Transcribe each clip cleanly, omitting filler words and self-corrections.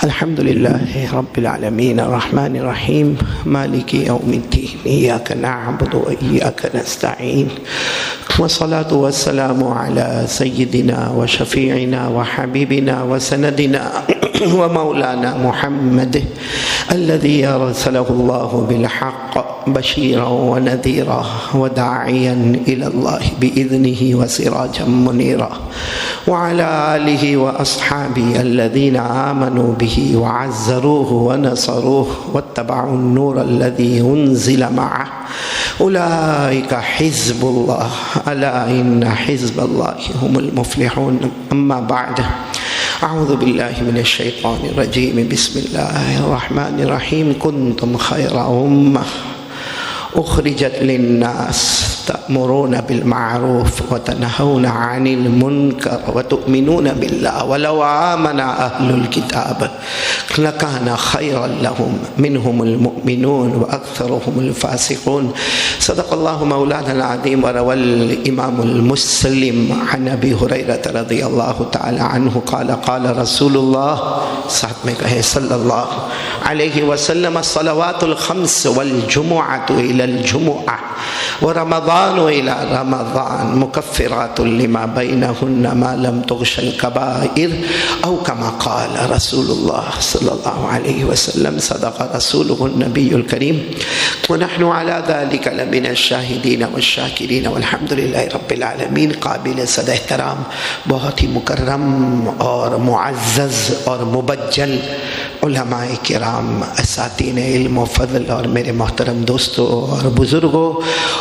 الحمد لله رب العالمين الرحمن الرحيم مالك يوم الدين إياك نعبد وإياك نستعين والصلاة والسلام على سيدنا وشفيعنا وحبيبنا وسندنا ومولانا محمد الذي أرسله الله بالحق بشيرا ونذيرا وداعيا إلى الله بإذنه وسراجا منيرا وعلى آله وأصحابه الذين آمنوا به وعزروه ونصروه واتبعوا النور الذي أنزل معه أولئك حزب الله ألا إن حزب الله هم المفلحون. أما بعد، أعوذ بالله من الشيطان الرجيم. بسم الله الرحمن الرحيم. كنتم خير أمة أخرجت للناس تأمرون بالمعروف وتنهون عن المنكر وتؤمنون بالله ولو آمن أهل الكتاب لكان خيرا لهم منهم المؤمنون وأكثرهم الفاسقون. صدق الله مولانا العظيم. وروى الإمام المسلم عن أبي هريرة رضي الله تعالى عنه قال قال رسول الله صلى الله عليه وسلم الصلوات الخمس والجمعة إلى الجمعة ورمضان إلى رمضان مكفرات لما بينهن ما لم تغش الكبائر أو كما قال رسول الله صلى الله عليه وسلم. صدق رسوله النبي الكريم ونحن على ذلك لمن الشاهدين والشاكرين والحمد لله رب العالمين. قابل صد احترام، بہت ہی مکرم اور معزز اور مبجل علماء کرام، اساتین علم و فضل اور میرے محترم دوستوں اور بزرگوں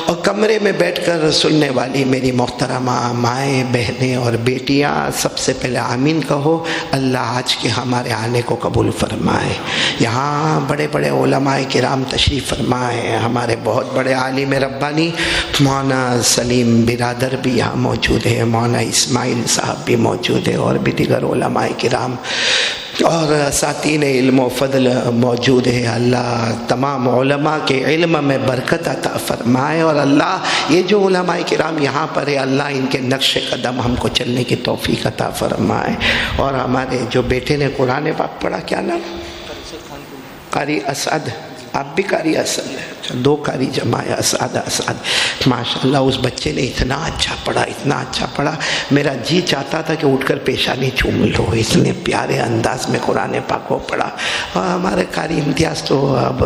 اور کمرے میں بیٹھ کر سننے والی میری محترمہ مائیں، بہنیں اور بیٹیاں، سب سے پہلے آمین کہو. اللہ آج کے ہمارے آنے کو قبول فرمائے. یہاں بڑے بڑے علماء کرام تشریف فرمائے. ہمارے بہت بڑے عالم ربانی مولانا سلیم برادر بھی یہاں موجود ہے، مولانا اسماعیل صاحب بھی موجود ہے، اور بھی دیگر علماء کرام اور اساتین علم و فضل موجود ہے. اللہ تمام علماء کے علم میں برکت عطا فرمائے، اور اللہ یہ جو علماء کرام یہاں پر ہے، اللہ ان کے نقش قدم ہم کو چلنے کی توفیق عطا فرمائے. اور ہمارے جو بیٹے نے قرآن پاک پڑھا، کیا نام؟ قاری اسعد. آپ بھی قاری اسعد ہیں؟ دو قاری جمع ہے، اسعد. ماشاءاللہ اس بچے نے اتنا اچھا پڑھا، اتنا اچھا پڑھا، میرا جی چاہتا تھا کہ اٹھ کر پیشانی چوم لو، اتنے پیارے انداز میں قرآن پاک کو پڑھا. اور ہمارے قاری امتیاز تو اب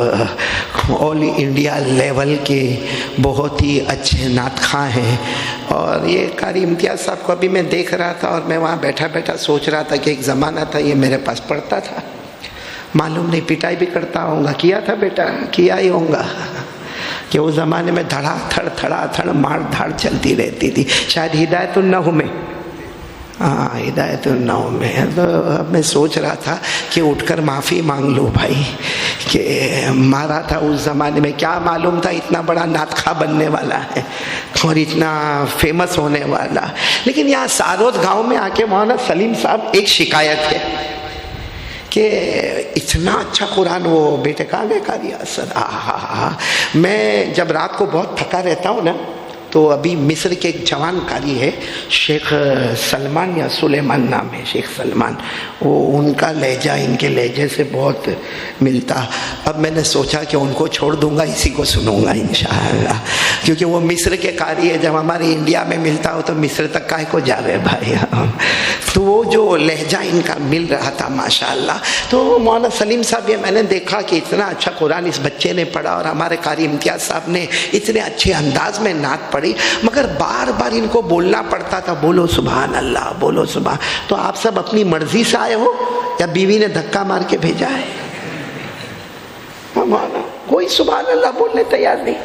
آل انڈیا لیول کے بہت ہی اچھے نعت خواں ہیں. اور یہ قاری امتیاز صاحب کو ابھی میں دیکھ رہا تھا، اور میں وہاں بیٹھا بیٹھا سوچ رہا تھا کہ ایک زمانہ تھا یہ میرے پاس پڑھتا تھا. معلوم نہیں پٹائی بھی کرتا ہوں گا، کیا تھا بیٹا؟ کیا ہی ہوں گا کہ اس زمانے میں دھڑا تھڑ مار دھاڑ چلتی رہتی تھی. شاید ہدایت النحو میں، ہدایت النحو میں. تو اب میں سوچ رہا تھا کہ اٹھ کر معافی مانگ لو بھائی کہ مارا تھا اس زمانے میں. کیا معلوم تھا اتنا بڑا نعت خواں بننے والا ہے اور اتنا فیمس ہونے والا. لیکن یہاں سارود گاؤں میں آ کے مولانا سلیم صاحب ایک شکایت ہے کہ اتنا اچھا قرآن. وہ بیٹے کہاں گئے قاری اسد؟ میں جب رات کو بہت تھکا رہتا ہوں نا، تو ابھی مصر کے ایک جوان قاری ہے، شیخ سلمان یا سلیمان نام ہے، شیخ سلمان. وہ ان کا لہجہ ان کے لہجے سے بہت ملتا. اب میں نے سوچا کہ ان کو چھوڑ دوں گا، اسی کو سنوں گا انشاءاللہ، کیونکہ وہ مصر کے قاری ہے. جب ہمارے انڈیا میں ملتا ہو تو مصر تک کاہے کو جاوے بھائی. تو وہ جو لہجہ ان کا مل رہا تھا ماشاءاللہ. تو مولانا سلیم صاحب، یہ میں نے دیکھا کہ اتنا اچھا قرآن اس بچے نے پڑھا، اور ہمارے قاری امتیاز صاحب نے اتنے اچھے انداز میں نعت پڑھی، مگر بار بار ان کو بولنا پڑتا تھا، بولو سبحان اللہ، بولو سبحان. تو آپ سب اپنی مرضی سے آئے ہو یا بیوی نے دھکا مار کے بھیجا ہے؟ کوئی سبحان اللہ بولنے تیار نہیں.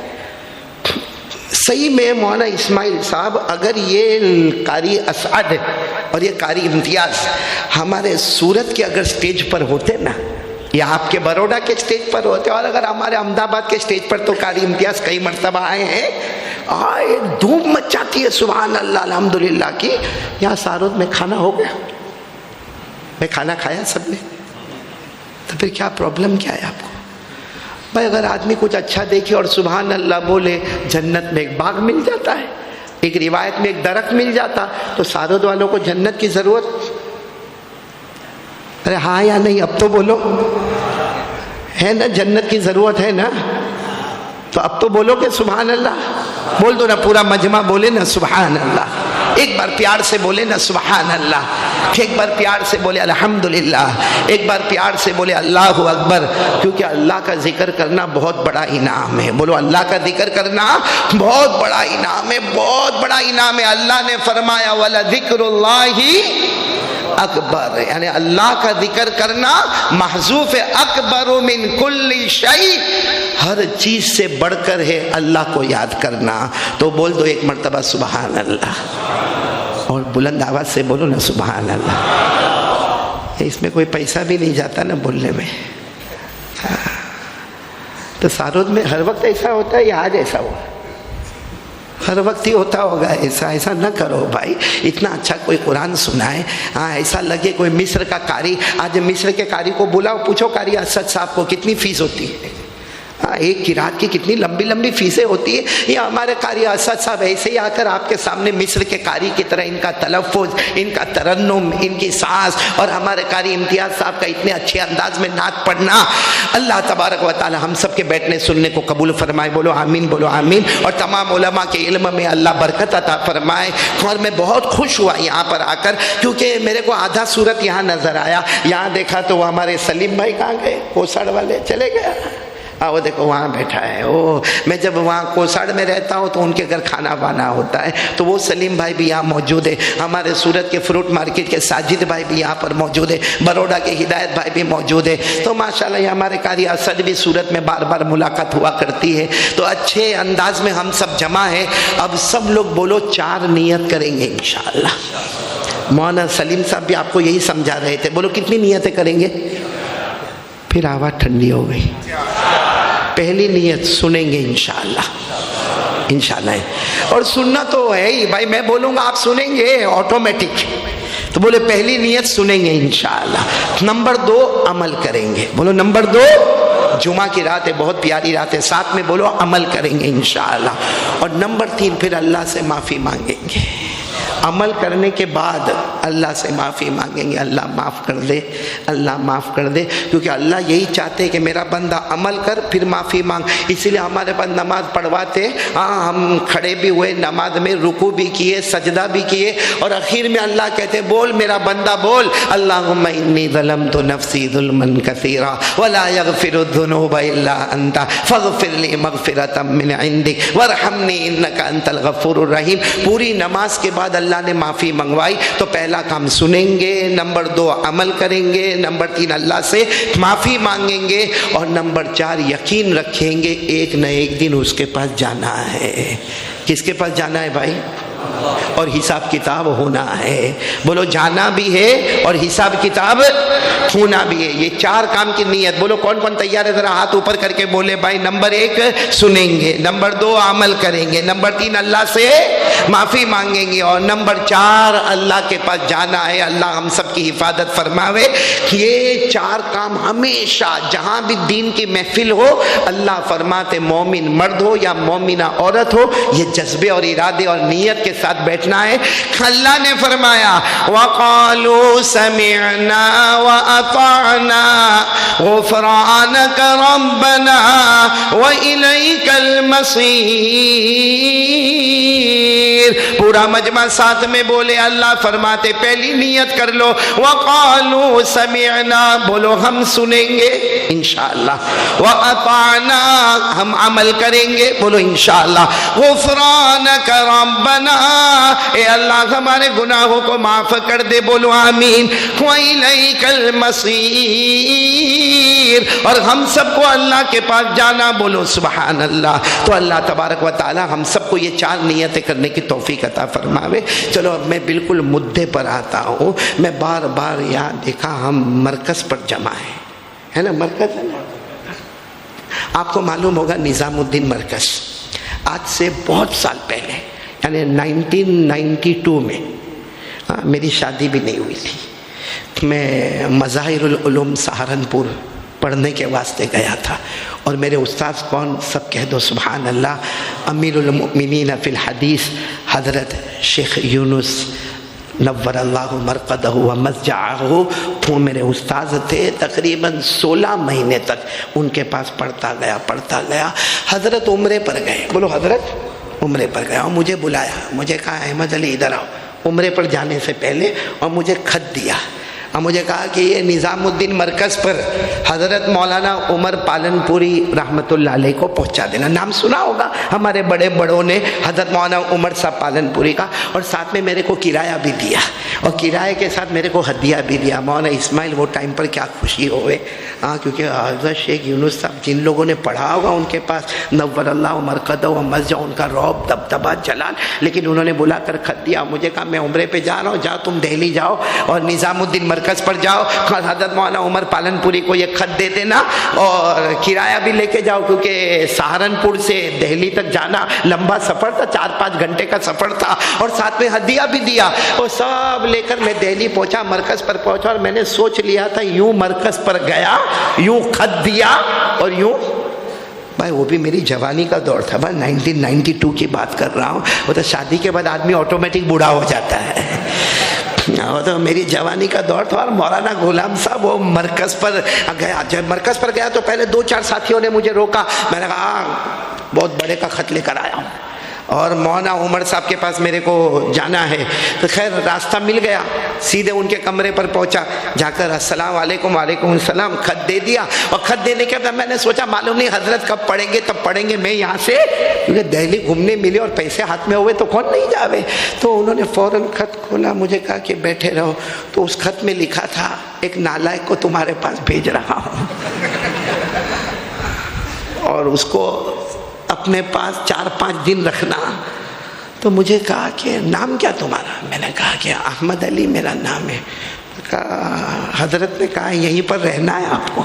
صحیح میں مولانا اسماعیل صاحب، اگر یہ قاری اسعد اور یہ قاری امتیاز ہمارے سورت کے اگر سٹیج پر ہوتے نا، یا آپ کے بروڈا کے سٹیج پر ہوتے، اور اگر ہمارے احمد آباد کے سٹیج پر، تو قاری امتیاز کئی مرتبہ آئے ہیں، ایک دھوم مچاتی ہے سبحان اللہ الحمدللہ کی. یہاں سارود میں کھانا ہو گیا، میں کھانا کھایا سب نے، تو پھر کیا پرابلم کیا ہے آپ کو؟ بھائی اگر آدمی کچھ اچھا دیکھے اور سبحان اللہ بولے، جنت میں ایک باغ مل جاتا ہے، ایک روایت میں ایک درخت مل جاتا. تو سارود والوں کو جنت کی ضرورت ارے ہاں یا نہیں اب تو بولو، ہے نا جنت کی ضرورت ہے نا؟ تو اب تو بولو کہ سبحان اللہ، بول دو نا، پورا مجمع بولے نا سبحان اللہ، ایک بار پیار سے بولے نا سبحان اللہ، ایک بار پیار سے بولے الحمدللہ، ایک بار پیار سے بولے اللہ اکبر، کیونکہ اللہ کا ذکر کرنا بہت بڑا انعام ہے۔ بولو اللہ کا ذکر کرنا بہت بڑا انعام ہے، بہت بڑا انعام ہے۔ اللہ نے فرمایا وَلَذِكْرُ اللَّهِ اکبر، یعنی اللہ کا ذکر کرنا محذوف اکبر من کل شیء، ہر چیز سے بڑھ کر ہے اللہ کو یاد کرنا۔ تو بول دو ایک مرتبہ سبحان اللہ، اور بلند آواز سے بولو نا سبحان اللہ، اس میں کوئی پیسہ بھی نہیں جاتا نا بولنے میں۔ تو سارود میں ہر وقت ایسا ہوتا ہے یا آج ایسا ہوا؟ ہر وقت ہی ہوتا ہوگا ایسا، ایسا نہ کرو بھائی۔ اتنا اچھا کوئی قرآن سنائے، ہاں ایسا لگے کوئی مصر کا قاری، آج مصر کے قاری کو بلاؤ، پوچھو قاری اسد صاحب کو کتنی فیس ہوتی ہے، ایک قرات کی کتنی لمبی لمبی فیسیں ہوتی ہے۔ یہ ہمارے قاری اسد صاحب ایسے ہی آ کر آپ کے سامنے مصر کے قاری کی طرح ان کا تلفظ، ان کا ترنم، ان کی سانس، اور ہمارے قاری امتیاز صاحب کا اتنے اچھے انداز میں نعت پڑھنا، اللہ تبارک و تعالی ہم سب کے بیٹھنے سننے کو قبول فرمائے۔ بولو آمین، بولو آمین، اور تمام علماء کے علم میں اللہ برکت عطا فرمائے۔ اور میں بہت خوش ہوا یہاں پر آ کر، کیونکہ میرے کو آدھا صورت یہاں نظر آیا۔ یہاں دیکھا تو وہ ہمارے سلیم بھائی کہاں گئے، کوساڑ والے چلے گئے، وہ دیکھو وہاں بیٹھا ہے۔ میں جب وہاں کوساڑ میں رہتا ہوں تو ان کے گھر کھانا بانا ہوتا ہے، تو وہ سلیم بھائی بھی یہاں موجود ہے۔ ہمارے سورت کے فروٹ مارکیٹ کے ساجد بھائی بھی یہاں پر موجود ہے، بروڈا کے ہدایت بھائی بھی موجود ہے۔ تو ماشاءاللہ یہ ہمارے قاری اسد بھی سورت میں بار بار ملاقات ہوا کرتی ہے، تو اچھے انداز میں ہم سب جمع ہیں۔ اب سب لوگ بولو 4 نیت کریں گے انشاءاللہ۔ مولانا سلیم صاحب بھی آپ کو یہی سمجھا رہے تھے، بولو کتنی نیتیں کریں گے؟ پھر آواز ٹھنڈی ہو گئی۔ پہلی نیت سنیں گے انشاءاللہ، انشاءاللہ، اور سننا تو ہے ہی بھائی، میں بولوں گا آپ سنیں گے آٹومیٹک۔ تو بولے پہلی نیت سنیں گے انشاءاللہ۔ نمبر 2 عمل کریں گے، بولو نمبر 2 جمعہ کی رات ہے، بہت پیاری رات ہے، ساتھ میں بولو عمل کریں گے انشاءاللہ۔ اور نمبر 3 پھر اللہ سے معافی مانگیں گے۔ عمل کرنے کے بعد اللہ سے معافی مانگیں گے، اللہ معاف کر دے، اللہ معاف کر دے، کیونکہ اللہ یہی چاہتے ہیں کہ میرا بندہ عمل کر پھر معافی مانگ۔ اسی لیے ہمارے پاس نماز پڑھواتے، ہم کھڑے بھی ہوئے نماز میں، رکوع بھی کیے، سجدہ بھی کیے، اور اخیر میں اللہ کہتے بول میرا بندہ بول، اللہم انی ظلمت نفسی ظلما کثیرا ولا یغفر الذنوب الا انت فاغفر لی مغفرۃ من عندک وارحمنی انک انت الغفور الرحیم۔ پوری نماز کے بعد اللہ نے معافی منگوائی۔ تو پہلا کام سنیں گے، نمبر 2 عمل کریں گے، نمبر 3 اللہ سے معافی مانگیں گے، اور نمبر 4 یقین رکھیں گے ایک نہ ایک دن اس کے پاس جانا ہے۔ کس کے پاس جانا ہے بھائی؟ اور حساب کتاب ہونا ہے۔ بولو جانا بھی ہے اور حساب کتاب ہونا بھی ہے۔ یہ 4 کام کی نیت، بولو کون کون تیار ہے؟ ذرا ہاتھ اوپر کر کے بولے بھائی۔ نمبر 1 سنیں گے، نمبر 2 عمل کریں گے، نمبر 3 اللہ سے معافی مانگیں گے، اور نمبر 4 اللہ کے پاس جانا ہے۔ اللہ ہم سب کی حفاظت فرماوے۔ یہ 4 کام ہمیشہ جہاں بھی دین کی محفل ہو، اللہ فرماتے مومن مرد ہو یا مومنہ عورت ہو، یہ جذبے اور ارادے اور نیت کے ساتھ بیٹھنا ہے۔ اللہ نے فرمایا وَقَالُوا سَمِعْنَا وَأَطَعْنَا غُفْرَانَكَ رَبَّنَا وَإِلَيْكَ الْمَصِيرُ۔ پورا مجمع ساتھ میں بولے، اللہ فرماتے پہلی نیت کر لو وَقَالُوا سَمِعْنَا، بولو ہم سنیں گے انشاءاللہ، وَأَطَعْنَا ہم عمل کریں گے، بولو انشاءاللہ، غُفْرَانَكَ رَبَّنَا اے اللہ ہمارے گناہوں کو معاف کر دے، بولو آمین، وَإِلَيْكَ الْمَصِيرُ، اور ہم سب کو اللہ کے پاس جانا، بولو سبحان اللہ۔ تو اللہ تبارک و تعالی ہم سب کو یہ 4 نیتیں کرنے کی توفیق عطا فرماوے۔ چلو اب میں بالکل مدعے پر آتا ہوں۔ میں بار بار یہاں دیکھا ہم مرکز پر جمع ہے نا، مرکز ہے نا، آپ کو معلوم ہوگا نظام الدین مرکز آج سے بہت سال پہلے، یعنی 1992 میں، میری شادی بھی نہیں ہوئی تھی، میں مظاہر العلوم سہارنپور پڑھنے کے واسطے گیا تھا، اور میرے استاذ کون سب کہہ دو سبحان اللہ، امیر المؤمنین فی الحدیث حضرت شیخ یونس نور اللہ مرقدہ و مضجعہ، وہ میرے استاذ تھے تقریباً 16 مہینے تک ان کے پاس پڑھتا گیا. حضرت عمرے پر گئے، بولو حضرت عمرے پر گئے، اور مجھے بلایا، مجھے کہا احمد علی ادھر آؤ. عمرے پر جانے سے پہلے اور مجھے خط دیا اور مجھے کہا کہ یہ نظام الدین مرکز پر حضرت مولانا عمر پالن پوری رحمۃ اللہ علیہ کو پہنچا دینا. نام سنا ہوگا ہمارے بڑے بڑوں نے حضرت مولانا عمر صاحب پالن پوری کا. اور ساتھ میں میرے کو کرایہ بھی دیا اور کرایہ کے ساتھ میرے کو ہدیہ بھی دیا. مولانا اسماعیل وہ ٹائم پر کیا خوشی ہوئے، کیونکہ حضرت شیخ یونس صاحب جن لوگوں نے پڑھا ہوگا ان کے پاس نور اللہ مرقدہ و مضجع، ان کا رعب دبدبہ جلال، لیکن انہوں نے بلا کر خط دیا. مجھے کہا میں عمرے پہ جا رہا ہوں، جاؤ تم دہلی جاؤ اور نظام الدین مرکز پر جاؤ، حضرت مولانا عمر پالن پوری کو یہ خط دے دینا اور کرایہ بھی لے کے جاؤ، کیونکہ سہارنپور سے دہلی تک جانا لمبا سفر تھا، 4-5 گھنٹے کا سفر تھا، اور ساتھ میں ہدیہ بھی دیا. اور سب لے کر میں دہلی پہنچا، مرکز پر پہنچا، اور میں نے سوچ لیا تھا یوں مرکز پر گیا، یوں خط دیا اور یوں. بھائی وہ بھی میری جوانی کا دور تھا، بھائی 1992 کی بات کر رہا ہوں. وہ تو شادی کے بعد آدمی آٹومیٹک بوڑھا ہو جاتا ہے. وہ تو میری جوانی کا دور تھا. اور مولانا غلام صاحب وہ مرکز پر گیا. جب مرکز پر گیا تو پہلے 2-4 ساتھیوں نے مجھے روکا. میں نے کہا بہت بڑے کا خط لے کر آیا ہوں اور مولانا عمر صاحب کے پاس میرے کو جانا ہے. تو خیر راستہ مل گیا، سیدھے ان کے کمرے پر پہنچا، جا کر السلام علیکم. وعلیکم السلام. خط دے دیا. اور خط دینے کے بعد میں نے سوچا معلوم نہیں حضرت کب پڑھیں گے، تب پڑھیں گے. میں یہاں سے کیونکہ دہلی گھومنے ملے اور پیسے ہاتھ میں ہوئے تو کون نہیں جاوے. تو انہوں نے فوراً خط کھولا، مجھے کہا کہ بیٹھے رہو. تو اس خط میں لکھا تھا ایک نالائق کو تمہارے پاس بھیج رہا ہوں اور اس کو اپنے پاس 4-5 دن رکھنا. تو مجھے کہا کہ نام کیا تمہارا؟ میں نے کہا کہ احمد علی میرا نام ہے. کہا حضرت نے کہا یہیں پر رہنا ہے آپ کو.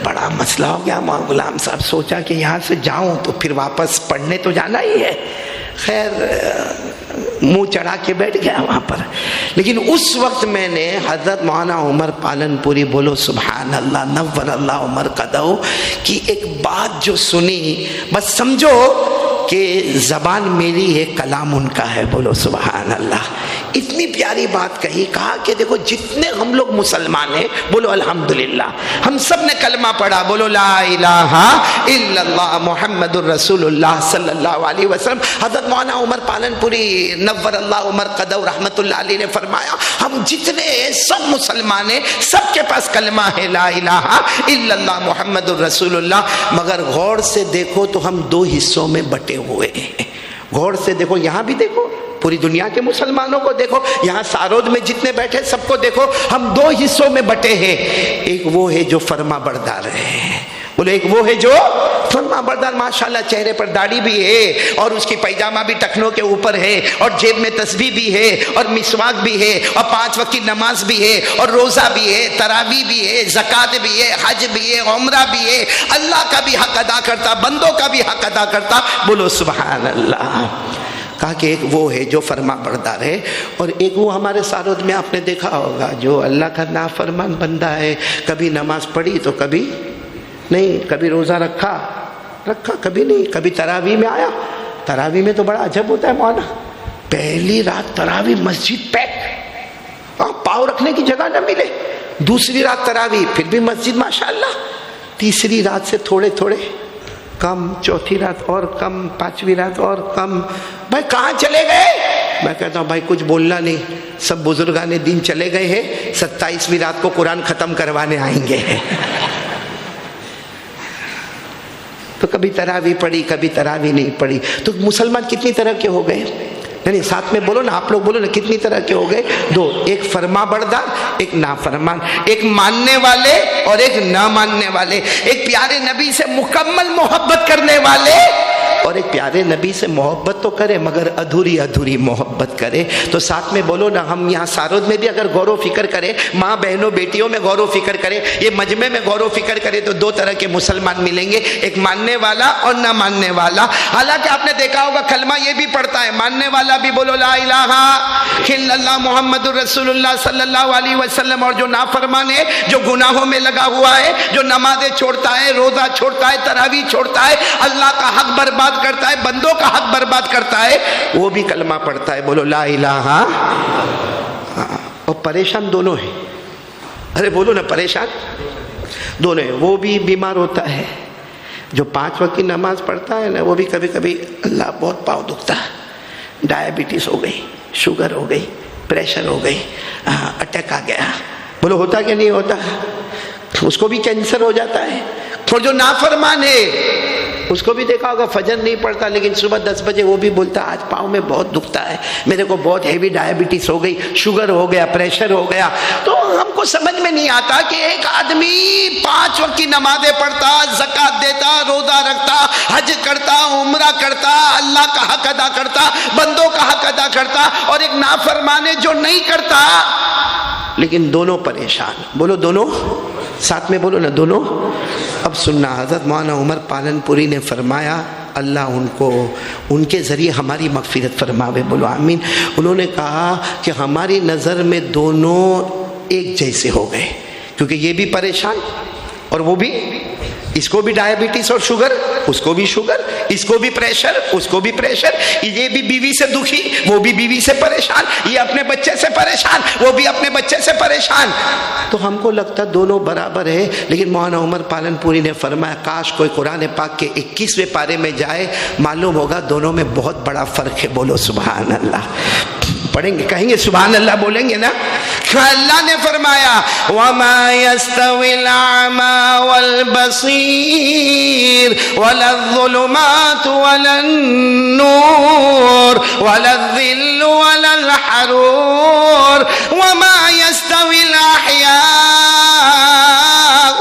بڑا مسئلہ ہو گیا. غلام صاحب سوچا کہ یہاں سے جاؤں تو پھر واپس پڑھنے تو جانا ہی ہے. خیر منہ چڑھا کے بیٹھ گیا وہاں پر. لیکن اس وقت میں نے حضرت مولانا عمر پالن پوری، بولو سبحان اللہ، نور اللہ عمر قدہ کی ایک بات جو سنی، بس سمجھو کہ زبان میری ہے، کلام ان کا ہے. بولو سبحان اللہ. اتنی پیاری بات کہی. کہا کہ دیکھو جتنے ہم لوگ مسلمان ہیں، بولو الحمدللہ، ہم سب نے کلمہ پڑھا، بولو لا الہ الا اللہ محمد الرسول اللہ صلی اللہ علیہ وسلم. حضرت مولانا عمر پالن پوری نور اللہ عمر قدہ رحمت اللہ علیہ نے فرمایا ہم جتنے سب مسلمان ہیں سب کے پاس کلمہ ہے لا الہ الا اللہ محمد الرسول اللہ. مگر غور سے دیکھو تو ہم 2 حصوں میں بٹے ہوئے ہیں. غور سے دیکھو، یہاں بھی دیکھو، پوری دنیا کے مسلمانوں کو دیکھو، یہاں سارود میں جتنے بیٹھے سب کو دیکھو، ہم 2 حصوں میں بٹے ہیں. ایک وہ ہے جو فرما بردار ہے، بولے ایک وہ ہے جو فرما بردار. ماشاءاللہ چہرے پر داڑھی بھی ہے اور اس کی پیجامہ بھی ٹخنوں کے اوپر ہے اور جیب میں تسبیح بھی ہے اور مسواک بھی ہے اور 5 وقت کی نماز بھی ہے اور روزہ بھی ہے، تراویح بھی ہے، زکوٰۃ بھی ہے، حج بھی ہے، عمرہ بھی ہے. اللہ کا بھی حق ادا کرتا، بندوں کا بھی حق ادا کرتا. بولو سبحان اللہ. کہا کہ ایک وہ ہے جو فرما بردار ہے اور ایک وہ ہمارے سارود میں آپ نے دیکھا ہوگا جو اللہ کا نافرمان بندہ ہے. کبھی نماز پڑھی تو کبھی نہیں، کبھی روزہ رکھا کبھی نہیں، کبھی تراویح میں آیا. تراویح میں تو بڑا عجب ہوتا ہے مولانا. پہلی رات تراویح مسجد پیک، پاؤں رکھنے کی جگہ نہ ملے. دوسری رات تراویح پھر بھی مسجد ماشاءاللہ. تیسری رات سے تھوڑے تھوڑے کم، چوتھی رات اور کم، 5ویں رات اور کم. بھائی کہاں چلے گئے؟ میں کہتا ہوں بھائی کچھ بولنا نہیں، سب بزرگان دین چلے گئے ہیں، 27ویں رات کو قرآن ختم کروانے آئیں گے. تو کبھی تراویح پڑھی، کبھی تراویح نہیں پڑھی. تو مسلمان کتنی طرح کے ہو گئے؟ نہیں ساتھ میں بولو نا، آپ لوگ بولو نا، کتنی طرح کے ہو گئے؟ 2. ایک فرما بردار، ایک نافرمان. ایک ماننے والے اور ایک نہ ماننے والے. ایک پیارے نبی سے مکمل محبت کرنے والے اور ایک پیارے نبی سے محبت تو کرے مگر ادھوری ادھوری محبت کرے. تو ساتھ میں بولو نا، ہم یہاں سارود میں بھی اگر غور و فکر کریں، ماں بہنوں بیٹیوں میں غور و فکر کریں، یہ مجمع میں غور و فکر کریں تو 2 طرح کے مسلمان ملیں گے، ایک ماننے والا اور نہ ماننے والا. حالانکہ آپ نے دیکھا ہوگا کلمہ یہ بھی پڑھتا ہے، ماننے والا بھی بولو لا الہ الا اللہ محمد الرسول اللہ صلی اللہ علیہ وسلم. اور جو نافرمان ہے، جو گناہوں میں لگا ہوا ہے، جو نمازیں چھوڑتا ہے، روزہ چھوڑتا ہے، تراویح چھوڑتا ہے، اللہ کا حق برباد برباد کرتا ہے، بندوں کا حق برباد کرتا ہے، وہ بھی کلمہ پڑھتا ہے، بولو لا الہ۔ اور پریشان دونوں ہیں، ارے بولو نا، پریشان دونوں ہیں۔ وہ بھی بیمار ہوتا ہے، جو 5 وقت کی نماز پڑھتا ہے نا، وہ بھی کبھی کبھی اللہ بہت پاؤں دکھتا ہے، ڈائبٹیز ہو گئی، شوگر ہو گئی، پریشر ہو گئی، اٹیک آ گیا، بولو ہوتا کہ نہیں ہوتا؟ اس کو بھی کینسر ہو جاتا ہے۔ اور جو نافرمان ہے اس کو بھی دیکھا ہوگا، فجر نہیں پڑتا لیکن صبح 10 بجے وہ بھی بولتا ہے آج پاؤں میں بہت دکھتا ہے، میرے کو بہت ہیوی ڈائبٹیز ہو گئی، شوگر ہو گیا، پریشر ہو گیا۔ تو ہم کو سمجھ میں نہیں آتا کہ ایک آدمی 5 وقت کی نمازیں پڑھتا، زکوٰۃ دیتا، روزہ رکھتا، حج کرتا، عمرہ کرتا، اللہ کا حق ادا کرتا، بندوں کا حق ادا کرتا، اور ایک نافرمان ہے جو نہیں کرتا، لیکن دونوں پریشان۔ بولو دونوں، ساتھ میں بولو نا، دونوں۔ اب سننا، حضرت مولانا عمر پالن پوری نے فرمایا، اللہ ان کے ذریعے ہماری مغفرت فرماوے، بولو آمین۔ انہوں نے کہا کہ ہماری نظر میں دونوں ایک جیسے ہو گئے، کیونکہ یہ بھی پریشان اور وہ بھی، اس کو بھی ڈائبٹیز اور شوگر، اس کو بھی شوگر، اس کو بھی پریشر، اس کو بھی پریشر، یہ بھی بیوی سے دکھی، وہ بھی بیوی سے پریشان، یہ اپنے بچے سے پریشان، وہ بھی اپنے بچے سے پریشان۔ تو ہم کو لگتا دونوں برابر ہے، لیکن مولانا عمر پالن پوری نے فرمایا کاش کوئی قرآن پاک کے 21ویں پارے میں جائے، معلوم ہوگا دونوں میں بہت بڑا فرق ہے۔ بولو سبحان اللہ، پڑھیں گے، کہیں گے سبحان اللہ، بولیں گے نا۔ اللہ نے فرمایا وَمَا يَسْتَوِي الْأَعْمَى وَالْبَصِيرُ وَلَا الظُّلُمَاتُ وَلَا النُّورُ وَلَا الظِّلُّ وَلَا الْحَرُورُ وَمَا يَسْتَوِي الْأَحْيَاءُ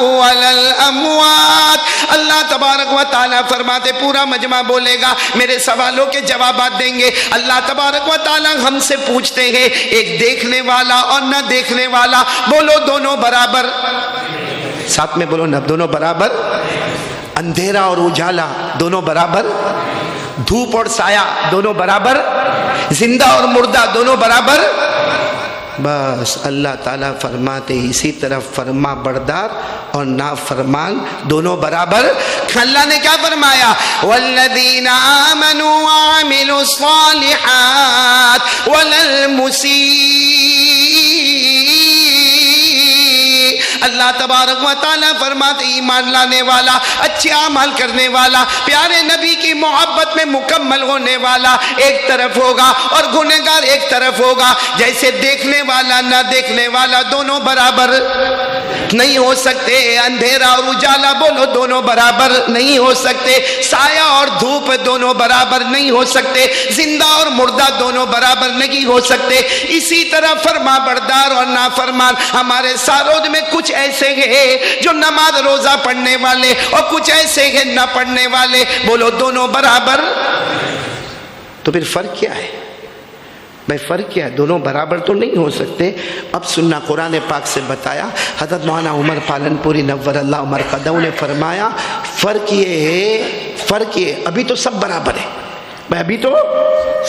وَلَا الْأَمْوَاتُ۔ اللہ تبارک و تعالیٰ فرماتے، پورا مجمع بولے گا، میرے سوالوں کے جوابات دیں گے۔ اللہ تبارک و تعالیٰ ہم سے پوچھتے ہیں، ایک دیکھنے والا اور نہ دیکھنے والا، بولو دونوں برابر؟ ساتھ میں بولو نا، دونوں برابر؟ اندھیرا اور اجالا دونوں برابر؟ دھوپ اور سایہ دونوں برابر؟ زندہ اور مردہ دونوں برابر؟ بس اللہ تعالیٰ فرماتے اسی طرح فرما بردار اور نافرمان دونوں برابر۔ اللہ نے کیا فرمایا؟ والذین آمنوا وعملوا الصالحات ولا المسیء۔ اللہ تبارک و تعالیٰ فرماتے ایمان لانے والا، اچھے اعمال کرنے والا، پیارے نبی کی محبت میں مکمل ہونے والا ایک طرف ہوگا اور گنہگار ایک طرف ہوگا۔ جیسے دیکھنے والا نہ دیکھنے والا دونوں برابر نہیں ہو سکتے، اندھیرا اور اجالا بولو دونوں برابر نہیں ہو سکتے، سایہ اور دھوپ دونوں برابر نہیں ہو سکتے، زندہ اور مردہ دونوں برابر نہیں ہو سکتے۔ اسی طرح فرما بردار اور نافرمان ہمارے سارود میں کچھ ایسے ہیں جو نماز روزہ پڑھنے والے اور کچھ ایسے ہیں نہ پڑھنے والے، بولو دونوں برابر؟ تو پھر فرق کیا ہے بھائی؟ فرق کیا ہے؟ دونوں برابر تو نہیں ہو سکتے۔ اب سننا، قرآن پاک سے بتایا، حضرت مولانا عمر پالن پوری نور اللہ مرقدہ نے فرمایا فرق یہ ہے، ابھی تو سب برابر ہے بھائی، ابھی تو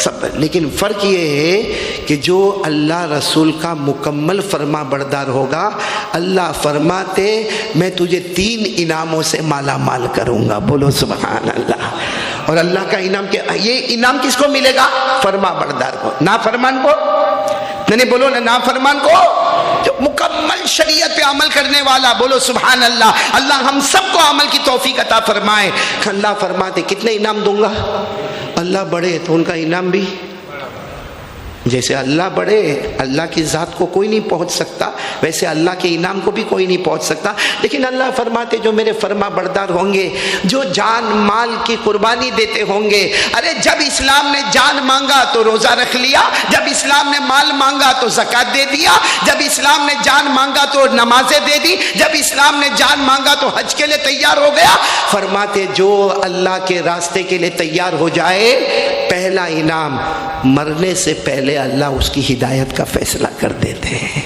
سب، لیکن فرق یہ ہے کہ جو اللہ رسول کا مکمل فرما بردار ہوگا، اللہ فرماتے میں تجھے 3 انعاموں سے مالا مال کروں گا، بولو سبحان اللہ۔ اور اللہ کا انعام کیا؟ یہ انعام کس کو ملے گا؟ فرما بردار کو۔ نافرمان کو نہیں، بولو نا، نافرمان کو جو مکمل شریعت پہ عمل کرنے والا، بولو سبحان اللہ۔ اللہ ہم سب کو عمل کی توفیق عطا فرمائے۔ اللہ فرماتے کتنے انعام دوں گا؟ اللہ بڑے تو ان کا انعام بھی جیسے اللہ بڑے، اللہ کی ذات کو کوئی نہیں پہنچ سکتا، ویسے اللہ کے انعام کو بھی کوئی نہیں پہنچ سکتا۔ لیکن اللہ فرماتے جو میرے فرما بردار ہوں گے، جو جان مال کی قربانی دیتے ہوں گے، ارے جب اسلام نے جان مانگا تو روزہ رکھ لیا، جب اسلام نے مال مانگا تو زکوٰۃ دے دیا، جب اسلام نے جان مانگا تو نمازیں دے دی، جب اسلام نے جان مانگا تو حج کے لیے تیار ہو گیا۔ فرماتے جو اللہ کے راستے کے لیے تیار ہو جائے، پہلا انعام مرنے سے پہلے اللہ اس کی ہدایت کا فیصلہ کر دیتے ہیں،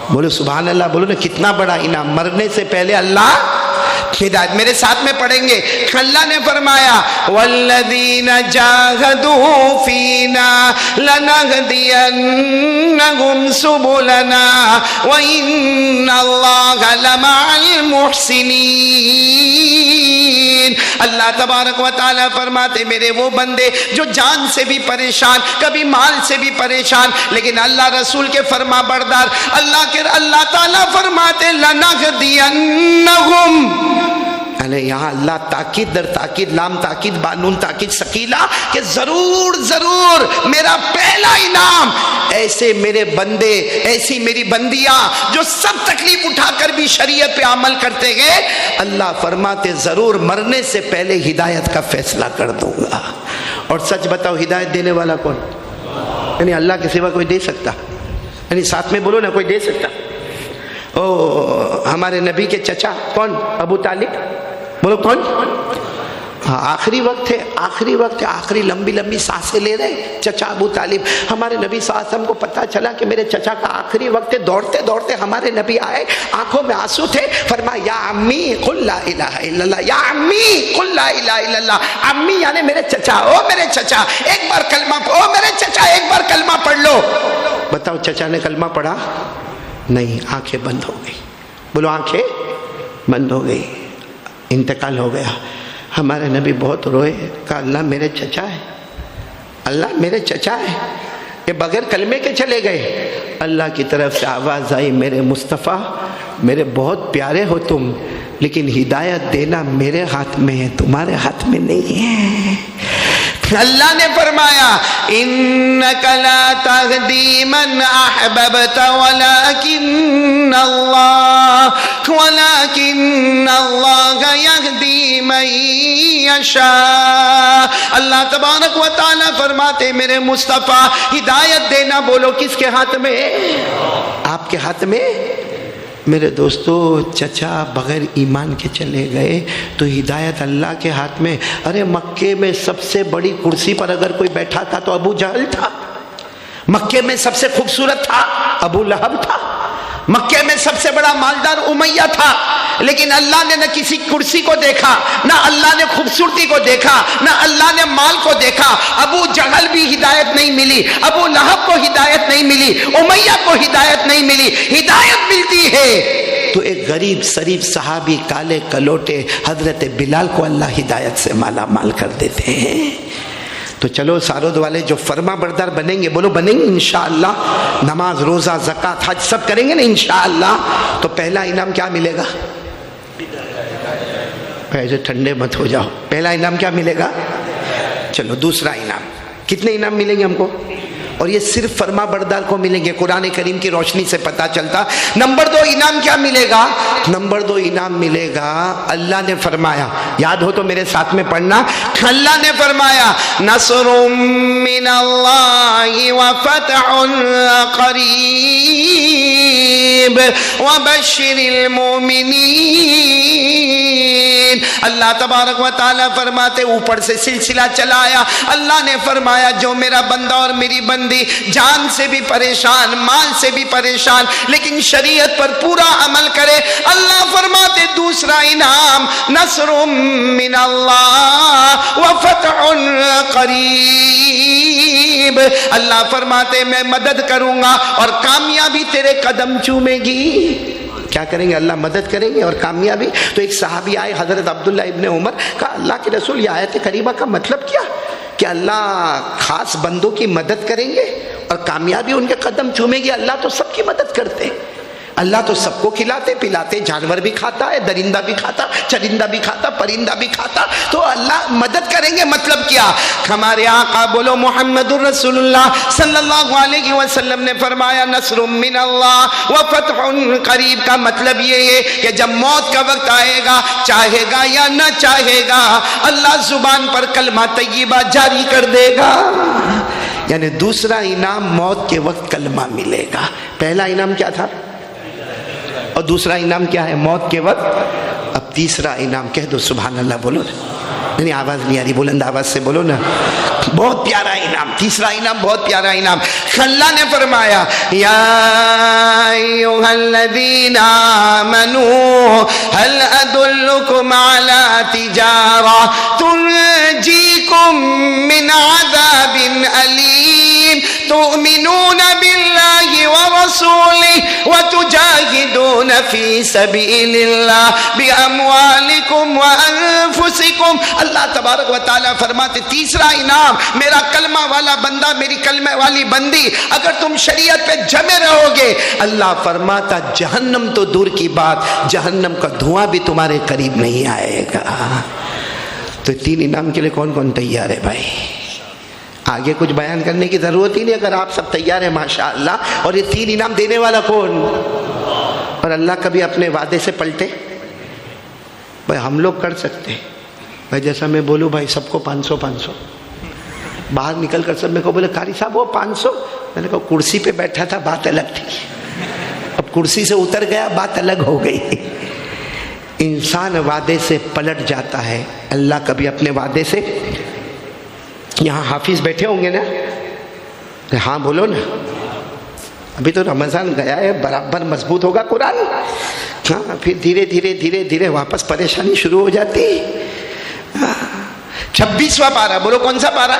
بولو سبحان اللہ، بولو نا کتنا بڑا انعام، مرنے سے پہلے اللہ ہدایت۔ میرے ساتھ میں پڑھیں گے، اللہ نے فرمایا والذین جاہدوا فینا لنہدینہم سبلنا وان اللہ لمع المحسنین۔ اللہ تبارک و تعالیٰ فرماتے میرے وہ بندے جو جان سے بھی پریشان، کبھی مال سے بھی پریشان، لیکن اللہ رسول کے فرما بردار، اللہ تعالیٰ فرماتے لَنَغْدِيَنَّهُمْ، یہاں اللہ تاکید در تاکید، لام تاکید با نون تاکید ثقیلہ، کہ ضرور ضرور میرا پہلا انعام ایسے میرے بندے، ایسی میری بندیاں جو سب تکلیف اٹھا کر بھی شریعت پہ عمل کرتے گئے، اللہ فرماتے ضرور مرنے سے پہلے ہدایت کا فیصلہ کر دوں گا۔ اور سچ بتاؤ ہدایت دینے والا کون؟ یعنی اللہ کے سوا کوئی دے سکتا؟ یعنی ساتھ میں بولو نا، کوئی دے سکتا؟ ہمارے نبی کے چچا کون؟ ابو طالب، بولو کون؟ آخری وقت ہے، آخری لمبی لمبی سانسیں لے رہے چچا ابو طالب۔ ہمارے نبی صلی اللہ علیہ وسلم کو پتا چلا کہ میرے چچا کا آخری وقت ہے، دوڑتے دوڑتے ہمارے نبی آئے، آنکھوں میں آنسو تھے، فرمایا یا امی قل لا الہ الا اللہ، یا امی قل لا الہ الا اللہ، امی یعنی میرے چچا، او میرے چچا ایک بار کلمہ، او میرے چچا ایک بار کلمہ پڑھ لو۔ بتاؤ چچا نے کلمہ پڑھا؟ نہیں، آنکھیں بند ہو گئی، بولو آنکھیں بند ہو گئی، انتقال ہو گیا۔ ہمارے نبی بہت روئے، کہا اللہ میرے چچا ہے، اللہ میرے چچا ہے، کہ بغیر کلمے کے چلے گئے۔ اللہ کی طرف سے آواز آئی، میرے مصطفیٰ میرے بہت پیارے ہو تم، لیکن ہدایت دینا میرے ہاتھ میں ہے، تمہارے ہاتھ میں نہیں ہے۔ اللہ نے فرمایا انک لا تہدی من احببت ولکن اللہ یہدی من یشاء۔ اللہ تبارک و تعالیٰ فرماتے میرے مصطفیٰ ہدایت دینا بولو کس کے ہاتھ میں؟ آپ کے ہاتھ میں۔ میرے دوستو چچا بغیر ایمان کے چلے گئے تو ہدایت اللہ کے ہاتھ میں۔ ارے مکے میں سب سے بڑی کرسی پر اگر کوئی بیٹھا تھا تو ابو جہل تھا، مکے میں سب سے خوبصورت تھا ابو لہب تھا، مکے میں سب سے بڑا مالدار امیہ تھا، لیکن اللہ نے نہ کسی کرسی کو دیکھا، نہ اللہ نے خوبصورتی کو دیکھا، نہ اللہ نے مال کو دیکھا۔ ابو جہل بھی ہدایت نہیں ملی، ابو لہب کو ہدایت نہیں ملی، امیہ کو ہدایت نہیں ملی۔ ہدایت ملتی ہے تو ایک غریب شریف صحابی کالے کلوٹے حضرت بلال کو اللہ ہدایت سے مالا مال کر دیتے ہیں۔ تو چلو سارود والے جو فرما بردار بنیں گے، بولو بنیں گے انشاءاللہ، نماز روزہ زکوٰۃ حج سب کریں گے نا انشاءاللہ، تو پہلا انعام کیا ملے گا؟ ایسے ٹھنڈے مت ہو جاؤ، پہلا انعام کیا ملے گا؟ چلو دوسرا انعام، کتنے انعام ملیں گے ہم کو؟ اور یہ صرف فرما بردار کو ملیں گے، قرآن کریم کی روشنی سے پتا چلتا۔ نمبر 2 انعام کیا ملے گا؟ نمبر 2 انعام ملے گا، اللہ نے فرمایا، یاد ہو تو میرے ساتھ میں پڑھنا، اللہ نے فرمایا نصر من اللہ وفتح قریب وبشر المؤمنین۔ اللہ تبارک و تعالیٰ فرماتے اوپر سے سلسلہ چلایا، اللہ نے فرمایا جو میرا بندہ اور میری بندی جان سے بھی پریشان، مال سے بھی پریشان، لیکن شریعت پر پورا عمل کرے، اللہ فرماتے دوسرا انعام نصر من اللہ وفتح قریب۔ اللہ فرماتے میں مدد کروں گا اور کامیابی تیرے قدم چومے گی۔ کیا کریں گے؟ اللہ مدد کریں گے اور کامیابی۔ تو ایک صحابی آئے حضرت عبداللہ ابن عمر، کہا اللہ کے رسول یہ آیت کریمہ کا مطلب کیا کہ اللہ خاص بندوں کی مدد کریں گے اور کامیابی ان کے قدم چومے گی؟ اللہ تو سب کی مدد کرتے ہیں، اللہ تو سب کو کھلاتے پلاتے، جانور بھی کھاتا ہے، درندہ بھی کھاتا، چرندہ بھی کھاتا، پرندہ بھی کھاتا، تو اللہ مدد کریں گے مطلب کیا؟ ہمارے آقا بولو محمد الرسول اللہ صلی اللہ علیہ وسلم نے فرمایا نصر من اللہ وفتح قریب کا مطلب یہ ہے کہ جب موت کا وقت آئے گا، چاہے گا یا نہ چاہے گا، اللہ زبان پر کلمہ طیبہ جاری کر دے گا۔ یعنی دوسرا انعام موت کے وقت کلمہ ملے گا۔ پہلا انعام کیا تھا اور دوسرا انعام کیا ہے؟ موت کے وقت۔ اب تیسرا انعام کہہ دو سبحان اللہ، بولو نا، نہیں آواز نہیں آ رہی، بلند آواز سے بولو نا، بہت پیارا انعام، تیسرا انعام بہت پیارا انعام۔ اللہ نے فرمایا یا ایھا الذین آمنوا هل ادلکم علی تجارہ تنجیکم من عذاب علیم تؤمنون باللہ ورسولہ ورسوله وتجاهدون في سبيل الله بأموالكم وأنفسكم. اللہ تبارک و تعالیٰ فرماتے تیسرا انعام میرا کلمہ والا بندہ میری کلمہ والی بندی اگر تم شریعت پہ جمے رہو گے، اللہ فرماتا جہنم تو دور کی بات، جہنم کا دھواں بھی تمہارے قریب نہیں آئے گا. تو تین انعام کے لیے کون کون تیار ہے بھائی؟ آگے کچھ بیان کرنے کی ضرورت ہی نہیں اگر آپ سب تیار ہیں ماشاءاللہ. اور یہ تین انعام دینے والا کون؟ اور اللہ کبھی اپنے وعدے سے پلٹے؟ بھائی ہم لوگ کر سکتے بھائی، جیسا میں بولوں بھائی سب کو 500 باہر نکل کر سب میرے کو بولے قاری صاحب وہ 500، میں نے کہا کرسی پہ بیٹھا تھا بات الگ تھی، اب کرسی سے اتر گیا بات الگ ہو گئی. انسان وعدے سے پلٹ جاتا ہے، اللہ کبھی اپنے وعدے سے. یہاں حافظ بیٹھے ہوں گے نا؟ ہاں بولو نا. ابھی تو رمضان گیا ہے، برابر مضبوط ہوگا قرآن. ہاں پھر دھیرے دھیرے واپس پریشانی شروع ہو جاتی. 26واں پارہ، بولو کون سا پارہ؟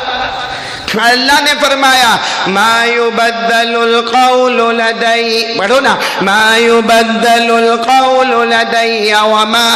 اللہ نے فرمایا ما يبدل القول لدي، پڑھو نا، ما يبدل القول لدي وما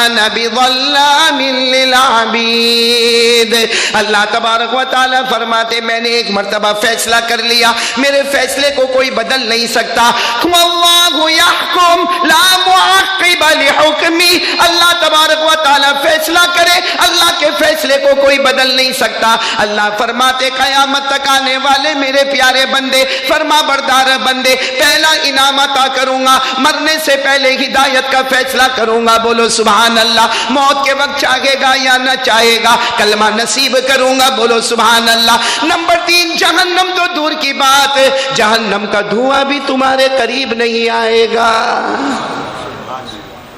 انا بظلام للعبید. اللہ تبارک و تعالیٰ فرماتے میں نے ایک مرتبہ فیصلہ کر لیا، میرے فیصلے کو کوئی بدل نہیں سکتا. واللہ یحکم لا معقب لحکمی. اللہ تبارک و تعالیٰ فیصلہ کرے، اللہ کے فیصلے کو کوئی بدل نہیں سکتا. اللہ فرماتے قیامت تک آنے والے میرے پیارے بندے، فرما بردار بندے، پہلا انعام عطا کروں گا، مرنے سے پہلے ہدایت کا فیصلہ کروں گا. بولو سبحان اللہ. موت کے وقت چاہے گا یا نہ چاہے گا کلمہ نصیب کروں گا. بولو سبحان اللہ. نمبر 3، جہنم تو دور کی بات، جہنم کا دھواں بھی تمہارے قریب نہیں آئے گا.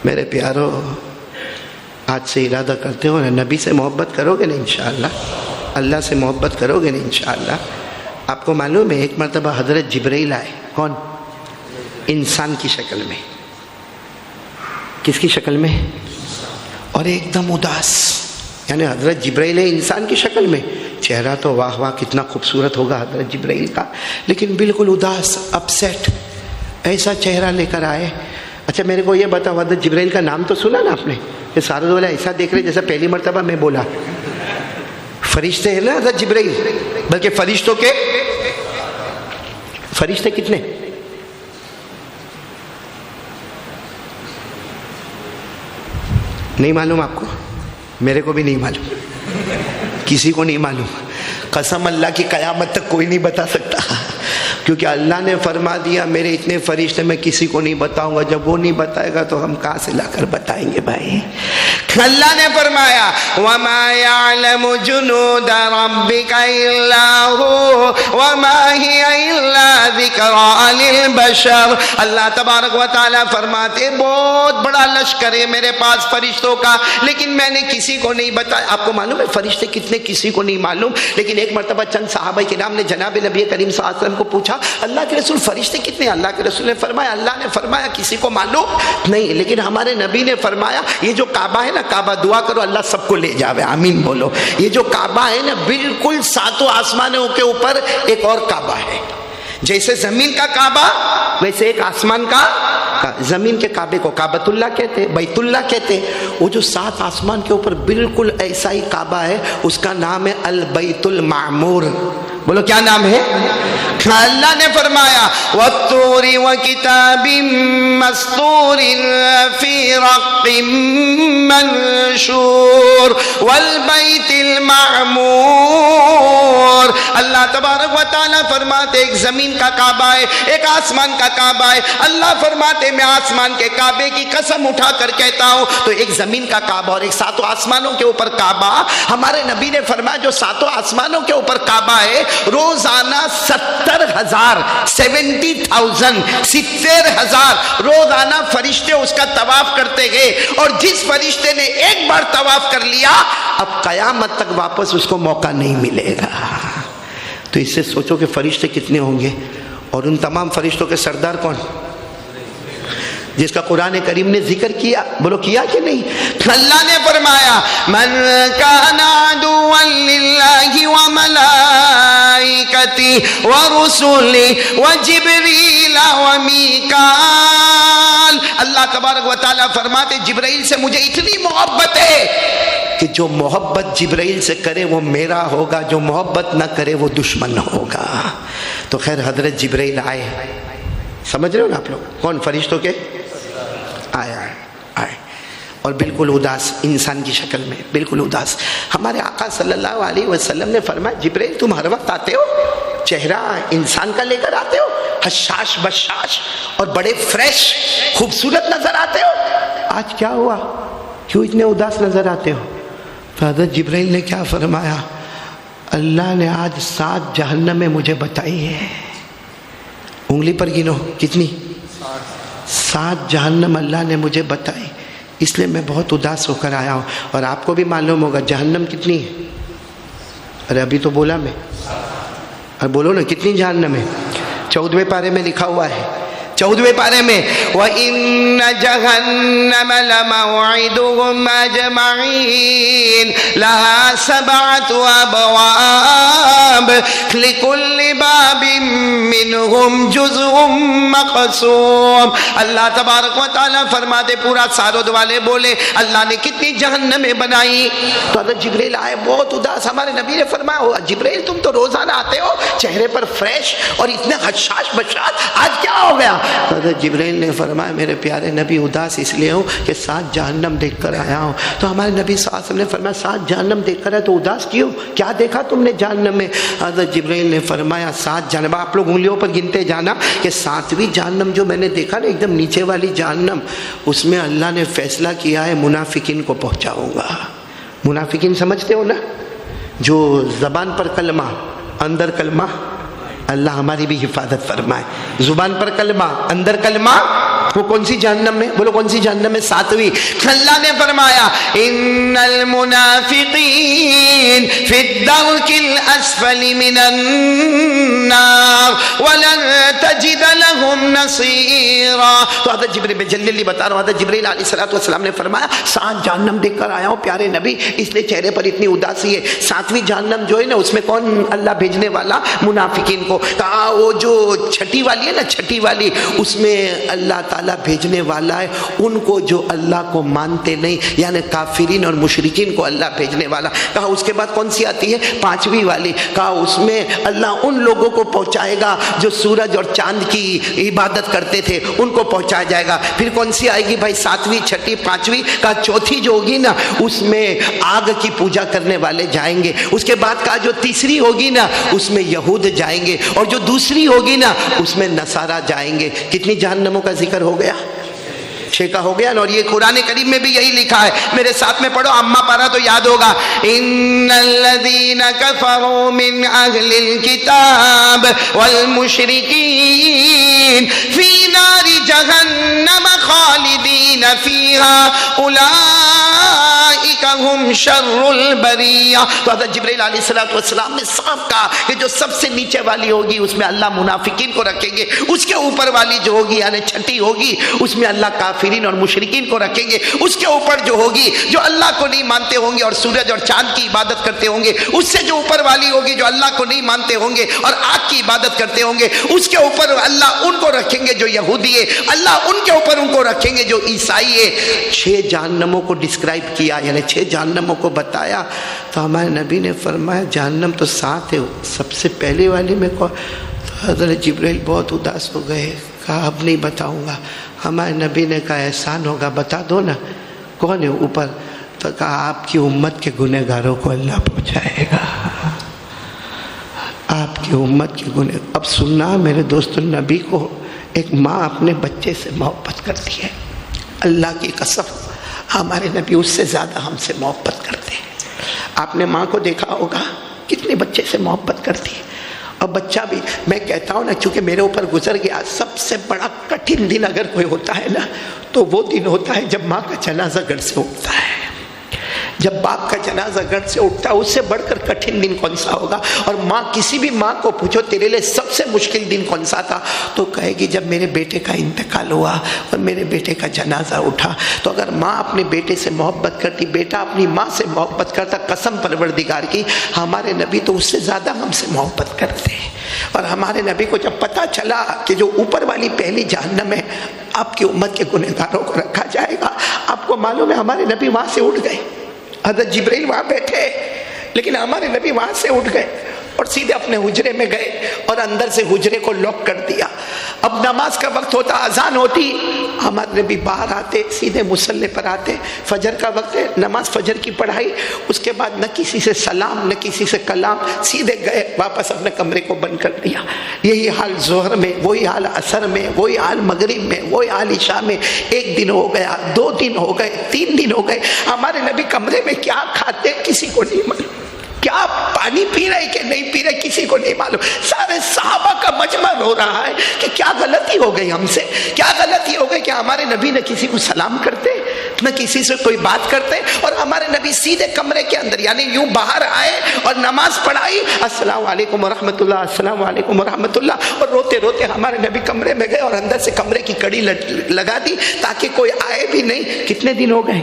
میرے پیارو آج سے ارادہ کرتے ہو نا، نبی سے محبت کرو گے نا انشاءاللہ، اللہ سے محبت کرو گے نا انشاءاللہ. آپ کو معلوم ہے ایک مرتبہ حضرت جبرائیل آئے، کون؟ انسان کی شکل میں. کس کی شکل میں؟ اور ایک دم اداس. یعنی حضرت جبرائیل ہے انسان کی شکل میں، چہرہ تو واہ واہ کتنا خوبصورت ہوگا حضرت جبرائیل کا، لیکن بالکل اداس، اپسیٹ. ایسا چہرہ لے کر آئے. اچھا میرے کو یہ بتاؤ حضرت جبرائیل کا نام تو سنا نا آپ نے؟ یہ سارے والے ایسا دیکھ رہے جیسا پہلی مرتبہ میں بولا. فرشتے ہیں نا حضرت جبرائیل، بلکہ فرشتوں کے فرشتے کتنے؟ نہیں معلوم آپ کو؟ میرے کو بھی نہیں معلوم، کسی کو نہیں معلوم. قسم اللہ کی قیامت تک کوئی نہیں بتا سکتا، کیونکہ اللہ نے فرما دیا میرے اتنے فرشتے میں کسی کو نہیں بتاؤں گا. جب وہ نہیں بتائے گا تو ہم کہاں سے لا کر بتائیں گے بھائی؟ اللہ نے فرمایا وَمَا يَعْلَمُ جُنُودَ رَبِّكَ إِلَّا هُوَ وَمَا هِيَ إِلَّا ذِكْرَىٰ لِلْبَشَرِ. اللہ تبارک و تعالیٰ فرماتے بہت بڑا لشکر ہے میرے پاس فرشتوں کا، لیکن میں نے کسی کو نہیں بتایا. آپ کو معلوم ہے فرشتے کتنے؟ کسی کو نہیں معلوم. لیکن ایک مرتبہ چند صحابہ کرام نے جناب نبی کریم صلی اللہ علیہ وسلم کو پوچھا اللہ کے رسول فرشتے کتنے؟ اللہ کے رسول نے فرمایا کسی کو معلوم نہیں، لیکن ہمارے نبی نے فرمایا یہ جو کعبہ ہے نا، کعبہ دعا کرو اللہ سب کو لے جاوے، آمین بولو. یہ جو کعبہ ہے نا بالکل 7 آسمانوں کے اوپر ایک اور کعبہ ہے. جیسے زمین کا کعبہ ویسے ایک آسمان کا. زمین کے کعبے کو کعبۃ اللہ کہتے، بیت اللہ کہتے. وہ جو 7 آسمان کے اوپر بالکل ایسا ہی کعبہ ہے، اس کا نام ہے البیت المعمور. بولو کیا نام ہے؟ اللہ نے فرمایا وَالطُّورِ وَكِتَابٍ مَّسْطُورٍ فِي رَقٍّ مَّنشُورٍ وَالْبَيْتِ الْمَعْمُورِ. اللہ تبارک و تعالیٰ فرماتے ایک زمین کا کعبہ ہے، ایک آسمان کا کعبہ ہے. اللہ فرماتے میں آسمان کے کعبے کی قسم اٹھا کر کہتا ہوں تو ایک زمین کا کعبہ اور ایک 7 آسمانوں کے اوپر کعبہ. ہمارے نبی نے فرمایا جو 7 آسمانوں کے اوپر کعبہ ہے روزانہ 70,000 روزانہ فرشتے اس کا طواف کرتے گئے. اور جس فرشتے نے ایک بار طواف کر لیا اب قیامت تک واپس اس کو موقع نہیں ملے گا. تو اس سے سوچو کہ فرشتے کتنے ہوں گے. اور ان تمام فرشتوں کے سردار کون؟ جس کا قرآن کریم نے ذکر کیا، بولو کیا کہ نہیں؟ اللہ نے فرمایا من کان عدوا للہ وملائکتہ ورسلہ وجبریل ومیکال، اللہ تبارک و تعالیٰ فرماتے جبرائیل سے مجھے اتنی محبت ہے کہ جو محبت جبرائیل سے کرے وہ میرا ہوگا، جو محبت نہ کرے وہ دشمن ہوگا۔ تو خیر حضرت جبرائیل آئے، سمجھ رہے ہو نا آپ لوگ؟ کون؟ فرشتوں کے آئے اور بالکل اداس انسان کی شکل میں، بالکل اداس۔ ہمارے آقا صلی اللہ علیہ وسلم نے فرمایا جبرائیل تم ہر وقت آتے ہو، چہرہ انسان کا لے کر آتے ہو، حشاش بشاش اور بڑے فریش خوبصورت نظر آتے ہو، آج کیا ہوا؟ کیوں اتنے اداس نظر آتے ہو؟ حضرت جبرائیل نے کیا فرمایا؟ اللہ نے آج 7 جہنمیں مجھے بتائی ہے، انگلی پر گنو کتنی؟ 7 جہنم اللہ نے مجھے بتائی، اس لیے میں بہت اداس ہو کر آیا ہوں۔ اور آپ کو بھی معلوم ہوگا جہنم کتنی ہے؟ ارے ابھی تو بولا میں، ارے بولو نا کتنی جہنم ہے؟ 14ویں پارے میں لکھا ہوا ہے، 14ویں پارے میں وَإِنَّ جَهَنَّمَ لَمَوْعِدُهُمْ أَجْمَعِينَ لَهَا 7 أَبْوَابٍ لِكُلِّ بَابٍ مِّنْهُمْ جُزْءٌ مَّقْسُومٌ۔ اللہ تبارک و تعالیٰ فرماتے پورا سارود والے بولے اللہ نے کتنی جہنمیں بنائی۔ تو حضرت جبرائیل آئے بہت اداس، ہمارے نبی نے فرمایا جبرائیل تم تو روزانہ آتے ہو چہرے پر فریش اور اتنے حشاش بشاش، آج کیا ہو گیا؟ حضرت جبرائیل نے فرمایا میرے پیارے نبی اداس اس لیے ہوں کہ 7 جہنم دیکھ کر آیا ہوں۔ تو ہمارے نبی صلی اللہ علیہ وسلم نے فرمایا 7 جہنم دیکھ کر آئے تو اداس کیوں؟ کیا دیکھا تم نے جہنم میں؟ حضرت جبرائیل نے فرمایا 7 جہنم، آپ لوگ انگلیوں پر گنتے جانا کہ 7ویں جہنم جو میں نے دیکھا نا ایک دم نیچے والی جہنم، اس میں اللہ نے فیصلہ کیا ہے منافقین کو پہنچاؤں گا۔ منافقین سمجھتے ہو نا، جو زبان پر کلمہ اندر کلمہ، اللہ ہماری بھی حفاظت فرمائے، زبان پر کلمہ اندر کلمہ، وہ کون سی جہنم میں؟ بولو کون سی جہنم میں؟ 7ویں۔ اللہ نے فرمایا ان المنافقین فی الدرک الاسفل من النار ولن تجد لهم نصیرا۔ تو حضرت جبرائیل میں جلدی بتا رہا ہوں، حضرت جبرائیل علیہ السلام نے فرمایا 7 جہنم دیکھ کر آیا ہوں پیارے نبی، اس لیے چہرے پر اتنی اداسی ہے۔ 7ویں جہنم جو ہے نا اس میں کون اللہ بھیجنے والا؟ منافقین کو۔ کہا وہ جو چھٹی والی ہے نا، چھٹی والی، اس میں اللہ تعالیٰ بھیجنے والا ہے ان کو جو اللہ کو مانتے نہیں، یعنی کافرین اور مشرکین کو اللہ بھیجنے والا۔ کہا اس کے بعد کون سی آتی ہے؟ 5ویں والی۔ کہا اس میں اللہ ان لوگوں کو پہنچائے گا جو سورج اور چاند کی عبادت کرتے تھے، ان کو پہنچایا جائے گا۔ پھر کون سی آئے گی بھائی؟ 7ویں، 6ٹھی، 5ویں۔ کہا 4تھی جو ہوگی نا اس میں آگ کی پوجا کرنے والے جائیں گے۔ اس کے بعد کہا جو 3ری ہوگی نا اس میں یہود جائیں گے، اور جو 2ری ہوگی نا اس میں نصارہ جائیں گے۔ کتنی جہنموں کا ذکر ہو گیا؟ 6 کا ہو گیا نا۔ اور یہ قرآن کریم میں بھی یہی لکھا ہے، میرے ساتھ میں پڑھو، اما پارا تو یاد ہوگا، ان الذین کفروا من اہل الکتاب والمشرکین فی نار جہنم خالدین فیہا اولئک ہم شر البریہ۔ تو حضرت جبرائیل علیہ السلام نے صاف کہا کہ جو سب سے نیچے والی ہوگی اس میں اللہ منافقین کو رکھیں گے، اس کے اوپر والی جو ہوگی یعنی 6ٹھی ہوگی اس میں اللہ کافرین اور مشرکین کو رکھیں گے، اس کے اوپر جو ہوگی جو اللہ کو نہیں مانتے ہوں گے اور سورج اور چاند کی عبادت کرتے ہوں گے، اس سے جو اوپر والی ہوگی جو اللہ کو نہیں مانتے ہوں گے اور آگ کی عبادت کرتے ہوں گے، اس کے اوپر اللہ ان کو رکھیں گے جو یہودی ہے، اللہ ان کے اوپر ان کو رکھیں گے جو عیسائی ہے۔ 6 جہنموں کو ڈسکرائب کیا، یعنی 6 جہنموں کو بتایا۔ تو ہمارے نبی نے فرمایا جہنم تو 7 ہے، سب سے پہلے والی میں کون؟ تو حضرت جبرائیل بہت اداس ہو گئے، کہا اب نہیں بتاؤں گا۔ ہمارے نبی نے کہا احسان ہوگا بتا دو نا کون ہے اوپر؟ تو کہا آپ کی امت کے گنہ گاروں کو اللہ پہنچائے گا، آپ کی امت کے گنہ۔ اب سننا میرے دوستو، نبی کو ایک ماں اپنے بچے سے محبت کرتی ہے، اللہ کی قسم ہمارے نبی اس سے زیادہ ہم سے محبت کرتے ہیں۔ آپ نے ماں کو دیکھا ہوگا کتنے بچے سے محبت کرتی ہے، اور بچہ بھی، میں کہتا ہوں نا چونکہ میرے اوپر گزر گیا، سب سے بڑا کٹھن دن اگر کوئی ہوتا ہے نا تو وہ دن ہوتا ہے جب ماں کا جنازہ گھر سے اٹھتا ہے۔ جب باپ کا جنازہ گھر سے اٹھتا اس سے بڑھ کر کٹھن دن کون سا ہوگا؟ اور ماں، کسی بھی ماں کو پوچھو تیرے لیے سب سے مشکل دن کون سا تھا، تو کہے گی جب میرے بیٹے کا انتقال ہوا اور میرے بیٹے کا جنازہ اٹھا۔ تو اگر ماں اپنے بیٹے سے محبت کرتی، بیٹا اپنی ماں سے محبت کرتا، قسم پروردگار کی ہمارے نبی تو اس سے زیادہ ہم سے محبت کرتے ہیں۔ اور ہمارے نبی کو جب پتا چلا کہ جو اوپر والی پہلی جہنم ہے آپ کی امت کے گنہگاروں کو رکھا جائے گا، آپ کو معلوم ہے ہمارے نبی وہاں سے اٹھ گئے۔ حضرت جبرائیل وہاں بیٹھے لیکن ہمارے نبی وہاں سے اٹھ گئے اور سیدھے اپنے حجرے میں گئے اور اندر سے حجرے کو لاک کر دیا۔ اب نماز کا وقت ہوتا، اذان ہوتی، ہمارے نبی باہر آتے، سیدھے مصلی پر آتے، فجر کا وقت ہے، نماز فجر کی پڑھائی، اس کے بعد نہ کسی سے سلام نہ کسی سے کلام، سیدھے گئے واپس اپنے کمرے کو بند کر دیا۔ یہی حال ظہر میں، وہی حال عصر میں، وہی حال مغرب میں، وہی حال عشاء میں۔ ایک دن ہو گیا، 2 دن ہو گئے، 3 دن ہو گئے، ہمارے نبی کمرے میں کیا کھاتے کسی کو نہیں معلوم، کیا پانی پی رہے کہ نہیں پی رہے کسی کو نہیں معلوم۔ سارے صحابہ کا مجمع رو رہا ہے کہ کیا غلطی ہو گئی ہم سے، کیا غلطی ہو گئی کہ ہمارے نبی نہ کسی کو سلام کرتے نہ کسی سے کوئی بات کرتے، اور ہمارے نبی سیدھے کمرے کے اندر یعنی یوں باہر آئے اور نماز پڑھائی، السلام علیکم ورحمۃ اللہ، السلام علیکم ورحمۃ اللہ، اور روتے روتے ہمارے نبی کمرے میں گئے اور اندر سے کمرے کی کڑی لگا دی تاکہ کوئی آئے بھی نہیں۔ کتنے دن ہو گئے؟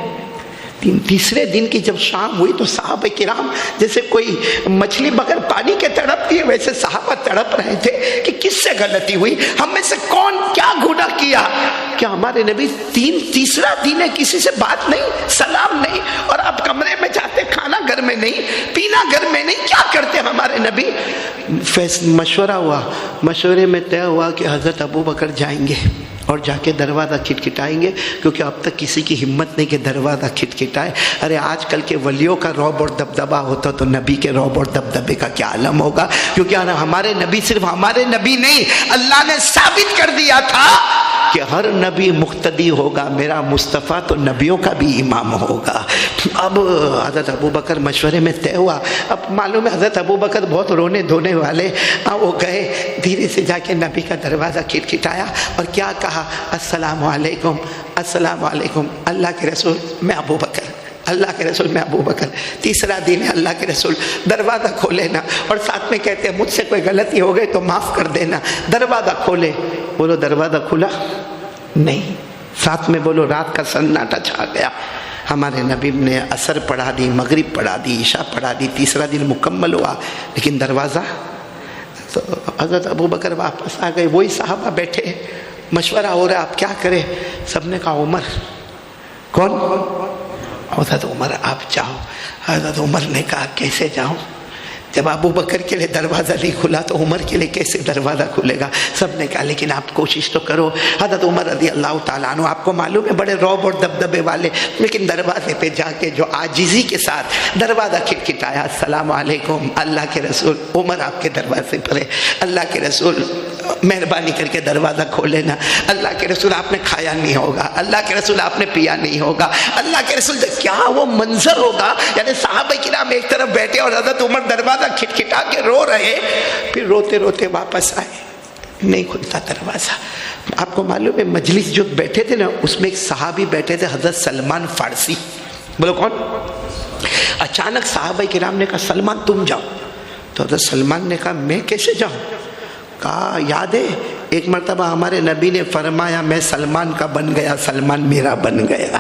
تیسرے دن کی جب شام ہوئی تو صحابہ کرام جیسے کوئی مچھلی بغیر پانی کے تڑپتی ہے ویسے صحابہ تڑپ رہے تھے کہ کس سے غلطی ہوئی، ہم میں سے کون کیا گناہ کیا کہ ہمارے نبی تیسرا دن ہے کسی سے بات نہیں، سلام نہیں، اور اب کمرے میں جاتے، کھانا گھر میں نہیں، پینا گھر میں نہیں، کیا کرتے ہمارے نبی؟ مشورہ ہوا، مشورے میں طے ہوا کہ حضرت ابوبکر جائیں گے اور جا کے دروازہ کھٹکھٹائیں گے، کیونکہ اب تک کسی کی ہمت نہیں کہ دروازہ کھٹکھٹائے۔ ارے آج کل کے ولیوں کا رعب اور دبدبہ ہوتا تو نبی کے رعب اور دبدبے کا کیا عالم ہوگا؟ کیونکہ ہمارے نبی صرف ہمارے نبی نہیں، اللہ نے ثابت کر دیا تھا کہ ہر نبی مقتدی ہوگا، میرا مصطفیٰ تو نبیوں کا بھی امام ہوگا۔ اب حضرت ابوبکر مشورے میں طے ہوا، اب معلوم ہے حضرت ابوبکر بہت رونے دھونے والے، وہ گئے دھیرے سے جا کے نبی کا دروازہ کھٹکھٹایا اور کیا کہا، السلام علیکم، السلام علیکم، اللہ کے رسول میں ابوبکر، اللہ کے رسول میں ابوبکر۔ تیسرا دن ہے، اللہ کے رسول دروازہ کھولے نا، اور ساتھ میں کہتے ہیں مجھ سے کوئی غلطی ہو گئی تو معاف کر دینا، دروازہ کھولے۔ بولو دروازہ کھلا نہیں، ساتھ میں بولو رات کا سناٹا چھا گیا۔ ہمارے نبی نے عصر پڑھا دی، مغرب پڑھا دی، عشاء پڑھا دی، تیسرا دن مکمل ہوا لیکن دروازہ۔ تو حضرت ابوبکر واپس آ گئے، وہی صحابہ بیٹھے، مشورہ ہو رہا آپ کیا کریں؟ سب نے کہا عمر۔ کون؟ حضرت عمر، آپ جاؤ۔ حضرت عمر نے کہا کیسے جاؤں؟ جب ابو بکر کے لیے دروازہ نہیں کھلا تو عمر کے لیے کیسے دروازہ کھلے گا؟ سب نے کہا لیکن آپ کوشش تو کرو۔ حضرت عمر رضی اللہ تعالیٰ عنہ آپ کو معلوم ہے بڑے رعب اور دبدبے والے، لیکن دروازے پہ جا کے جو عاجزی کے ساتھ دروازہ کھٹکھٹایا، السلام علیکم، اللہ کے رسول۔ عمر آپ کے دروازے پر ہے، اللہ کے رسول مہربانی کر کے دروازہ کھولے نا، اللہ کے رسول آپ نے کھایا نہیں ہوگا، اللہ کے رسول آپ نے پیا نہیں ہوگا، اللہ کے رسول کیا وہ منظر ہوگا، یعنی صحابہ کرام ایک طرف بیٹھے اور حضرت عمر دروازہ کھٹکھٹا کے رو رہے، پھر روتے روتے واپس آئے، نہیں کھلتا دروازہ۔ آپ کو معلوم ہے مجلس جو بیٹھے تھے نا اس میں ایک صحابی بیٹھے تھے حضرت سلمان فارسی، بولو کون؟ اچانک صحابہ کرام نے کہا سلمان تم جاؤ، تو حضرت سلمان نے کہا میں کیسے جاؤں؟ کہا یاد ہے ایک مرتبہ ہمارے نبی نے فرمایا میں سلمان کا بن گیا، سلمان میرا بن گیا،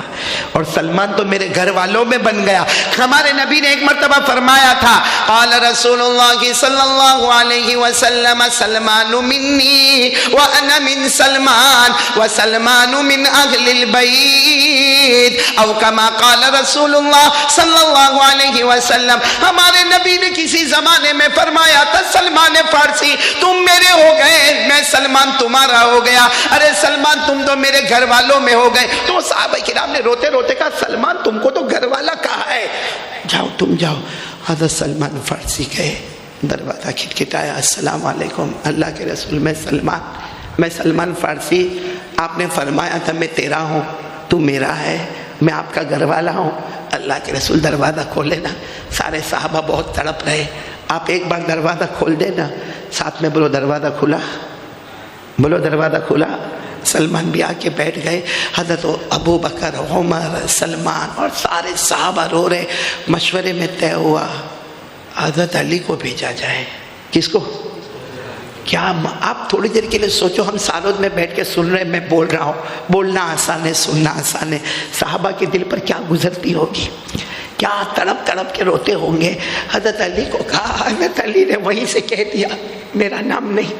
اور سلمان تو میرے گھر والوں میں بن گیا۔ ہمارے نبی نے ایک مرتبہ فرمایا تھا قال رسول اللہ صلی اللہ علیہ وسلم سلمان منی وانا من سلمان وسلمان من اہل البیت، او کما قال رسول اللہ صلی اللہ علیہ وسلم۔ ہمارے نبی نے کسی زمانے میں فرمایا تھا سلمان فارسی تم میرے ہو گئے، میں سلمان تمہارا ہو گیا، ارے سلمان تم تو میرے گھر والوں میں ہو گئے۔ تو صحابہ کرام نے روتے روتے کہا سلمان تم کو تو گھر والا کہا ہے، جاؤ تم جاؤ۔ حضرت سلمان فارسی گئے، دروازہ کھٹکھٹایا، السلام علیکم، اللہ کے رسول میں سلمان فارسی، آپ نے فرمایا تھا میں تیرا ہوں تو میرا ہے، میں آپ کا گھر والا ہوں، اللہ کے رسول دروازہ کھولے نا۔ سارے صحابہ بہت تڑپ رہے، آپ ایک بار دروازہ کھول دینا، ساتھ میں بولو دروازہ کھلا، بولو دروازہ کھلا۔ سلمان بھی آ کے بیٹھ گئے. حضرت ابو بکر، عمر، سلمان اور سارے صحابہ رو رہے. مشورے میں طے ہوا حضرت علی کو بھیجا جائے. کس کو؟ کیا آپ تھوڑی دیر کے لیے سوچو، ہم سارود میں بیٹھ کے سن رہے، میں بول رہا ہوں، بولنا آسان ہے، سننا آسان ہے. صحابہ کے دل پر کیا گزرتی ہوگی، کیا تڑپ تڑپ کے روتے ہوں گے. حضرت علی کو کہا، حضرت علی نے وہیں سے کہہ دیا میرا نام نہیں،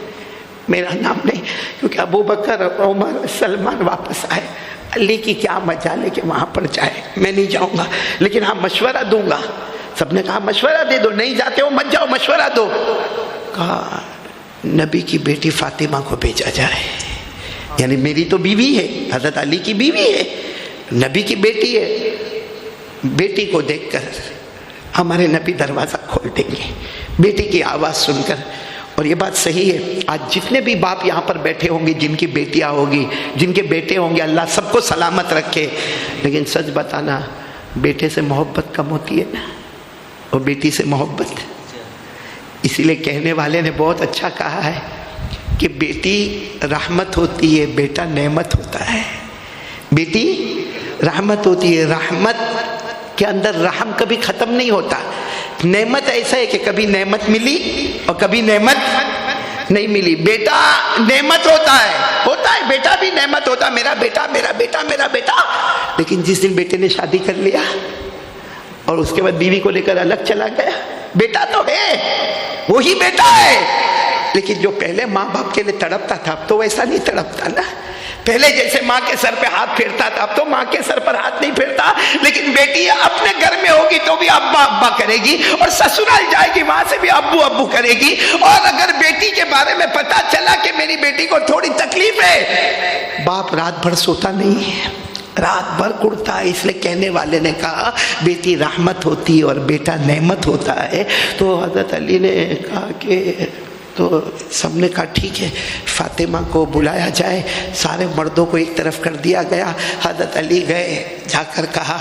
میرا نام نہیں، کیونکہ ابو بکر، عمر، سلمان واپس آئے. علی کی کیا مجال ہے کہ وہاں پر جائے، میں نہیں جاؤں گا، لیکن ہاں مشورہ دوں گا. سب نے کہا مشورہ دے دو، نہیں جاتے ہو مت جاؤ، مشورہ دو. کہا نبی کی بیٹی فاطمہ کو بھیجا جائے. یعنی میری تو بیوی ہے، حضرت علی کی بیوی ہے، نبی کی بیٹی ہے. بیٹی کو دیکھ کر ہمارے نبی دروازہ کھول دیں گے، بیٹی کی آواز سن کر. اور یہ بات صحیح ہے، آج جتنے بھی باپ یہاں پر بیٹھے ہوں گے، جن کی بیٹیاں ہوگی، جن کے بیٹے ہوں گے، اللہ سب کو سلامت رکھے. لیکن سچ بتانا، بیٹے سے محبت کم ہوتی ہے نا، اور بیٹی سے محبت. اسی لیے کہنے والے نے بہت اچھا کہا ہے کہ بیٹی رحمت ہوتی ہے، بیٹا نعمت ہوتا ہے. بیٹی رحمت ہوتی ہے، رحمت کے اندر رحم کبھی ختم نہیں ہوتا. نعمت ایسا ہے کہ کبھی نعمت ملی اور کبھی نعمت نہیں ملی. بیٹا نعمت ہوتا ہے بیٹا بھی نعمت ہوتا ہے، میرا بیٹا میرا بیٹا میرا بیٹا. لیکن جس دن بیٹے نے شادی کر لیا اور اس کے بعد بیوی کو لے کر الگ چلا گیا، بیٹا تو ہے، وہی بیٹا ہے، لیکن جو پہلے ماں باپ کے لیے تڑپتا تھا اب تو ویسا نہیں تڑپتا نا. پہلے جیسے ماں کے سر پہ ہاتھ پھیرتا تھا اب تو ماں کے سر پر ہاتھ نہیں پھیرتا. لیکن بیٹی اپنے گھر میں ہوگی تو بھی ابا ابا کرے گی، اور سسرال جائے گی وہاں سے بھی ابو ابو کرے گی. اور اگر بیٹی کے بارے میں پتا چلا کہ میری بیٹی کو تھوڑی تکلیف ہے، باپ رات بھر سوتا نہیں ہے، رات بھر کڑتا ہے. اس لیے کہنے والے نے کہا بیٹی رحمت ہوتی ہے اور بیٹا نعمت ہوتا ہے. تو حضرت علی نے کہا کہ تو سب نے کہا ٹھیک ہے، فاطمہ کو بلایا جائے. سارے مردوں کو ایک طرف کر دیا گیا. حضرت علی گئے، جا کر کہا.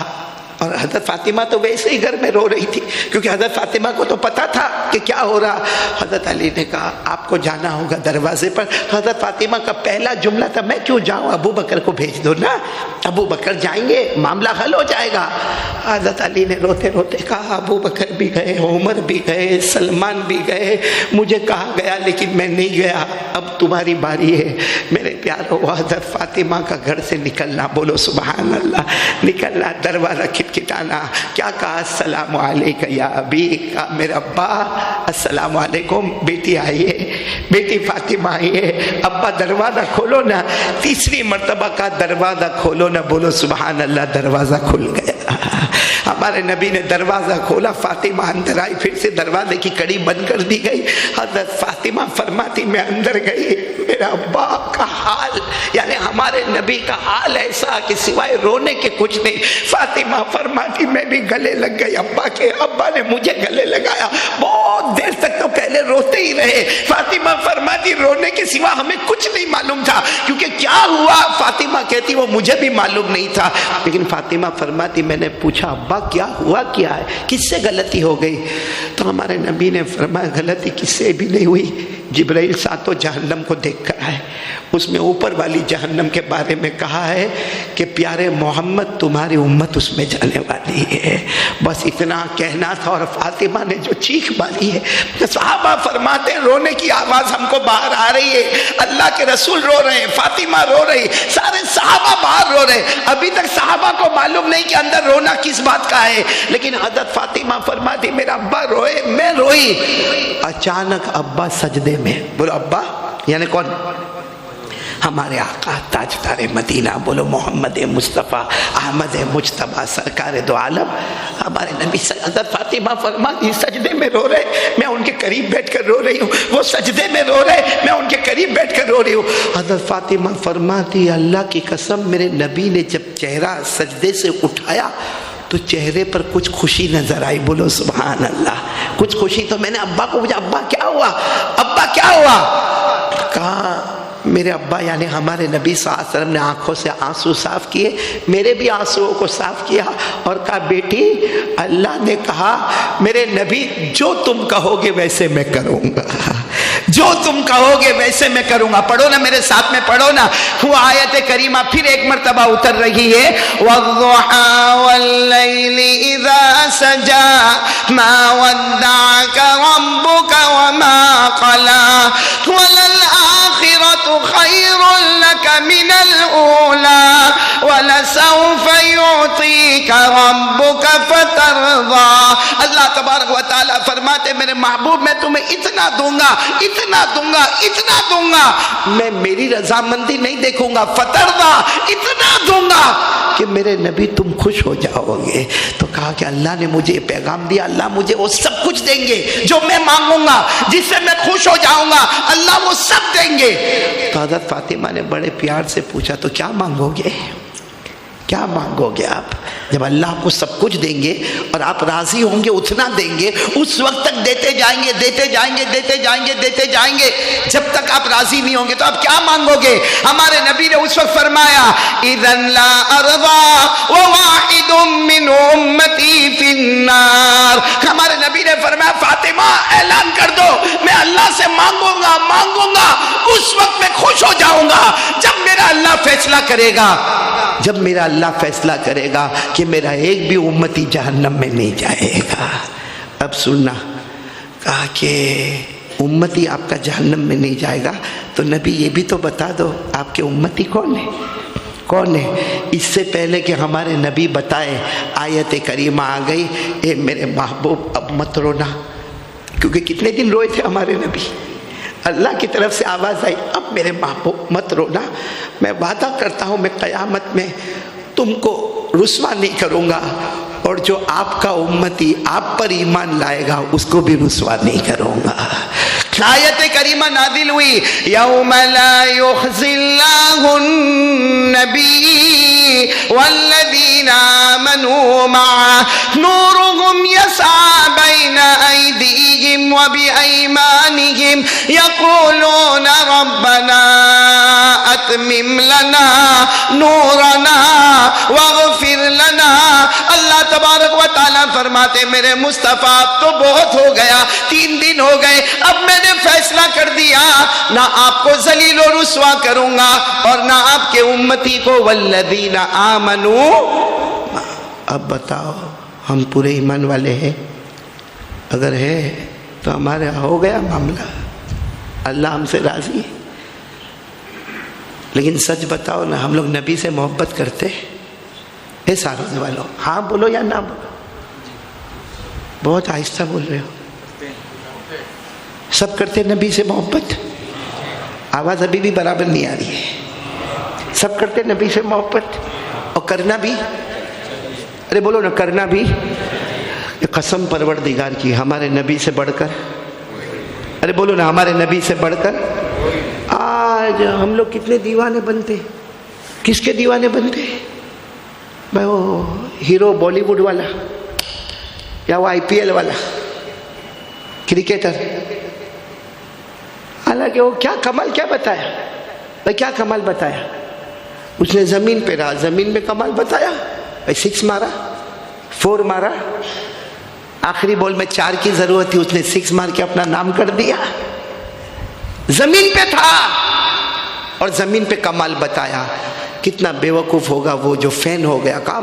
اور حضرت فاطمہ تو ویسے ہی گھر میں رو رہی تھی، کیونکہ حضرت فاطمہ کو تو پتا تھا کہ کیا ہو رہا. حضرت علی نے کہا آپ کو جانا ہوگا دروازے پر. حضرت فاطمہ کا پہلا جملہ تھا میں کیوں جاؤں، ابو بکر کو بھیج دو نا، ابو بکر جائیں گے، معاملہ حل ہو جائے گا. حضرت علی نے روتے روتے کہا ابو بکر بھی گئے، عمر بھی گئے، سلمان بھی گئے، مجھے کہا گیا لیکن میں نہیں گیا، اب تمہاری باری ہے. میرے پیارو، حضرت فاطمہ کا گھر سے نکلنا، بولو سبحان اللہ، نکلنا، دروازہ کھٹکھٹانا. کیا کہا السلام علیکم یا ابی، کہا میرے ابا السلام علیکم. بیٹی آئی ہے، بیٹی فاطمہ آئی ہے، ابا دروازہ کھولو نا. تیسری مرتبہ کا دروازہ کھولو نا، بولو سبحان اللہ، دروازہ کھل گیا. ہمارے نبی نے دروازہ کھولا، فاطمہ اندر آئی، پھر سے دروازے کی کڑی بند کر دی گئی. حضرت فاطمہ فرماتی میں اندر گئی، میرا ابا کا حال، یعنی ہمارے نبی کا حال ایسا کہ سوائے رونے کے کچھ نہیں. فاطمہ فرماتی میں بھی گلے لگ گئی ابا کے، ابا نے مجھے گلے لگایا. بہت دیر تک تو پہلے روتے ہی رہے. فاطمہ فرماتی رونے کے سوا ہمیں کچھ نہیں معلوم تھا، کیونکہ کیا ہوا فاطمہ کہتی وہ مجھے بھی معلوم نہیں تھا. لیکن فاطمہ فرماتی میں نے پوچھا ابا کیا ہوا، کیا ہے، کس سے غلطی ہو گئی؟ تو ہمارے نبی نے فرمایا غلطی کس سے بھی نہیں ہوئی. جبرائیل ساتوں جہنم کو دیکھ کر آئے، اس میں اوپر والی جہنم کے بارے میں کہا ہے کہ پیارے محمد تمہاری امت اس میں جانے والی ہے. بس اتنا کہنا تھا. اور فاطمہ نے جو چیخ ماری ہے، صحابہ فرماتے ہیں رونے کی آواز ہم کو باہر آ رہی ہے. اللہ کے رسول رو رہے ہیں، فاطمہ رو رہی، سارے صحابہ باہر رو رہے. ابھی تک صحابہ کو معلوم نہیں کہ اندر رونا کس بات کا ہے. لیکن حضرت فاطمہ فرماتی میرا ابا روئے، میں روئی. اچانک ابا سجدے میں، بولو ابا یعنی کون؟ ہمارے آقا تاجدار مدینہ، بولو محمد مصطفیٰ احمد مجتبیٰ سرکار دو عالم. ہمارے نبی حضرت فاطمہ فرماتی سجدے میں رو رہے، میں ان کے قریب بیٹھ کر رو رہی ہوں. وہ سجدے میں رو رہے، میں ان کے قریب بیٹھ کر رو رہی ہوں. حضرت فاطمہ فرماتی اللہ کی قسم میرے نبی نے جب چہرہ سجدے سے اٹھایا تو چہرے پر کچھ خوشی نظر آئی. بولو سبحان اللہ، کچھ خوشی. تو میں نے ابا کو پوچھا ابا کیا ہوا، ابا کیا ہوا؟ کہا میرے ابا یعنی ہمارے نبی صلی اللہ علیہ وسلم نے آنکھوں سے آنسو صاف کیے، میرے بھی آنسوؤں کو صاف کیا اور کہا بیٹی اللہ نے کہا میرے نبی جو تم کہو گے ویسے میں کروں گا، جو تم کہو گے ویسے میں کروں گا۔ پڑھو نا میرے ساتھ میں، پڑھو نا وہ آیت کریمہ پھر ایک مرتبہ اتر رہی ہے، وَالضُّحَىٰ وَاللَّيْلِ إِذَا سَجَىٰ مَا وَدَّعَكَ رَبُّكَ وَمَا قَلَىٰ وَلَلْآخِرَةُ خَيْرٌ لَكَ مِنَ الْأُولَىٰ وَلَسَوْفَ يُعْطِيكَ رَبُّكَ فَتَرْضَىٰ۔ اللہ تبارک و تعالیٰ فرماتے میرے محبوب میں تمہیں اتنا دوں گا، اتنا دوں گا، اتنا دوں گا، میں میری رضامندی نہیں دیکھوں گا، فترضیٰ اتنا دوں گا کہ میرے نبی تم خوش ہو جاؤ گے۔ تو کہا کہ اللہ نے مجھے یہ پیغام دیا، اللہ مجھے وہ سب کچھ دیں گے جو میں مانگوں گا، جس سے میں خوش ہو جاؤں گا، اللہ وہ سب دیں گے۔ تو حضرت فاطمہ نے بڑے پیار سے پوچھا تو کیا مانگو گے، کیا مانگو گے آپ؟ جب اللہ آپ کو سب کچھ دیں گے اور آپ راضی ہوں گے اتنا دیں گے، اس وقت تک دیتے جائیں گے، دیتے جائیں گے، دیتے جائیں گے، دیتے جائیں گے، جب تک آپ راضی نہیں ہوں گے تو آپ کیا مانگو گے؟ ہمارے نبی نے اس وقت فرمایا اِذًا لَا أَرْضَىٰ وَوَاحِدٌ مِّنْ أُمَّتِي فِي النَّارِ۔ ہمارے نبی نے فرمایا فاطمہ اعلان کر دو میں اللہ سے مانگوں گا، مانگوں گا، اس وقت میں خوش ہو جاؤں گا جب میرا اللہ فیصلہ کرے گا، جب میرا اللہ فیصلہ کرے گا کہ میرا ایک بھی امتی جہنم میں نہیں جائے گا۔ اب سننا، کہا کہ امتی آپ کا جہنم میں نہیں جائے گا تو نبی یہ بھی تو بتا دو آپ کے امتی کون ہے، کون ہے؟ اس سے پہلے کہ ہمارے نبی بتائے آیت کریمہ آ گئی، اے میرے محبوب اب مت رونا، کیونکہ کتنے دن روئے تھے ہمارے نبی، اللہ کی طرف سے آواز آئی اب میرے محبوب مت رونا، میں وعدہ کرتا ہوں میں قیامت میں تم کو رسوا نہیں کروں گا، اور جو آپ کا امتی آپ پر ایمان لائے گا اس کو بھی رسوا نہیں کروں گا۔ آیت کریمہ نازل ہوئی یوم لا یخزی اللہ النبی والذین آمنوا معه نورهم یسعى بین ایدیہم وبایمانہم یقولون ربنا اتمم لنا نورنا واغفر لنا۔ اللہ تبارک و تعالیٰ فرماتے میرے مصطفیٰ اب تو بہت ہو گیا، 3 دن ہو گئے، اب میں نے فیصلہ کر دیا نہ آپ کو ذلیل و رسوا کروں گا اور نہ آپ کے امتی کو، والذین آمنوا۔ اب بتاؤ ہم پورے ایمان والے ہیں؟ اگر ہے تو ہمارے ہو گیا معاملہ، اللہ ہم سے راضی ہے۔ لیکن سچ بتاؤ نا ہم لوگ نبی سے محبت کرتے ہیں؟ اے سارے والوں ہاں بولو یا نہ بولو، بہت آہستہ بول رہے ہو۔ سب کرتے نبی سے محبت؟ آواز ابھی بھی برابر نہیں آ رہی ہے۔ سب کرتے نبی سے محبت اور کرنا بھی؟ ارے بولو نا کرنا بھی؟ قسم پروردگار کی ہمارے نبی سے بڑھ کر، ارے بولو نا ہمارے نبی سے بڑھ کر آج ہم لوگ کتنے دیوانے بنتے، کس کے دیوانے بنتے؟ میں وہ ہیرو بالی ووڈ والا یا وہ IPL والا کرکٹر، حالانکہ وہ کیا کمال کیا بتایا، کیا کمال بتایا؟ اس نے زمین پہ رہا، زمین میں کمال بتایا، 6 مارا، 4 مارا، آخری بال میں 4 کی ضرورت تھی، اس نے 6 مار کے اپنا نام کر دیا، زمین پہ تھا اور زمین پہ کمال بتایا۔ کتنا بے وقوف ہوگا وہ جو فین ہو گیا۔ کہا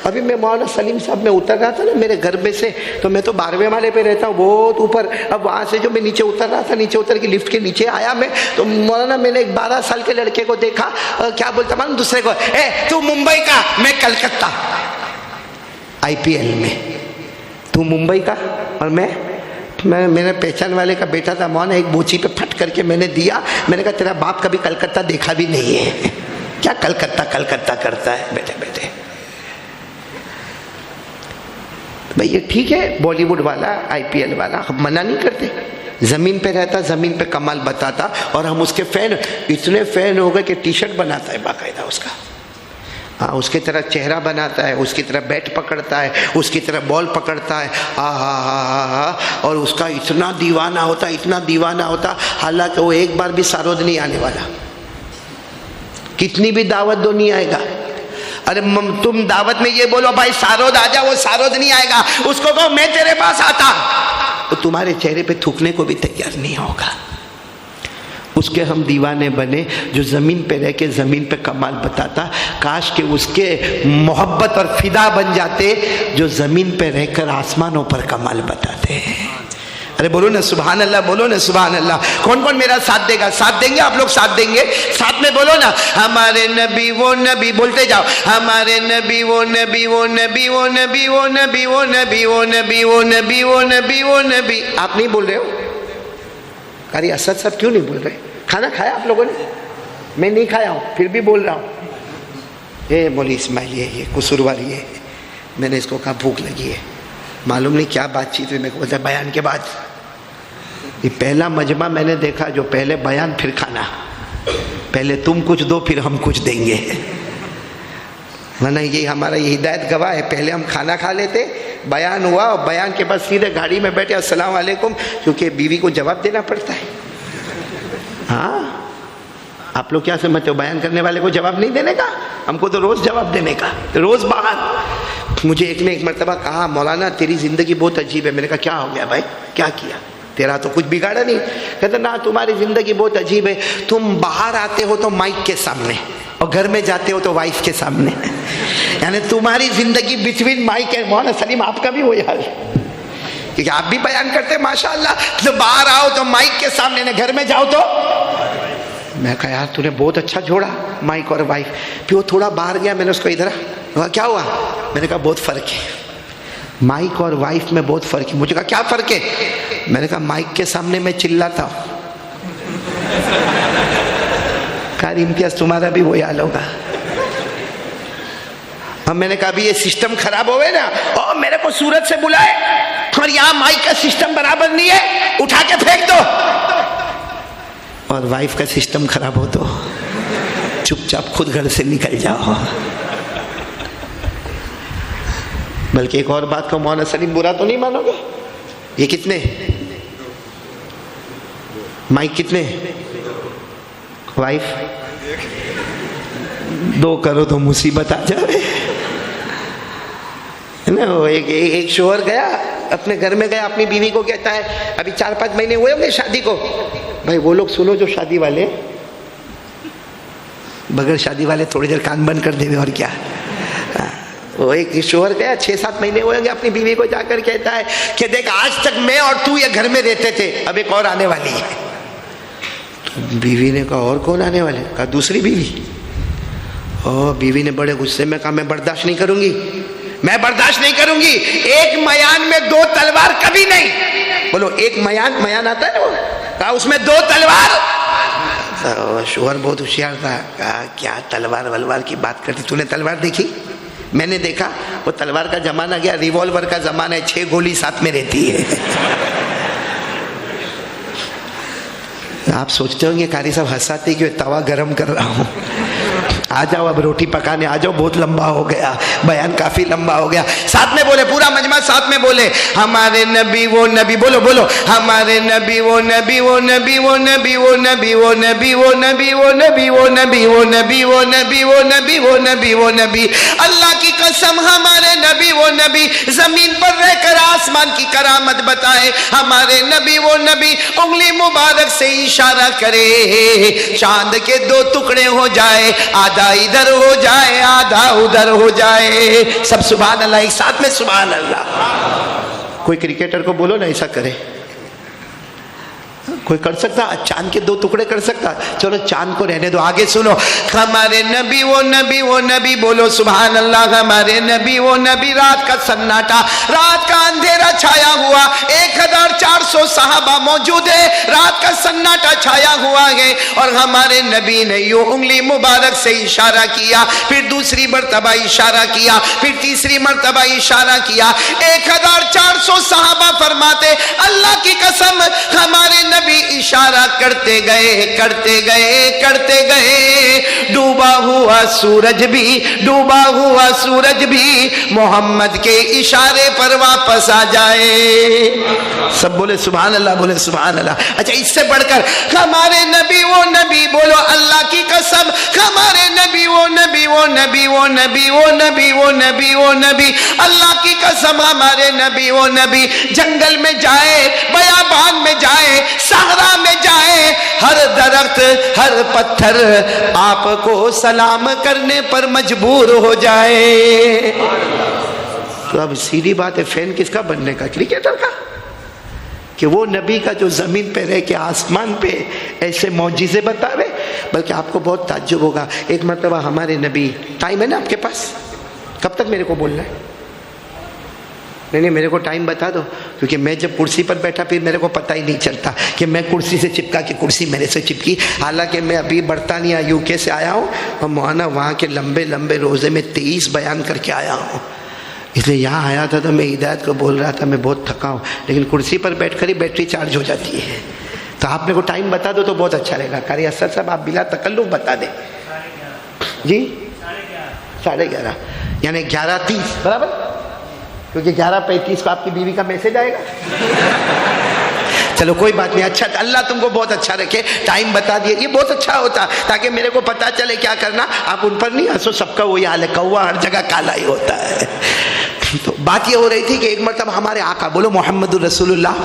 ابھی میں مولانا سلیم صاحب میں اتر رہا تھا نا میرے گھر میں سے، تو میں تو 12ویں مالے پہ رہتا ہوں بہت اوپر، اب وہاں سے جو میں نیچے اتر رہا تھا، نیچے اتر کے لفٹ کے نیچے آیا میں، تو مولانا میں نے ایک 12 سال کے لڑکے کو دیکھا، کیا بولتا معلوم دوسرے کو، اے تو ممبئی کا، میں کلکتہ، IPL میں تو ممبئی کا اور میں میرے پہچان والے کا بیٹا تھا مولانا، ایک بوچی پہ پھٹ کر کے میں نے دیا، میں نے کہا تیرا باپ کبھی کلکتہ دیکھا بھی نہیں ہے، کیا کلکتہ کلکتہ کرتا ہے بیٹے بیٹے۔ بھئی یہ ٹھیک ہے بالی ووڈ والا، IPL والا، ہم منع نہیں کرتے، زمین پہ رہتا، زمین پہ کمال بتاتا، اور ہم اس کے فین اتنے فین ہو گئے کہ ٹی شرٹ بناتا ہے باقاعدہ اس کا۔ اس کی طرح چہرہ بناتا ہے، اس کی طرح بیٹ پکڑتا ہے، اس کی طرح بال پکڑتا ہے، اور اس کا اتنا دیوانہ ہوتا، اتنا دیوانہ ہوتا، حالانکہ وہ ایک بار بھی سارود نہیں آنے والا، کتنی بھی دعوت دو نہیں آئے گا۔ ارے تم دعوت میں یہ بولو بھائی سارود آ جا، وہ سارود نہیں آئے گا، اس کو کہو میں تیرے پاس آتا، وہ تمہارے چہرے پہ تھوکنے کو بھی تیار نہیں ہوگا۔ اس کے ہم دیوانے بنے جو زمین پہ رہ کے زمین پہ کمال بتاتا، کاش کہ اس کے محبت اور فدا بن جاتے جو زمین پہ رہ کر آسمانوں پر کمال بتاتے ہیں۔ ارے بولو نا سبحان اللہ، بولو نا سبحان اللہ۔ کون کون میرا ساتھ دے گا؟ ساتھ دیں گے آپ لوگ؟ ساتھ دیں گے؟ ساتھ میں بولو نا، ہمارے نبی وہ نبی، بولتے جاؤ، ہمارے نبی وہ نبی، وہ نبی وہ نبی، وہ نبی وہ نبی، وہ نبی وہ نبی، وہ نبی وہ نبی۔ آپ نہیں بول رہے ہو؟ قاری اسد صاحب کیوں نہیں بول رہے؟ کھانا کھایا آپ لوگوں نے؟ میں نہیں کھایا ہوں پھر بھی بول رہا ہوں۔ یہ مولی اسماعیل یہ قصوروار یہ، میں نے اس کو کہا بھوک لگی ہے، معلوم نہیں کیا بات چیت ہوئی، میں کو بولتا بیان کے بعد۔ یہ پہلا مجمع میں نے دیکھا جو پہلے بیان پھر کھانا، پہلے تم کچھ دو پھر ہم کچھ دیں گے، ورنہ یہ ہمارا یہ ہدایت گواہ ہے، پہلے ہم کھانا کھا لیتے، بیان ہوا اور بیان کے بعد سیدھے گاڑی میں بیٹھے السلام علیکم، کیونکہ بیوی کو جواب دینا پڑتا ہے۔ ہاں آپ لوگ کیا سمجھتے ہو بیان کرنے والے کو جواب نہیں دینے کا؟ ہم کو تو روز جواب دینے کا، روز باہر۔ مجھے ایک نے ایک مرتبہ کہا مولانا تیری زندگی بہت عجیب ہے۔ میں نے کہا کیا ہو گیا بھائی، کیا کیا؟ تیرا تو کچھ بگاڑا نہیں۔ کہتا نا تمہاری زندگی بہت عجیب ہے، تم باہر آتے ہو تو مائک کے سامنے اور گھر میں جاتے ہو تو وائف کے سامنے، یعنی تمہاری زندگی بٹوین مائک ہے۔ مولانا سلیم آپ کا بھی وہی حال ہے، کیونکہ آپ بھی بیان کرتے ہیں ماشاءاللہ، تو باہر آؤ تو مائک کے سامنے، گھر میں جاؤ تو۔ میں کہا یار تو نے بہت اچھا جوڑا مائک اور وائف۔ پھر وہ تھوڑا باہر گیا، میں نے اس کو ادھر کیا ہوا؟ میں نے کہا بہت فرق ہے، مائک اور وائف میں بہت فرق ہے۔ مجھے کہا کیا فرق ہے؟ میں نے کہا مائک کے سامنے میں چلاتا ہوں، قاری امتیاز تمہارا بھی وہی حال ہوگا۔ اب میں نے کہا ابھی یہ سسٹم خراب ہوئے نا، اور میرے کو سورت سے بلائے اور یہاں مائک کا سسٹم برابر نہیں ہے، اٹھا کے پھینک دو، اور وائف کا سسٹم خراب ہو تو چپ چاپ خود گھر سے نکل جاؤ۔ بلکہ ایک اور بات کو مولانا سلیم برا تو نہیں مانو گے، یہ کتنے مائک کتنے؟ وائف دو کرو تو مصیبت آ جائے نا۔ ایک شوہر گیا اپنے گھر میں، گیا اپنی بیوی کو کہتا ہے ابھی 4-5 مہینے ہوئے ہوں گے شادی کو۔ بھائی وہ لوگ سنو جو شادی والے، بغیر شادی والے تھوڑی دیر کان بند کر دیں اور کیا۔ وہ ایک شوہر گیا 6-7 مہینے ہوئے گے، اپنی بیوی کو جا کر کہتا ہے کہ دیکھ آج تک میں اور تو یہ گھر میں رہتے تھے، اب ایک اور آنے والی ہے۔ تو بیوی نے کہا اور کون آنے والے؟ کہا دوسری بیوی۔ اور بیوی نے بڑے غصے میں کہا میں برداشت نہیں کروں گی، میں برداشت نہیں کروں گی، ایک میان میں 2 تلوار کبھی نہیں۔ بولو ایک میان آتا ہے وہ، کہا اس میں 2 تلوار۔ شوہر بہت ہوشیار تھا، کہا کیا تلوار ولوار کی بات کرتی، تو نے تلوار دیکھی؟ میں نے دیکھا، وہ تلوار کا زمانہ گیا، ریوالور کا زمانہ ہے، 6 گولی ساتھ میں رہتی ہے۔ آپ سوچتے ہوں گے قاری صاحب ہنساتے کہ توا گرم کر رہا ہوں، آ جاؤ اب روٹی پکانے آ جاؤ، بہت لمبا ہو گیا بیان، کافی لمبا ہو گیا۔ ساتھ میں بولے، پورا مجمع ساتھ میں بولے، ہمارے نبی وہ نبی، بولو بولو، ہمارے نبی وہ نبی، وہ نبی وہ نبی، وہ نبی وہ نبی، وہ نبی وہ نبی، وہ نبی وہ نبی، وہ نبی وہ نبی، وہ نبی وہ نبی۔ اللہ کی قسم ہمارے نبی وہ نبی زمین پر رہ کر آسمان کی کرامت بتائے، ہمارے نبی وہ نبی انگلی مبارک سے اشارہ کرے، چاند کے 2 ٹکڑے ہو جائے، آدھا ادھر ہو جائے آدھا ادھر ہو جائے۔ سب سبحان اللہ، ایک ساتھ میں سبحان اللہ۔ کوئی کرکٹر کو بولو نا ایسا کرے، کوئی کر سکتا؟ چاند کے 2 ٹکڑے کر سکتا؟ چلو چاند کو رہنے دو، آگے سنو، ہمارے نبی وہ نبی، وہ نبی، بولو سبحان اللہ، ہمارے نبی وہ نبی۔ رات کا سناٹا، رات کا اندھیرا چھایا ہوا، 1400 صحابہ موجود ہے، رات کا سناٹا چھایا ہوا ہے، اور ہمارے نبی نے یوں انگلی مبارک سے اشارہ کیا، پھر دوسری مرتبہ اشارہ کیا، پھر تیسری مرتبہ اشارہ کیا۔ 1400 صحابہ فرماتے اللہ کی قسم ہمارے نبی نبی اشارہ کرتے گئے کرتے گئے کرتے گئے، ڈوبا ہوا سورج بھی محمد کے اشارے پر واپس آ جائے۔ سب بولے سبحان اللہ، بولے سبحان اللہ۔ اچھا اس سے بڑھ کر ہمارے نبی وہ نبی، بولو اللہ کی قسم، ہمارے نبی وہ نبی وہ نبی وہ نبی وہ نبی وہ نبی وہ نبی، اللہ کی قسم ہمارے نبی وہ نبی جنگل میں جائے، بیابان میں جائے، صحرا میں جائے، ہر درخت ہر پتھر آپ کو سلام کرنے پر مجبور ہو جائے۔ تو اب سیدھی بات ہے، فین کس کا بننے کا؟ کرکٹر کا؟ کہ وہ نبی کا جو زمین پہ رہ کے آسمان پہ ایسے معجزے بتا رہے۔ بلکہ آپ کو بہت تعجب ہوگا، ایک مرتبہ ہمارے نبی، ٹائم ہے نا آپ کے پاس؟ کب تک میرے کو بولنا ہے؟ نہیں میرے کو ٹائم بتا دو، کیونکہ میں جب کرسی پر بیٹھا پھر میرے کو پتہ ہی نہیں چلتا کہ میں کرسی سے چپکا کہ کرسی میرے سے چپکی۔ حالانکہ میں ابھی برطانیہ UK سے آیا ہوں اور مولانا وہاں کے لمبے لمبے روزے میں 23 بیان کر کے آیا ہوں، اس لیے یہاں آیا تھا تو میں ہدایت کو بول رہا تھا، میں بہت تھکا ہوں، لیکن کرسی پر بیٹھ کر ہی بیٹری چارج ہو جاتی ہے۔ تو آپ میرے کو ٹائم بتا دو تو بہت اچھا رہے گا۔ قاری اسد صاحب آپ بلا تکلف بتا دیں جی۔ 11:30 یعنی 11:30 برابر، کیونکہ 11:35 کو آپ کی بیوی کا میسج آئے گا۔ چلو کوئی بات نہیں، اچھا اللہ تم کو بہت اچھا رکھے، ٹائم بتا دیے، یہ بہت اچھا ہوتا تاکہ میرے کو پتا چلے کیا کرنا۔ آپ ان پر نہیں ہنسو، سب کا وہی حال ہے، کوا ہر جگہ کالا ہی ہوتا ہے۔ تو بات یہ ہو رہی تھی کہ ایک مرتبہ ہمارے آقا، بولو محمد الرسول اللہ،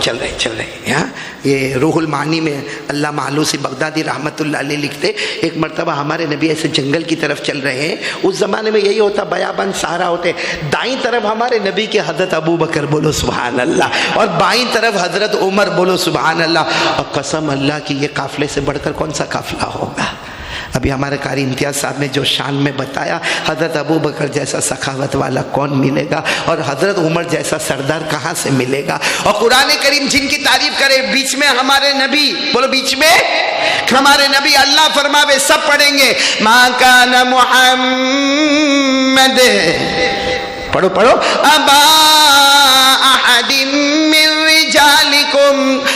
چل رہے یہاں یہ روح المعانی میں علامہ آلوسی بغدادی رحمت اللہ علیہ لکھتے، ایک مرتبہ ہمارے نبی ایسے جنگل کی طرف چل رہے ہیں۔ اس زمانے میں یہی ہوتا، بیابان سہارا ہوتے، دائیں طرف ہمارے نبی کے حضرت ابو بکر، بولو سبحان اللہ، اور بائیں طرف حضرت عمر، بولو سبحان اللہ۔ اور قسم اللہ کی یہ قافلے سے بڑھ کر کون سا قافلہ ہوگا؟ ابھی ہمارے قاری امتیاز صاحب نے جو شان میں بتایا، حضرت ابو بکر جیسا سخاوت والا کون ملے گا، اور حضرت عمر جیسا سردار کہاں سے ملے گا؟ اور قرآن کریم جن کی تعریف کرے، بیچ میں ہمارے نبی، بولو بیچ میں ہمارے نبی، اللہ فرماوے، سب پڑھیں گے، ما کان محمد، پڑھو پڑھو، ابا احد من رجالکم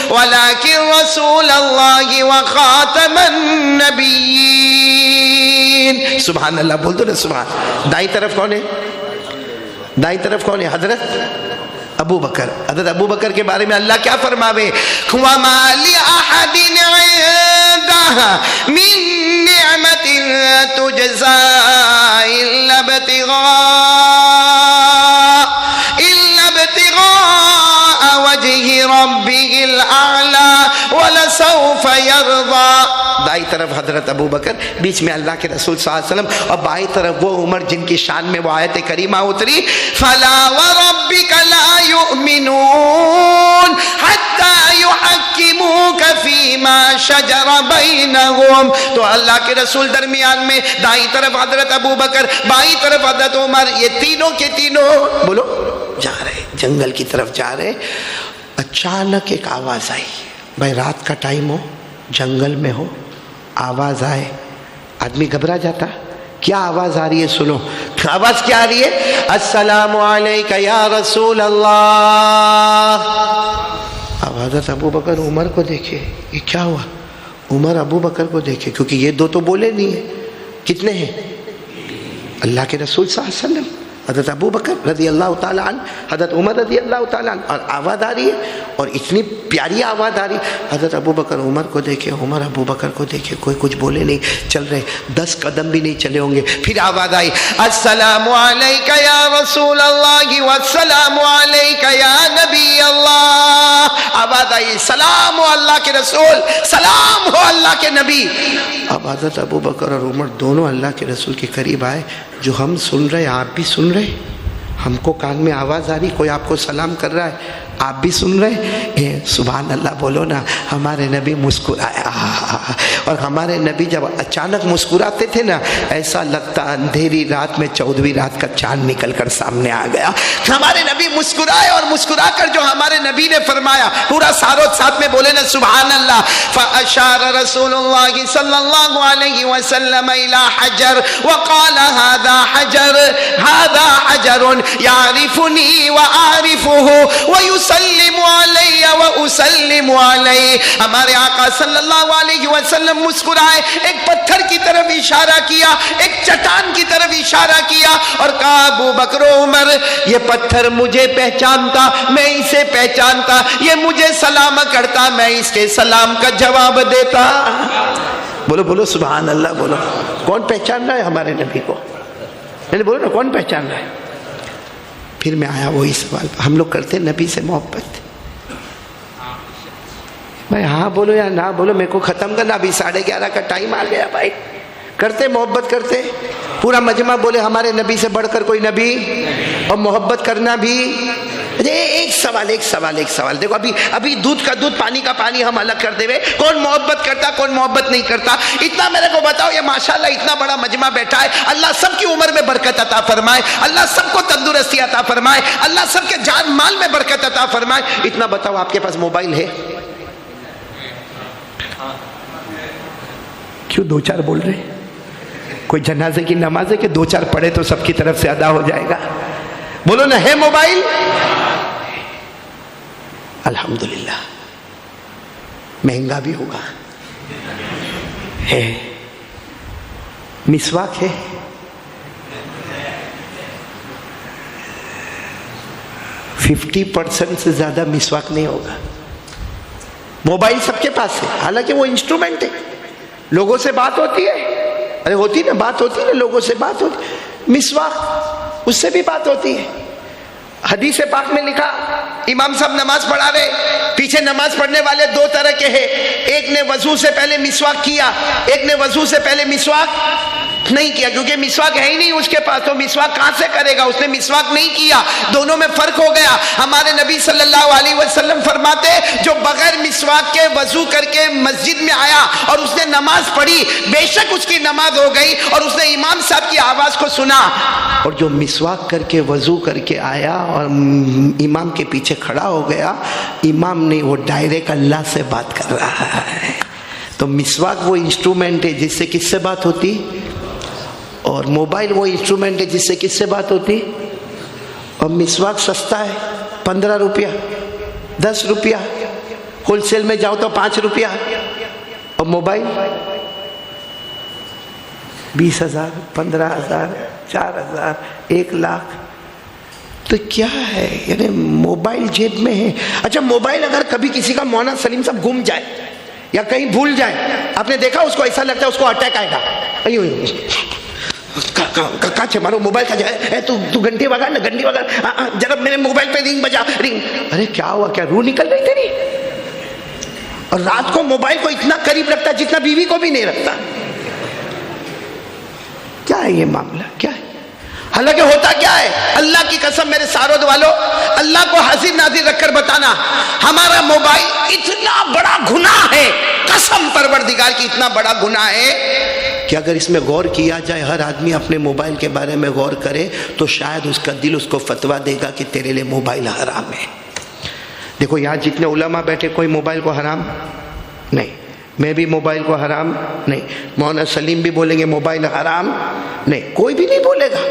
ولکن رسول اللہ وخاتم النبیین۔ سبحان اللہ، بول دو نا سبحان۔ دائیں طرف کون ہے؟ دائیں طرف کون ہے؟ حضرت ابو بکر۔ حضرت ابو بکر کے بارے میں اللہ کیا فرماوے؟ وَمَا لِأَحَدٍ عِندَهَا مِن نِعْمَةٍ تُجْزَى إِلَّا ابْتِغَاءَ وَجْهِ رَبِّهِ الْأَعْلَى وَلَسَوْفَ يَرْضَى۔ دائیں طرف حضرت ابو بکر، بیچ میں اللہ کے رسول صلی اللہ علیہ وسلم، اور بائیں طرف وہ عمر جن کی شان میں وہ آیت کریمہ اتری، فَلَا وَرَبِّكَ لَا يُؤْمِنُونَ حَتَّى يُحَكِّمُوكَ فِي مَا شَجَرَ بَيْنَهُمْ۔ تو اللہ کے رسول درمیان میں، دائیں طرف حضرت ابو بکر، بائیں طرف حضرت عمر، یہ تینوں کے تینوں بولو جا رہے، جنگل کی طرف جا رہے۔ اچانک ایک آواز آئی، بھائی رات کا ٹائم ہو، جنگل میں ہو، آواز آئے، آدمی گھبرا جاتا۔ کیا آواز آ رہی ہے؟ سنو، آواز کیا آ رہی ہے؟ السلام علیکہ یا رسول اللہ۔ اب حضرت ابو بکر عمر کو دیکھے، یہ کیا ہوا؟ عمر ابو بکر کو دیکھے، کیونکہ یہ دو تو بولے نہیں ہیں، کتنے ہیں؟ اللہ کے رسول صلی اللہ علیہ وسلم، حضرت ابو بکر رضی اللہ تعالیٰ عنہ، حضرت عمر رضی اللہ تعالیٰ عنہ، اور آواز آ رہی ہے، اور اتنی پیاری آواز آ رہی ہے۔ حضرت ابو بکر عمر کو دیکھے، عمر ابو بکر کو دیکھے، کوئی کچھ بولے نہیں، چل رہے، 10 قدم بھی نہیں چلے ہوں گے، پھر آواز آئی، السلام علیکہ یا رسول اللہ والسلام علیکہ یا نبی اللہ۔ آواز آئی، سلام ہو اللہ کے رسول، سلام ہو اللہ کے نبی۔ اب حضرت ابو بکر اور عمر دونوں اللہ کے رسول کے قریب آئے، جو ہم سن رہے آپ بھی سن رہے، ہم کو کان میں آواز آ رہی، کوئی آپ کو سلام کر رہا ہے، آپ بھی سن رہے ہیں۔ سبحان اللہ بولو نا۔ ہمارے نبی مسکرایا، اور ہمارے نبی جب اچانک مسکراتے تھے نا، ایسا لگتا اندھیری رات میں 14ویں رات کا چاند نکل کر سامنے آ گیا۔ ہمارے نبی مسکرائے، اور مسکرا کر جو ہمارے نبی نے فرمایا، پورا ساتھ میں بولے نا سبحان اللہ۔ فَأَشَارَ رَسُولُ اللَّهِ صلی اللہ علیہ وسلم إِلَى حَجَرٍ وَقَالَ هَذَا حَجَرٌ هَذَا حَجَرٌ بشر يعرفني وأعرفه ويسلم علي وأسلم عليه. ہمارے آقا صلی اللہ علیہ وسلم مسکرائے، ایک پتھر کی طرف اشارہ کیا، ایک چٹان کی طرف اشارہ کیا اور کہا ابو بکر و عمر یہ پتھر مجھے پہچانتا، میں اسے پہچانتا، یہ مجھے سلام کرتا، میں اس کے سلام کا جواب دیتا. بولو بولو سبحان اللہ بولو. کون پہچان رہا ہے ہمارے نبی کو؟ بولو نا کون پہچان رہا ہے؟ پھر میں آیا وہی سوال، ہم لوگ کرتے نبی سے محبت؟ بھائی ہاں بولو یا نہ بولو، میرے کو ختم کرنا، ابھی 11:30 کا ٹائم آ گیا. بھائی کرتے محبت کرتے؟ پورا مجمع بولے ہمارے نبی سے بڑھ کر کوئی نبی، اور محبت کرنا بھی. ایک سوال دیکھو، ابھی دودھ کا دودھ پانی کا پانی ہم الگ کرتے ہوئے کون محبت کرتا کون محبت نہیں کرتا. اتنا میرے کو بتاؤ، یہ ماشاءاللہ اتنا بڑا مجمع بیٹھا ہے، اللہ سب کی عمر میں برکت عطا فرمائے، اللہ سب کو تندرستی عطا فرمائے، اللہ سب کے جان مال میں برکت عطا فرمائے. اتنا بتاؤ آپ کے پاس موبائل ہے؟ کیوں 2-4 بول رہے؟ کوئی جنازے کی نماز ہے کہ 2-4 پڑھے تو سب کی طرف سے ادا ہو جائے گا؟ بولو نا، ہے موبائل؟ الحمدللہ. مہنگا بھی ہوگا، ہے. مسواک ہے؟ %50 سے زیادہ مسواک نہیں ہوگا. موبائل سب کے پاس ہے، حالانکہ وہ انسٹرومنٹ ہے، لوگوں سے بات ہوتی ہے. ارے ہوتی نا، بات ہوتی ہے نا، لوگوں سے بات ہوتی. مسواک، اس سے بھی بات ہوتی ہے. حدیث پاک میں لکھا، امام صاحب نماز پڑھا رہے، پیچھے نماز پڑھنے والے 2 طرح کے ہیں، ایک نے وضو سے پہلے مسواک کیا، ایک نے وضو سے پہلے مسواک نہیں کیا، کیونکہ مسواک ہے ہی نہیں اس کے پاس، تو مسواک کہاں سے کرے گا؟ اس نے مسواک نہیں کیا. دونوں میں فرق ہو گیا. ہمارے نبی صلی اللہ علیہ وسلم فرماتے جو بغیر مسواک کے وضو کر کے مسجد میں آیا اور اس نے نماز پڑھی، بے شک اس کی نماز ہو گئی اور اس نے امام صاحب کی آواز کو سنا. اور جو مسواک کر کے وضو کر کے آیا اور امام کے پیچھے کھڑا ہو گیا، امام نہیں، وہ ڈائریکٹ اللہ سے بات کر رہا ہے. تو مسواک وہ انسٹرومنٹ ہے جس سے کس سے بات ہوتی، اور موبائل وہ انسٹرومنٹ ہے جس سے کس سے بات ہوتی. اور مسواک سستا ہے، 15 روپیہ، 10 روپیہ، ہول سیل میں جاؤ تو 5 روپیہ، اور موبائل 20,000، 15,000، 4,000، 1,00,000. تو کیا ہے؟ یعنی موبائل جیب میں ہے. اچھا موبائل اگر کبھی کسی کا مولانا سلیم صاحب گم جائے یا کہیں بھول جائے، آپ نے دیکھا اس کو ایسا لگتا ہے اس کو اٹیک آئے گا، کہاں چھے مارو موبائل کا جائے، تو گھنٹی وگا نا، گھنٹی وگا، ذرا میرے موبائل پہ رنگ بجا، رنگ. ارے کیا ہوا؟ کیا روح نکل رہی تیری؟ اور رات کو موبائل کو اتنا قریب رکھتا جتنا بیوی کو بھی نہیں رکھتا. کیا ہے یہ معاملہ؟ کیا ہے؟ حالانکہ ہوتا کیا ہے؟ اللہ کی قسم میرے سارود والو، اللہ کو حاضر ناظر رکھ کر بتانا، ہمارا موبائل اتنا بڑا گناہ ہے، قسم پروردگار کی اتنا بڑا گناہ ہے کہ اگر اس میں غور کیا جائے، ہر آدمی اپنے موبائل کے بارے میں غور کرے تو شاید اس کا دل اس کو فتویٰ دے گا کہ تیرے لیے موبائل حرام ہے. دیکھو یہاں جتنے علماء بیٹھے، کوئی موبائل کو حرام نہیں، میں بھی موبائل کو حرام نہیں، مولانا سلیم بھی بولیں گے موبائل حرام نہیں، کوئی بھی نہیں بولے گا،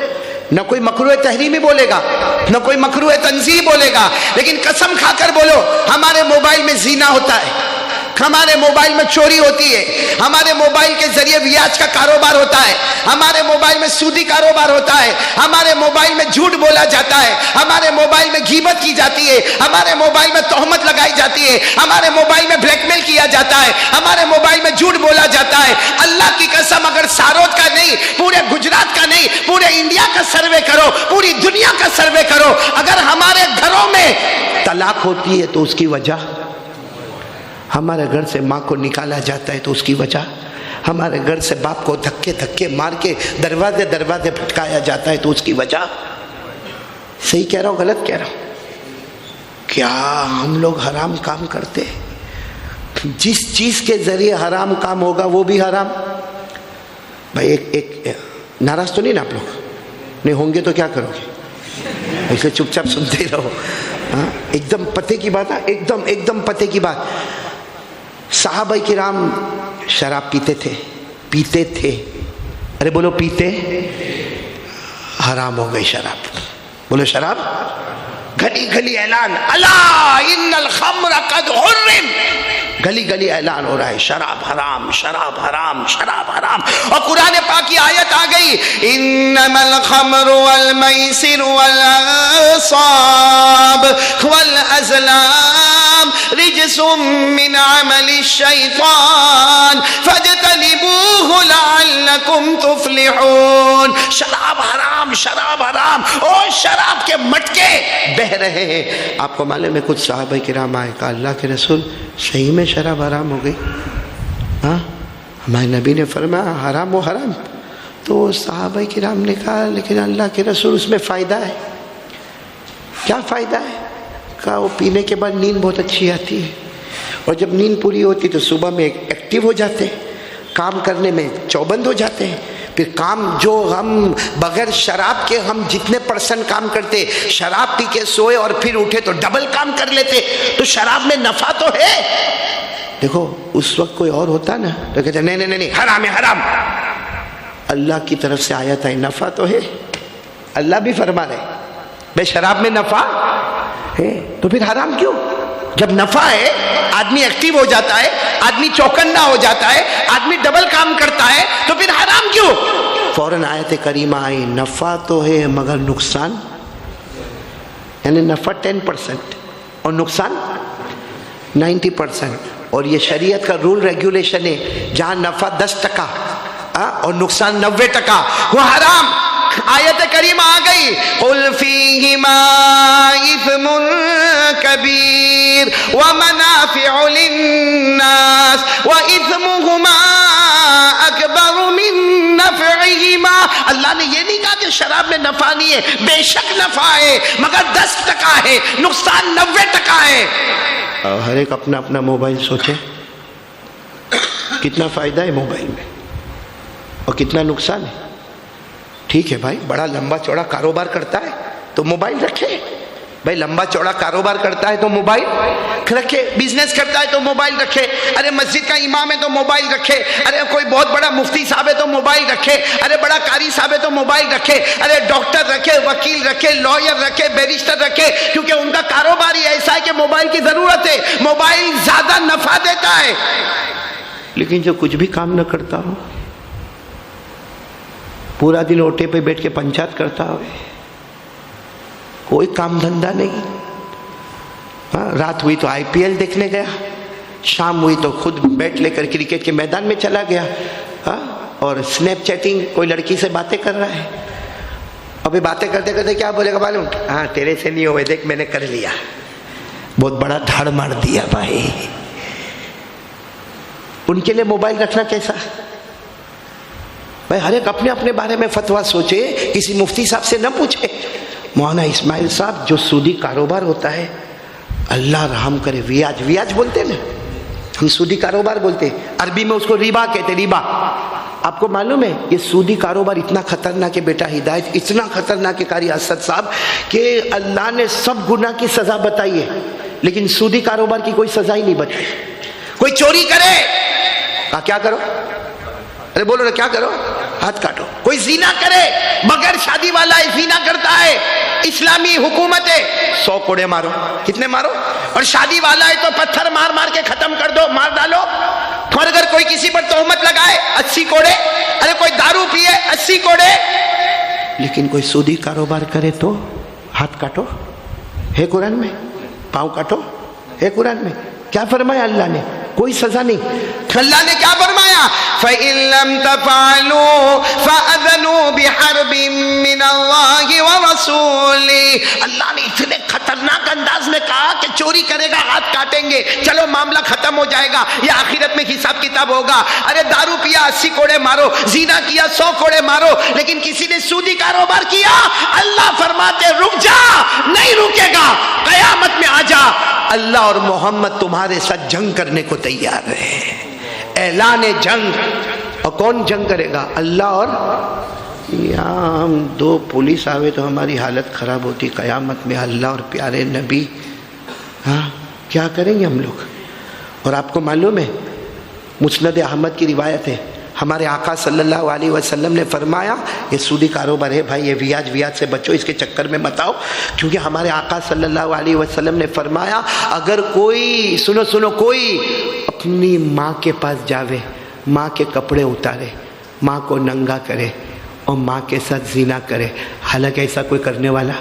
نہ کوئی مکروہ تحریمی بولے گا، نہ کوئی مکروہ تنزیہ بولے گا. لیکن قسم کھا کر بولو، ہمارے موبائل میں زنا ہوتا ہے، ہمارے موبائل میں چوری ہوتی ہے، ہمارے موبائل کے ذریعے بیاج کا کاروبار ہوتا ہے، ہمارے موبائل میں سودی کاروبار ہوتا ہے، ہمارے موبائل میں جھوٹ بولا جاتا ہے، ہمارے موبائل میں غیبت کی جاتی ہے، ہمارے موبائل میں تہمت لگائی جاتی ہے، ہمارے موبائل میں بلیک میل کیا جاتا ہے، ہمارے موبائل میں جھوٹ بولا جاتا ہے. اللہ کی قسم اگر سارود کا نہیں، پورے گجرات کا نہیں، پورے انڈیا کا سروے کرو، پوری دنیا کا سروے کرو، اگر ہمارے گھروں میں طلاق ہوتی ہے تو اس کی وجہ، ہمارے گھر سے ماں کو نکالا جاتا ہے تو اس کی وجہ، ہمارے گھر سے باپ کو دھکے دھکے مار کے دروازے دروازے پھٹکایا جاتا ہے تو اس کی وجہ. صحیح کہہ رہا ہوں غلط کہہ رہا ہوں؟ کیا ہم لوگ حرام کام کرتے ہیں؟ جس چیز کے ذریعے حرام کام ہوگا وہ بھی حرام. بھائی ایک ناراض تو نہیں نا آپ لوگ؟ نہیں ہوں گے تو کیا کرو گے؟ اسے چپ چاپ سنتے ہی رہو. ایک دم پتے کی بات ہے، ایک دم پتے کی بات. صحابہ کرام شراب پیتے تھے. ارے بولو پیتے، حرام ہو گئی شراب. بولو شراب. گلی گلی اعلان، الا ان الخمر قد حرم. گلی گلی اعلان ہو رہا ہے شراب حرام، شراب حرام، شراب حرام. اور قرآن پاک کی آیت آ گئی، انما الخمر والمیسر والانصاب والازلام رجس من عمل الشیطان فاجتنبوه لعلکم تفلحون. شراب حرام، شراب حرام. اور شراب کے مٹکے بہ رہے ہیں. آپ کو معلوم ہے کچھ صحابہ کرام آئے کہا اللہ کے رسول صحیح میں شراب حرام ہو گئی؟ ہاں ہمارے نبی نے فرمایا حرام و حرام. تو صحابہ کرام نے کہا لیکن اللہ کے رسول اس میں فائدہ ہے. کیا فائدہ ہے؟ کہا وہ پینے کے بعد نیند بہت اچھی آتی ہے، اور جب نیند پوری ہوتی تو صبح میں ایکٹیو ہو جاتے ہیں، کام کرنے میں چوبند ہو جاتے ہیں. پھر کام جو ہم بغیر شراب کے ہم جتنے % کام کرتے، شراب پی کے سوئے اور پھر اٹھے تو ڈبل کام کر لیتے. تو شراب میں نفع تو ہے. دیکھو اس وقت کوئی اور ہوتا نا تو کہتے نہیں نہیں نہیں حرام ہے حرام. اللہ کی طرف سے آیت ہے نفع تو ہے. اللہ بھی فرما رہے بے شراب میں نفع ہے تو پھر حرام کیوں؟ جب نفع ہے آدمی ایکٹیو ہو جاتا ہے، آدمی چوکنا ہو جاتا ہے، آدمی ڈبل کام کرتا ہے، تو پھر حرام کیوں؟ فوراً آیت کریمہ آئی نفع تو ہے مگر نقصان، یعنی نفع 10% اور نقصان 90%. اور یہ شریعت کا رول ریگولیشن ہے، جہاں نفع 10% اور نقصان 90% وہ حرام. آیت کریمہ آ گئی قل فیہما اثم کبیر ومنافع للناس واثمہما اکبر من نفعہما. اللہ نے یہ نہیں کہا کہ شراب میں نفع نہیں ہے، بے شک نفع ہے مگر 10% ہے، نقصان 90% ہے. اور ہر ایک اپنا اپنا موبائل سوچے کتنا فائدہ ہے موبائل میں اور کتنا نقصان ہے. ٹھیک ہے بھائی بڑا لمبا چوڑا کاروبار کرتا ہے تو موبائل رکھے. بھائی لمبا چوڑا کاروبار کرتا ہے تو موبائل رکھے. بزنس کرتا ہے تو موبائل رکھے. ارے مسجد کا امام ہے تو موبائل رکھے. ارے کوئی بہت بڑا مفتی صاحب ہے تو موبائل رکھے. ارے بڑا قاری صاحب ہے تو موبائل رکھے. ارے ڈاکٹر رکھے، وکیل رکھے، لائر رکھے، بیرسٹر رکھے، کیونکہ ان کا کاروبار ہی ایسا ہے کہ موبائل کی ضرورت ہے. موبائل زیادہ نفع دیتا ہے. لیکن جو کچھ بھی کام نہ کرتا ہو، پورا دن اوٹے پہ بیٹھ کے پنچات کرتا ہوئے، کوئی کام دھندہ نہیں. رات ہوئی تو IPL دیکھنے گیا، شام ہوئی تو خود بیٹ لے کر کرکٹ کے میدان میں چلا گیا، اور سنیپ چیٹنگ کوئی لڑکی سے باتیں کر رہا ہے. ابھی باتیں کرتے کرتے کیا بولے گا معلوم؟ ہاں تیرے سے نہیں ہوئے، دیکھ میں نے کر لیا. بہت بڑا دھاڑ مار دیا بھائی. ان کے لیے موبائل رکھنا کیسا؟ بھائی ہر ایک اپنے اپنے بارے میں فتویٰ سوچے، کسی مفتی صاحب سے نہ پوچھے. مولانا اسماعیل صاحب جو سودی کاروبار ہوتا ہے، اللہ رحم کرے، ویاج بولتے ہیں نا، ہم سودی کاروبار بولتے ہیں، عربی میں اس کو ریبا کہتے ہیں، ریبا. آپ کو معلوم ہے یہ سودی کاروبار اتنا خطرناک ہے بیٹا ہدایت، اتنا خطرناک ہے قاری اسد صاحب کہ اللہ نے سب گناہ کی سزا بتائی ہے لیکن سودی کاروبار کی کوئی سزا ہی نہیں بتائی. کوئی چوری کرے کیا کرو؟ ارے بولو نا کیا کرو؟ ہاتھ کاٹو. کوئی زنا کرے، بغیر شادی والا ہے زنا کرتا ہے، اسلامی حکومت ہے 100 کوڑے مارو. کتنے مارو؟ اور شادی والا ہے تو پتھر مار مار کے ختم کر دو، مار ڈالو. اور اگر کوئی کسی پر تہمت لگائے 80 کوڑے. ارے کوئی دارو پیے 80 کوڑے. لیکن کوئی سودی کاروبار کرے تو ہاتھ کاٹو. ہے قرآن میں؟ پاؤں کاٹو ہے قرآن میں؟ کیا فرمایا اللہ نے؟ کوئی سزا نہیں. اللہ نے کیا فرمایا؟ فَإِن لَمْ تَفْعَلُوا فَأَذَنُوا بِحَرْبٍ مِّنَ اللَّهِ وَرَسُولِهِ. اللہ نے اتنے خطرناک انداز میں کہا کہ چوری کرے گا ہاتھ کاٹیں گے، چلو معاملہ ختم ہو جائے گا، یہ آخرت میں حساب کتاب ہوگا. ارے دارو پیا 80 کوڑے مارو، زنا کیا 100 کوڑے مارو. لیکن کسی نے سودی کاروبار کیا، اللہ فرماتے رک جا، نہیں رکے گا، قیامت میں آ جا، اللہ اور محمد تمہارے ساتھ جنگ کرنے کو تیار ہے. اعلان جنگ. اور کون جنگ کرے گا؟ اللہ. اور یہاں ہم 2 پولیس آوے تو ہماری حالت خراب ہوتی قیامت میں. اللہ اور پیارے نبی، ہاں کیا کریں گے ہم لوگ؟ اور آپ کو معلوم ہے مسند احمد کی روایت ہے، ہمارے آقا صلی اللہ علیہ وسلم نے فرمایا یہ سودی کاروبار ہے بھائی، یہ ویاج سے بچو، اس کے چکر میں مت آؤ، کیونکہ ہمارے آقا صلی اللہ علیہ وسلم نے فرمایا اگر کوئی سنو کوئی اپنی ماں کے پاس جاوے، ماں کے کپڑے اتارے، ماں کو ننگا کرے اور ماں کے ساتھ زنا کرے، حالانکہ ایسا کوئی کرنے والا،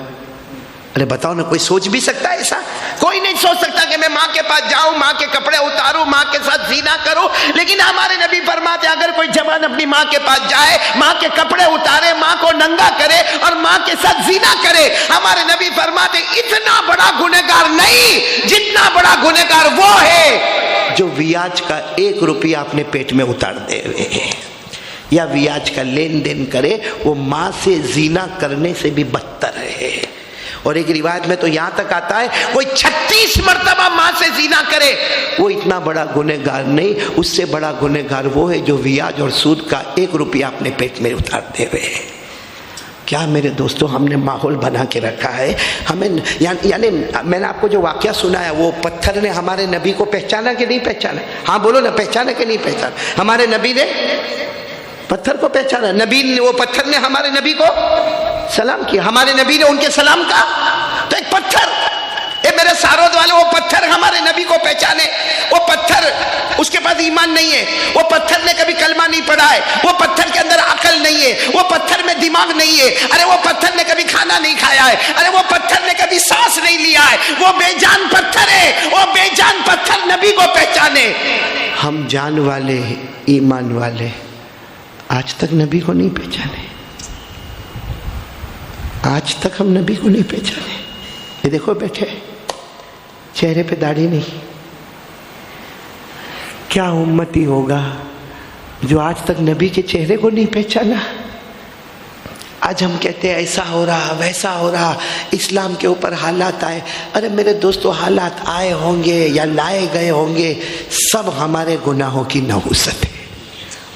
ارے بتاؤ نا، کوئی سوچ بھی سکتا ہے ایسا؟ کوئی نہیں سوچ سکتا کہ میں ماں کے پاس جاؤں، ماں کے کپڑے اتاروں، ماں کے ساتھ زنا کروں، لیکن ہمارے نبی فرماتے ہیں اگر کوئی جوان اپنی ماں کے پاس جائے، ماں کے کپڑے اتارے، ماں کو ننگا کرے اور ماں کے ساتھ زنا کرے، ہمارے نبی فرماتے ہیں اتنا بڑا گنہگار نہیں، جتنا بڑا گنہگار وہ ہے جو ویاج کا 1 روپیہ اپنے پیٹ میں اتار دے رہے ہیں یا ویاج کا لین دین کرے، وہ ماں سے زنا کرنے سے بھی بدتر ہے۔ اور ایک روایت میں تو یہاں تک آتا ہے کوئی 36 مرتبہ ماں سے زنا کرے، وہ اتنا بڑا گنہگار نہیں، اس سے بڑا گنہگار وہ ہے جو ویاج اور سود کا 1 روپیہ اپنے پیٹ میں اتار دے ہوئے۔ کیا میرے دوستوں ہم نے ماحول بنا کے رکھا ہے، ہمیں یعنی میں نے آپ کو جو واقعہ سنایا، وہ پتھر نے ہمارے نبی کو پہچانا کہ نہیں پہچانا؟ ہاں بولو نا، پہچانا کہ نہیں پہچانا؟ ہمارے نبی نے پتھر کو پہچانا، نبی نے، وہ پتھر نے ہمارے نبی کو سلام کیا، ہمارے نبی نے ان کے سلام کا، تو ایک پتھر، اے میرے سارود والے، وہ پتھر ہمارے نبی کو پہچانے، وہ پتھر اس کے پاس ایمان نہیں ہے، وہ پتھر نے کبھی کلمہ نہیں پڑھا ہے، وہ پتھر کے اندر عقل نہیں ہے، وہ پتھر میں دماغ نہیں ہے، ارے وہ پتھر نے کبھی کھانا نہیں کھایا ہے، ارے وہ پتھر نے کبھی سانس نہیں لیا ہے، وہ بے جان پتھر ہے، وہ بے جان پتھر نبی کو پہچانے۔ ہم جان والے، ایمان والے آج تک نبی کو نہیں پہچانے، آج تک ہم نبی کو نہیں پہچانے۔ یہ دیکھو بیٹھے، چہرے پہ داڑھی نہیں، کیا امتی ہوگا جو آج تک نبی کے چہرے کو نہیں پہچانا؟ آج ہم کہتے ہیں ایسا ہو رہا، ویسا ہو رہا، اسلام کے اوپر حالات آئے، ارے میرے دوستو حالات آئے ہوں گے یا لائے گئے ہوں گے، سب ہمارے گناہوں کی نحوست ہے،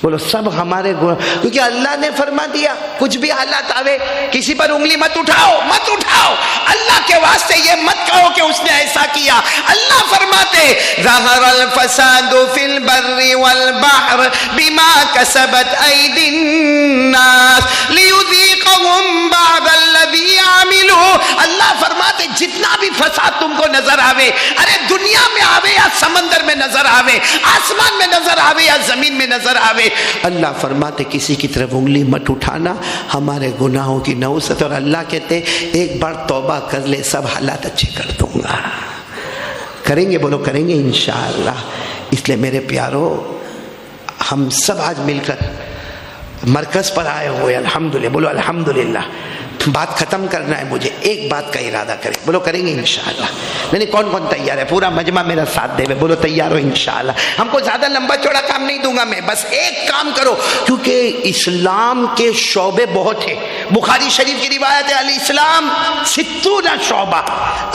بولو سب ہمارے گناہ، کیونکہ اللہ نے فرما دیا کچھ بھی حالات آوے کسی پر انگلی مت اٹھاؤ، مت اٹھاؤ، اللہ کے واسطے یہ مت کہو کہ اس نے ایسا کیا۔ اللہ فرماتے ظہر الفساد فی البر والبحر بما کسبت ایدی الناس لیذیقہم بعض الذی عملوا، اللہ فرماتے جتنا بھی فساد تم کو نظر آوے، ارے دنیا میں آوے یا سمندر میں نظر آوے، آسمان میں نظر آوے یا زمین میں نظر آوے، اللہ فرماتے کسی کی طرف انگلی مت اٹھانا، ہمارے گناہوں کی نحوست۔ اور اللہ کہتے ایک بار توبہ کر لے سب حالات اچھے کر دوں گا۔ کریں گے؟ بولو کریں گے انشاءاللہ۔ اس لیے میرے پیارو، ہم سب آج مل کر مرکز پر آئے ہوئے، الحمدللہ، بولو الحمدللہ۔ بات ختم کرنا ہے مجھے، ایک بات کا ارادہ کریں، بولو کریں گے انشاءاللہ۔ نہیں کون کون تیار ہے؟ پورا مجمع میرا ساتھ دے، بولو تیار ہو انشاءاللہ۔ ہم کو زیادہ لمبا چوڑا کام نہیں دوں گا میں، بس ایک کام کرو، کیونکہ اسلام کے شعبے بہت ہیں۔ بخاری شریف کی روایت ہے الاسلام 60 شعبہ،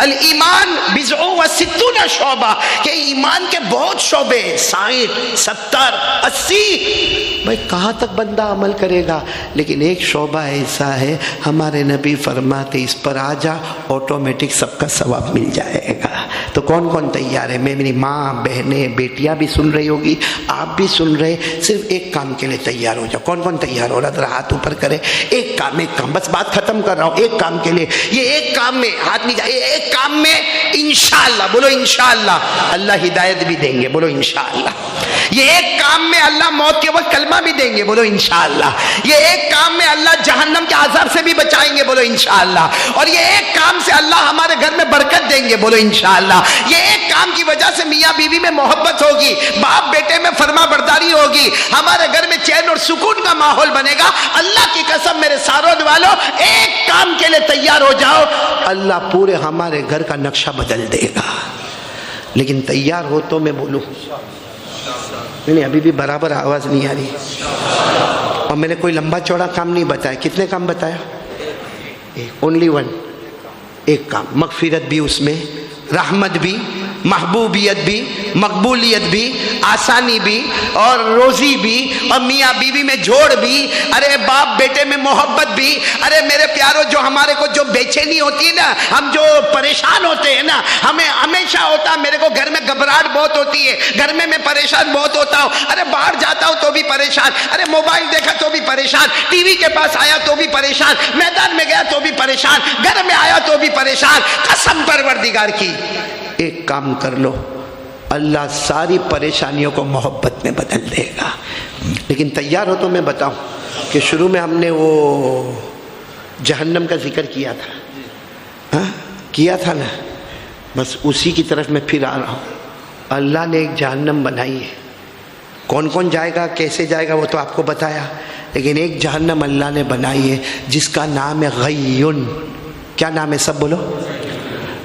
الایمان 60 شعبہ، کہ ایمان کے بہت شعبے، 60 70 80، بھائی کہاں تک بندہ عمل کرے گا؟ لیکن ایک شعبہ ایسا ہے، ہمارے نبی فرماتے اس پر آ جا، آٹومیٹک سب کا ثواب مل جائے گا۔ تو کون کون تیار ہے؟ میں، میری ماں، بہنیں، بیٹیاں بھی سن رہی ہوگی، آپ بھی سن رہے، صرف ایک کام کے لیے تیار ہو جاؤ۔ کون کون تیار ہو رہا؟ ذرا ہاتھ اوپر کرے۔ ایک کام، بس بات ختم کر رہا ہوں، ایک کام کے لیے، یہ ایک کام میں ہاتھ نہیں جائے، ایک کام میں انشاءاللہ، بولو انشاءاللہ، اللہ ہدایت بھی دیں گے، بولو انشاءاللہ۔ یہ ایک کام میں اللہ موت کے وقت کلمہ بھی دیں گے، بولو انشاءاللہ۔ یہ ایک کام میں اللہ جہنم کے عذاب سے بھی بچائیں گے، بولو انشاءاللہ۔ اور یہ ایک کام سے اللہ ہمارے گھر میں برکت دیں گے، بولو انشاءاللہ۔ یہ ایک کام کی وجہ سے میاں بیوی میں محبت ہوگی، باپ بیٹے میں فرما برداری ہوگی، ہمارے گھر میں چین اور سکون کا ماحول بنے گا۔ اللہ کی قسم میرے سارود والوں، ایک کام کے لیے تیار ہو جاؤ، اللہ پورے ہمارے گھر کا نقشہ بدل دے گا۔ لیکن تیار ہو تو میں بولوں، نہیں ابھی بھی برابر آواز نہیں آ رہی، اور میں نے کوئی لمبا چوڑا کام نہیں بتایا۔ کتنے کام بتایا؟ اونلی ون، ایک کام، مغفرت بھی اس میں، رحمت بھی، محبوبیت بھی، مقبولیت بھی، آسانی بھی، اور روزی بھی، اور میاں بیوی میں جوڑ بھی، ارے باپ بیٹے میں محبت بھی۔ ارے میرے پیارو، جو ہمارے کو جو بے چینی ہوتی ہے نا، ہم جو پریشان ہوتے ہیں نا، ہمیں ہمیشہ ہوتا میرے کو گھر میں گھبراہٹ بہت ہوتی ہے، گھر میں پریشان بہت ہوتا ہوں، ارے باہر جاتا ہوں تو بھی پریشان، ارے موبائل دیکھا تو بھی پریشان، ٹی وی کے پاس آیا تو بھی پریشان، میدان میں گیا تو بھی پریشان، گھر میں آیا تو بھی پریشان۔ قسم پروردگار کی، ایک کام کر لو، اللہ ساری پریشانیوں کو محبت میں بدل دے گا۔ لیکن تیار ہو تو میں بتاؤں کہ شروع میں ہم نے وہ جہنم کا ذکر کیا تھا، ہاں کیا تھا نا، بس اسی کی طرف میں پھر آ رہا ہوں۔ اللہ نے ایک جہنم بنائی ہے، کون کون جائے گا کیسے جائے گا وہ تو آپ کو بتایا، لیکن ایک جہنم اللہ نے بنائی ہے جس کا نام ہے غیون۔ کیا نام ہے؟ سب بولو،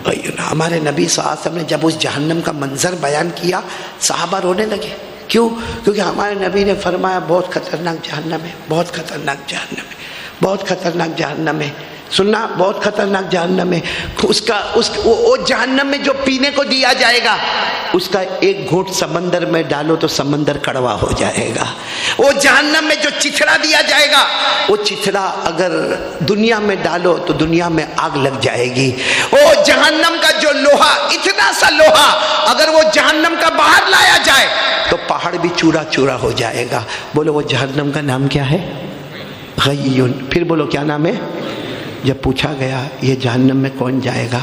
غیون۔ ہمارے نبی صلی اللہ علیہ وسلم نے جب اس جہنم کا منظر بیان کیا صحابہ رونے لگے۔ کیوں؟ کیونکہ ہمارے نبی نے فرمایا بہت خطرناک جہنم ہے، بہت خطرناک جہنم ہے، بہت خطرناک جہنم ہے۔ سننا، بہت خطرناک جہنم ہے۔ وہ جہنم میں جو پینے کو دیا جائے گا اس کا ایک گھونٹ سمندر میں ڈالو تو سمندر کڑوا ہو جائے گا۔ وہ جہنم میں جو چتھڑا دیا جائے گا، وہ چتھڑا اگر دنیا میں ڈالو تو دنیا میں آگ لگ جائے گی۔ وہ جہنم کا جو لوہا، اتنا سا لوہا اگر وہ جہنم کا باہر لایا جائے تو پہاڑ بھی چورا چورا ہو جائے گا۔ بولو وہ جہنم کا نام کیا ہے؟ غیون۔ پھر بولو کیا نام ہے؟ جب پوچھا گیا یہ جہنم میں کون جائے گا،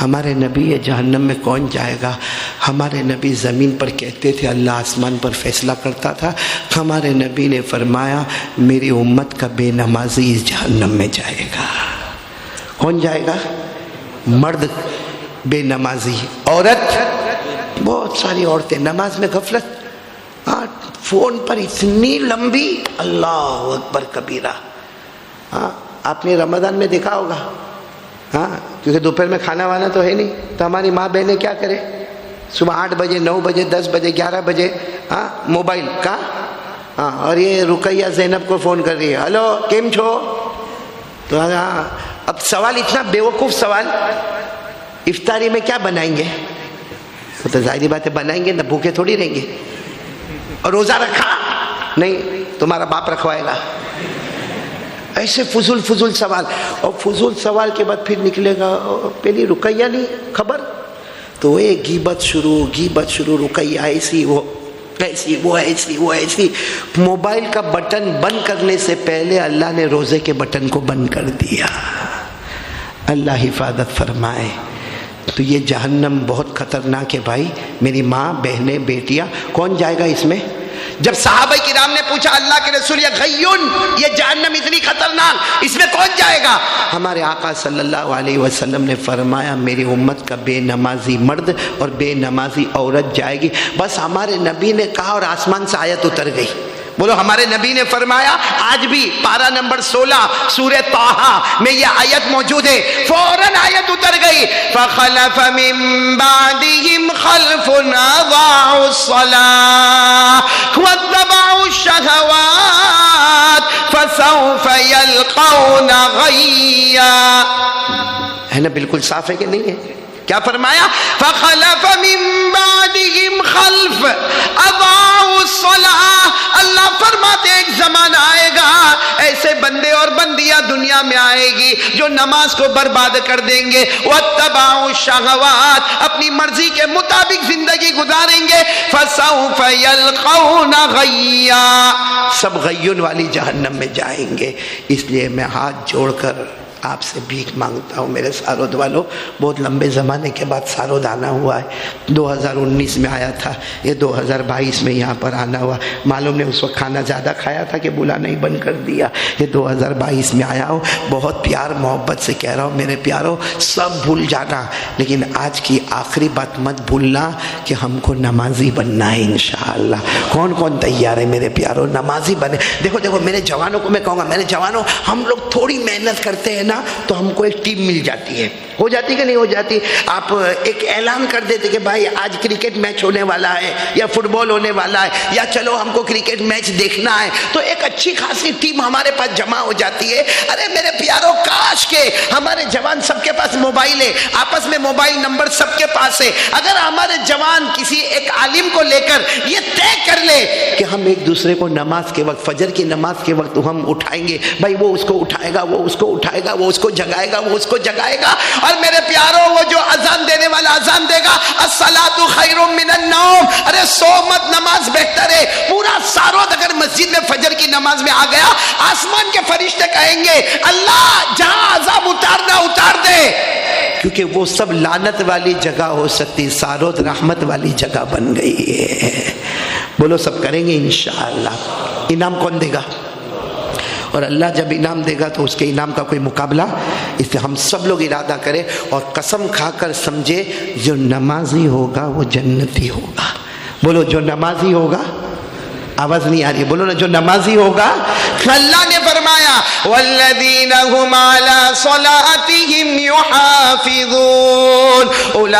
ہمارے نبی یہ جہنم میں کون جائے گا، ہمارے نبی زمین پر کہتے تھے اللہ آسمان پر فیصلہ کرتا تھا، ہمارے نبی نے فرمایا میری امت کا بے نمازی اس جہنم میں جائے گا۔ کون جائے گا؟ مرد بے نمازی، عورت، بہت ساری عورتیں نماز میں غفلت، فون پر اتنی لمبی، اللہ اکبر کبیرہ۔ آپ نے رمضان میں دیکھا ہوگا، ہاں کیونکہ دوپہر میں کھانا وانا تو ہے نہیں، تو ہماری ماں بہنیں کیا کرے، صبح 8 بجے 9 بجے 10 بجے 11 بجے موبائل کا، اور یہ رقیہ زینب کو فون کر رہی ہے، ہلو کیم چھو، تو اب سوال اتنا بیوقوف سوال، افطاری میں کیا بنائیں گے؟ تو ظاہری بات ہے بنائیں گے نہ، بھوکے تھوڑی رہیں گے۔ اور روزہ رکھا؟ نہیں، تمہارا باپ رکھوائے گا۔ ایسے فضول سوال، اور فضول سوال کے بعد پھر نکلے گا پہلی رقیہ نہیں خبر، تو وہ غیبت شروع، رقیہ ایسی، وہ ایسی، وہ ایسی، وہ ایسی۔ موبائل کا بٹن بند کرنے سے پہلے اللہ نے روزے کے بٹن کو بند کر دیا۔ اللہ حفاظت فرمائے۔ تو یہ جہنم بہت خطرناک ہے بھائی، میری ماں، بہنیں، بیٹیاں، کون جائے گا اس میں؟ جب صحابہ کرام نے پوچھا اللہ کے رسول یہ غیون، یہ جہنم اتنی خطرناک، اس میں کون جائے گا؟ ہمارے آقا صلی اللہ علیہ وسلم نے فرمایا میری امت کا بے نمازی مرد اور بے نمازی عورت جائے گی۔ بس ہمارے نبی نے کہا اور آسمان سے آیت اتر گئی۔ بولو ہمارے نبی نے فرمایا، آج بھی پارہ نمبر 16 سورہ طٰہٰ میں یہ آیت موجود ہے، فوراً آیت اتر گئی، فَخَلَفَ مِن بَعْدِهِمْ خَلْفٌ أَضَاعُوا الصَّلَاةَ وَاتَّبَعُوا الشَّهَوَاتِ فَسَوْفَ يَلْقَوْنَ غَيًّا۔ ہے نا، بالکل صاف ہے کہ نہیں ہے؟ کیا فرمایا؟ فَخَلَفَ مِن بَعْدِهِمْ خَلْفٌ أَضَاعُوا الصَّلَاةَ۔ اللہ فرماتے ایک زمانہ آئے گا، ایسے بندے اور بندیاں دنیا میں آئے گی جو نماز کو برباد کر دیں گے، وَاتَّبَعُوا الشَّهَوَاتِ، اپنی مرضی کے مطابق زندگی گزاریں گے، فَسَوْفَ يَلْقَوْنَ غَيًّا، سب غیون والی جہنم میں جائیں گے۔ اس لیے میں ہاتھ جوڑ کر آپ سے بھیک مانگتا ہوں میرے سارود والوں، بہت لمبے زمانے کے بعد سارود آنا ہوا ہے، 2019 میں آیا تھا، یہ 2022 میں یہاں پر آنا ہوا، معلوم نہیں اس وقت کھانا زیادہ کھایا تھا کہ بلانا ہی بند کر دیا، یہ 2022 میں آیا ہوں، بہت پیار محبت سے کہہ رہا ہوں میرے پیاروں سب بھول جانا، لیکن آج کی آخری بات مت بھولنا کہ ہم کو نمازی بننا ہے انشاءاللہ۔ کون کون تیار ہے میرے پیاروں نمازی بنے؟ دیکھو میرے جوانوں کو میں کہوں گا، میرے جوانوں ہم لوگ تھوڑی محنت کرتے ہیں نا تو ہم کو ایک ٹیم مل جاتی ہے، ہو جاتی کہ نہیں ہو جاتی؟ آپ ایک اعلان کر دیتے کہ بھائی آج کرکٹ میچ ہونے والا ہے یا فٹ بال ہونے والا ہے یا چلو ہم کو کرکٹ میچ دیکھنا ہے، تو ایک اچھی خاصی ٹیم ہمارے پاس جمع ہو جاتی ہے۔ ارے میرے پیاروں کاش کے ہمارے جوان سب کے پاس موبائل ہے، آپس میں موبائل نمبر سب کے پاس ہے، اگر ہمارے جوان کسی ایک عالم کو لے کر یہ طے کر لے کہ ہم ایک دوسرے کو نماز کے وقت، فجر کی نماز کے وقت ہم اٹھائیں گے، بھائی وہ اس کو اٹھائے گا، وہ اس کو اٹھائے گا، وہ اس کو جگائے گا، وہ اس کو جگائے گا۔ اور میرے پیاروں، وہ جو اذان دینے والا اذان دے گا الصلاۃ خیر من النوم، ارے سو مت، نماز بہتر ہے۔ پورا سارود اگر مسجد میں فجر کی نماز میں آ گیا، آسمان کے فرشتے کہیں گے اللہ جہاں عذاب اتارنا اتار دے، کیونکہ وہ سب لعنت والی جگہ ہو سکتی، سارود رحمت والی جگہ بن گئی ہے۔ بولو سب کریں گے انشاءاللہ۔ انعام کون دے گا؟ اور اللہ جب انعام دے گا تو اس کے انعام کا کوئی مقابلہ، اس لیے ہم سب لوگ ارادہ کریں اور قسم کھا کر سمجھے جو نمازی ہوگا وہ جنتی ہوگا۔ بولو جو نمازی ہوگا، آواز نہیں آ رہی ہے، بولو نا، جو نمازی ہوگا۔ اللہ نے فرمایا والذین هم علی صلاتهم یحافظون اولئک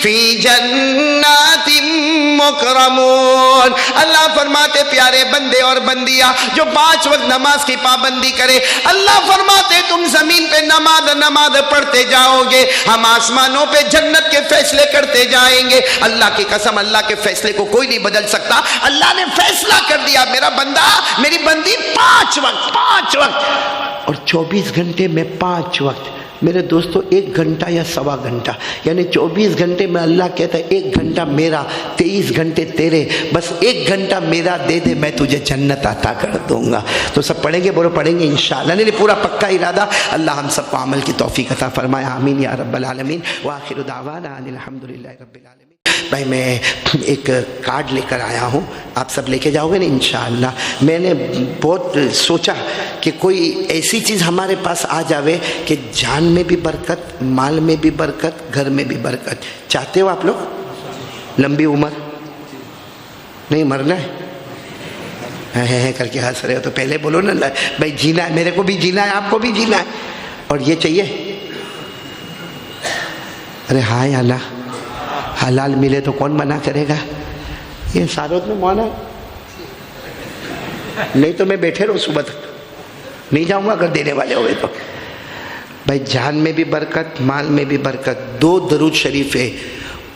فی جنات مکرمون۔ اللہ فرماتے پیارے بندے اور بندیاں جو 5 وقت نماز کی پابندی کرے، اللہ فرماتے تم زمین پہ نماز پڑھتے جاؤ گے، ہم آسمانوں پہ جنت کے فیصلے کرتے جائیں گے۔ اللہ کی قسم، اللہ کے فیصلے کو کوئی نہیں بدل سکتا۔ اللہ نے فیصلہ کر دیا، میرا بندہ میری بندی 5 وقت اور 24 گھنٹے میں 5 وقت۔ میرے دوستو 1 گھنٹہ یا سوا گھنٹہ، یعنی 24 گھنٹے میں اللہ کہتا ہے 1 گھنٹہ میرا، 23 گھنٹے تیرے، بس 1 گھنٹہ میرا دے دے، میں تجھے جنت عطا کر دوں گا۔ تو سب پڑھیں گے، بولو پڑھیں گے انشاءاللہ۔ نہیں پورا پکا ارادہ۔ اللہ ہم سب کو عمل کی توفیق عطا فرمائے، آمین یا رب العالمین۔ وآخر دعوانا ان الحمدللہ رب العالمین۔ بھائی میں ایک کارڈ لے کر آیا ہوں، آپ سب لے کے جاؤ گے نا انشاءاللہ۔ میں نے بہت سوچا کہ کوئی ایسی چیز ہمارے پاس آ جاوے کہ جان میں بھی برکت، مال میں بھی برکت، گھر میں بھی برکت۔ چاہتے ہو آپ لوگ لمبی عمر؟ نہیں مرنا ہے کر کے ہنس رہے ہو تو پہلے بولو نا بھائی جینا ہے، میرے کو بھی جینا ہے، آپ کو بھی جینا ہے، اور یہ چاہیے۔ ارے ہاں یا نا، حلال ملے تو کون منع کرے گا؟ یہ سارود میں مونا، نہیں تو میں بیٹھے رہوں صبح تک، نہیں جاؤں گا اگر دینے والے ہوئے تو۔ بھائی جان میں بھی برکت، مال میں بھی برکت۔ 2 درود شریف ہے،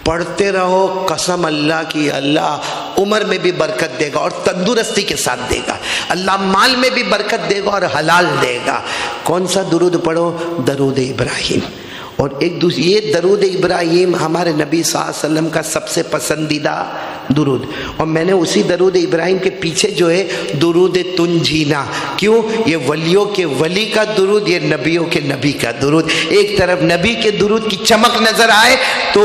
پڑھتے رہو، قسم اللہ کی اللہ عمر میں بھی برکت دے گا اور تندرستی کے ساتھ دے گا، اللہ مال میں بھی برکت دے گا اور حلال دے گا۔ کون سا درود پڑھو؟ درود ابراہیم۔ اور ایک دوسری یہ درود ابراہیم ہمارے نبی صلی اللہ علیہ وسلم کا سب سے پسندیدہ درود، اور میں نے اسی درود ابراہیم کے پیچھے جو ہے درود تنجینا، کیوں؟ یہ ولیوں کے ولی کا درود، یہ نبیوں کے نبی کا درود۔ ایک طرف نبی کے درود کی چمک نظر آئے تو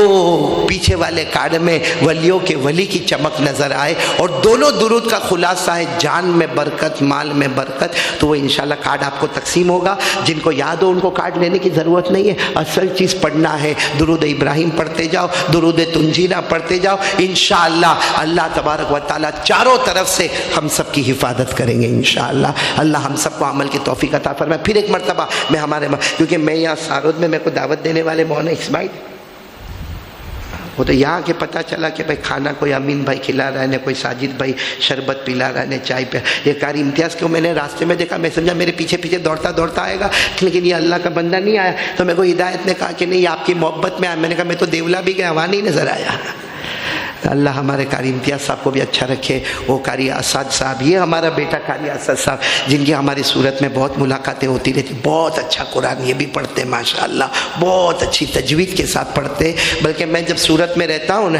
پیچھے والے کارڈ میں ولیوں کے ولی کی چمک نظر آئے، اور دونوں درود کا خلاصہ ہے جان میں برکت، مال میں برکت۔ تو وہ انشاءاللہ کارڈ آپ کو تقسیم ہوگا، جن کو یاد ہو ان کو کارڈ لینے کی ضرورت نہیں ہے، اصل چیز پڑھنا ہے۔ درود ابراہیم پڑھتے جاؤ، درود تنجینا پڑھتے جاؤ، انشاءاللہ اللہ تبارک و تعالیٰ چاروں طرف سے ہم سب کی حفاظت کریں گے انشاءاللہ۔ اللہ ہم سب کو عمل کی توفیق عطا فرمائے۔ پھر ایک مرتبہ میں کیونکہ میں یہاں سارود میں میرے کو دعوت دینے والے مولانا اسماعیل، وہ تو یہاں کے پتہ چلا کہ بھائی کھانا کوئی امین بھائی کھلا رہا ہے، نہ کوئی ساجد بھائی شربت پلا رہا ہے، نہ چائے پہ۔ یہ قاری امتیاز کو میں نے راستے میں دیکھا، میں سمجھا میرے پیچھے پیچھے دوڑتا آئے گا، لیکن یہ اللہ کا بندہ نہیں آیا۔ تو میرے کو ہدایت نے کہا کہ نہیں آپ کی محبت میں آیا۔ میں نے کہا میں تو دیولا بھی گیا، وہاں نہیں نظر آیا۔ اللہ ہمارے قاری امتیاز صاحب کو بھی اچھا رکھے، وہ قاری اسد صاحب، یہ ہمارا بیٹا قاری اسد صاحب جن کی ہماری صورت میں بہت ملاقاتیں ہوتی رہتی، بہت اچھا قرآن یہ بھی پڑھتے ماشاءاللہ، بہت اچھی تجوید کے ساتھ پڑھتے۔ بلکہ میں جب صورت میں رہتا ہوں نا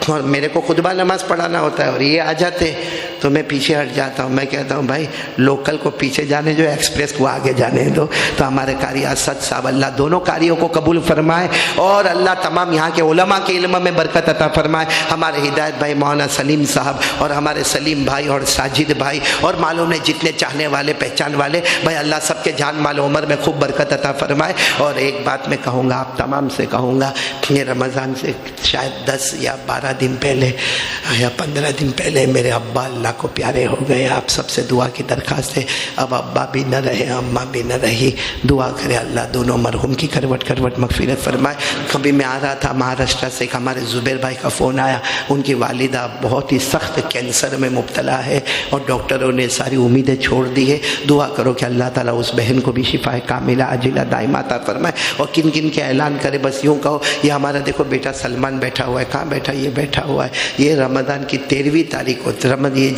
اور میرے کو خطبہ نماز پڑھانا ہوتا ہے اور یہ آ جاتے تو میں پیچھے ہٹ جاتا ہوں، میں کہتا ہوں بھائی لوکل کو پیچھے جانے جو ایکسپریس کو آگے جانے دو۔ تو ہمارے قاری اسد صاحب اللہ دونوں قاریوں کو قبول فرمائے اور اللہ تمام یہاں کے علماء کے علم میں برکت عطا فرمائے۔ ہمارے ہدایت بھائی مولانا سلیم صاحب اور ہمارے سلیم بھائی اور ساجد بھائی اور معلوم نے جتنے چاہنے والے پہچان والے بھائی، اللہ سب کے جان مال عمر میں خوب برکت عطا فرمائے۔ اور ایک بات میں کہوں گا، آپ تمام سے کہوں گا، یہ رمضان سے شاید 10 یا 12 دن پہلے یا 15 دن پہلے میرے ابا اللہ کو پیارے ہو گئے۔ آپ سب سے دعا کی درخواست ہے، اب ابا بھی نہ رہے، اماں بھی نہ رہی، دعا کرے اللہ دونوں مرحوم کی کروٹ کروٹ مغفرت فرمائے۔ کبھی میں آ رہا تھا مہاراشٹر سے، ہمارے زبیر بھائی کا فون آیا، ان کی والدہ بہت ہی سخت کینسر میں مبتلا ہے اور ڈاکٹروں نے ساری امیدیں چھوڑ دی ہے۔ دعا کرو کہ اللہ تعالیٰ اس بہن کو بھی شفا کاملہ عاجلہ دائمہ عطا فرمائے۔ اور کن کن کے اعلان کرے، بس یوں کہو یہ ہمارا دیکھو بیٹا سلمان بیٹھا ہوا ہے، کہاں بیٹھا؟ یہ بیٹھا ہوا ہے، یہ رمضان کی 13ویں تاریخ کو، یہ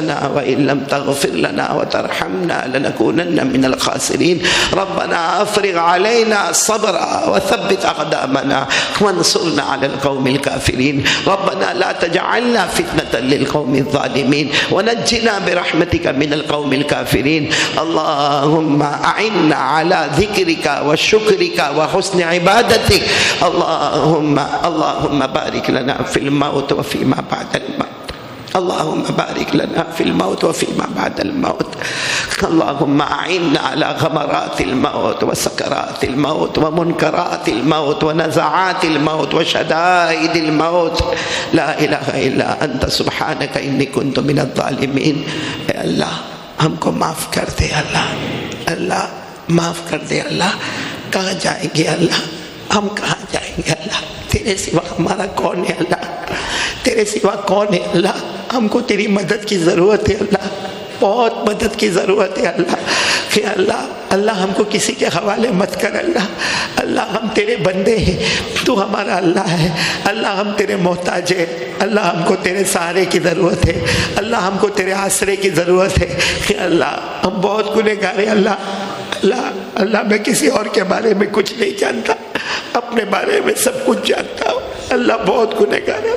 أنفسنا وإن لم تغفر لنا وترحمنا لنكونن من الخاسرين ربنا أفرغ علينا صبرا وثبت أقدامنا وانصرنا على القوم الكافرين ربنا لا تجعلنا فتنة للقوم الظالمين ونجنا برحمتك من القوم الكافرين اللهم أعنا على ذكرك وشكرك وحسن عبادتك اللهم بارك لنا في الموت وفيما بعد الموت اللهم بارك لنا في الموت وفيما بعد الموت اللهم أعنا على غمرات الموت وسكرات الموت ومنكرات الموت ونزعات الموت وشدائد الموت لا إله إلا أنت سبحانك إني كنت من الظالمين اے اللہ ہم کو معاف کر دے اللہ معاف کر دے اللہ کہاں جائیں گے اللہ ہم کہاں جائیں گے اللہ تیرے سوا ہمارا کون ہے اللہ تیرے سوا کون ہے اللہ ہم کو تیری مدد کی ضرورت ہے اللہ بہت مدد کی ضرورت ہے اللہ کہ اللہ ہم کو کسی کے حوالے مت کر اللہ ہم تیرے بندے ہیں تو ہمارا اللہ ہے اللہ ہم تیرے محتاج ہیں اللہ ہم کو تیرے سہارے کی ضرورت ہے اللہ ہم کو تیرے آسرے کی ضرورت ہے کہ اللہ ہم بہت گنہگار ہیں اللہ میں کسی اور کے بارے میں کچھ نہیں جانتا اپنے بارے میں سب کچھ جانتا ہوں اللہ بہت گنہگار ہے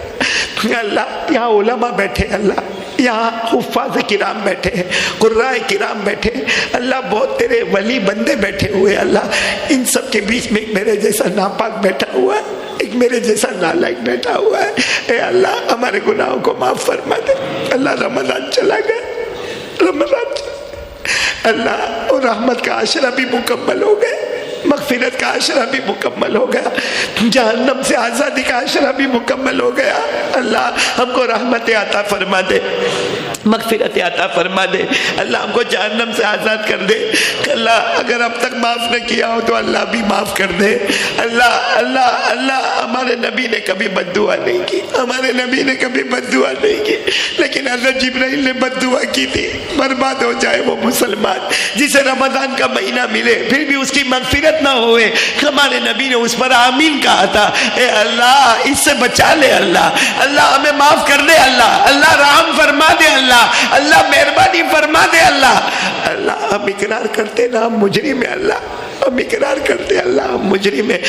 اللہ یہاں علماء بیٹھے اللہ یہاں حفاظ کرام بیٹھے ہیں قراء کرام بیٹھے ہیں اللہ بہت تیرے ولی بندے بیٹھے ہوئے اللہ ان سب کے بیچ میں ایک میرے جیسا ناپاک بیٹھا ہوا ہے ایک میرے جیسا نالائق بیٹھا ہوا ہے اے اللہ ہمارے گناہوں کو معاف فرما دے اللہ رمضان چلا گیا اللہ اور رحمت کا عشرہ بھی مکمل ہو گیا مغفرت کا عشرہ بھی مکمل ہو گیا جہنم سے آزادی کا عشرہ بھی مکمل ہو گیا اللہ ہم کو رحمت عطا فرما دے مغفرت عطا فرما دے اللہ ہم کو جہنم سے آزاد کر دے اللہ اگر اب تک معاف نہ کیا ہو تو اللہ بھی معاف کر دے اللہ ہمارے نبی نے کبھی بد دعا نہیں کی ہمارے نبی نے کبھی بد دعا نہیں کی لیکن حضرت جبرائیل نے بد دعا کی تھی برباد ہو جائے وہ مسلمان جسے رمضان کا مہینہ ملے پھر بھی اس کی مغفرت نہ ہوئے ہمارے نبی نے اس پر آمین کہا تھا اے اللہ اس سے بچا لے اللہ ہمیں معاف کر دے اللہ رحم فرما دے اللہ مہربانی فرما دے اللہ ہم اقرار کرتے نا ہم مجرم ہیں ہم اقرار کرتے اللہ ہم مجرم ہیں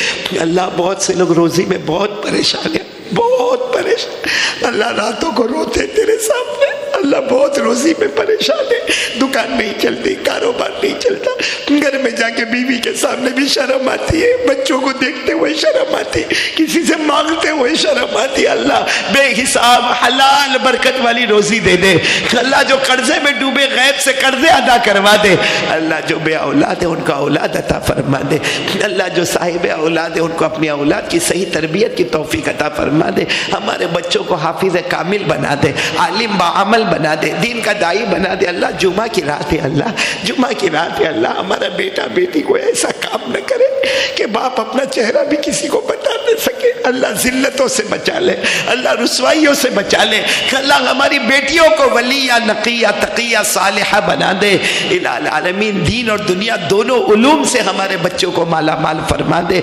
اللہ بہت سے لوگ روزی میں بہت پریشان ہیں بہت پریشان اللہ راتوں کو روتے تیرے سامنے اللہ بہت روزی میں پریشان ہے دکان نہیں چلتی کاروبار نہیں چلتا گھر میں جا کے بیوی کے سامنے بھی شرم آتی ہے بچوں کو دیکھتے ہوئے شرم آتی کسی سے مانگتے ہوئے شرم آتی اللہ بے حساب حلال برکت والی روزی دے دے اللہ جو قرضے میں ڈوبے غیب سے قرضے ادا کروا دے اللہ جو بے اولاد ہے ان کا اولاد عطا فرما دے اللہ جو صاحب اولاد ہے ان کو اپنی اولاد کی صحیح تربیت کی توفیق عطا فرما دے ہمارے بچوں کو حافظ کامل بنا دے عالم بعمل بنا دے دین کا دائی بنا دے اللہ جمعہ کی رات ہے جمعہ کی رات ہے اللہ ہمارا بیٹا بیٹی کو ایسا کام نہ کرے کہ باپ اپنا چہرہ بھی کسی کو بتا نہ سکے اللہ ذلتوں سے بچا لے اللہ رسوائیوں سے بچا لے اللہ ہماری بیٹیوں کو ولیہ نقیہ تقیہ صالحہ بنا دے الہ العالمین دین اور دنیا دونوں علوم سے ہمارے بچوں کو مالا مال فرما دے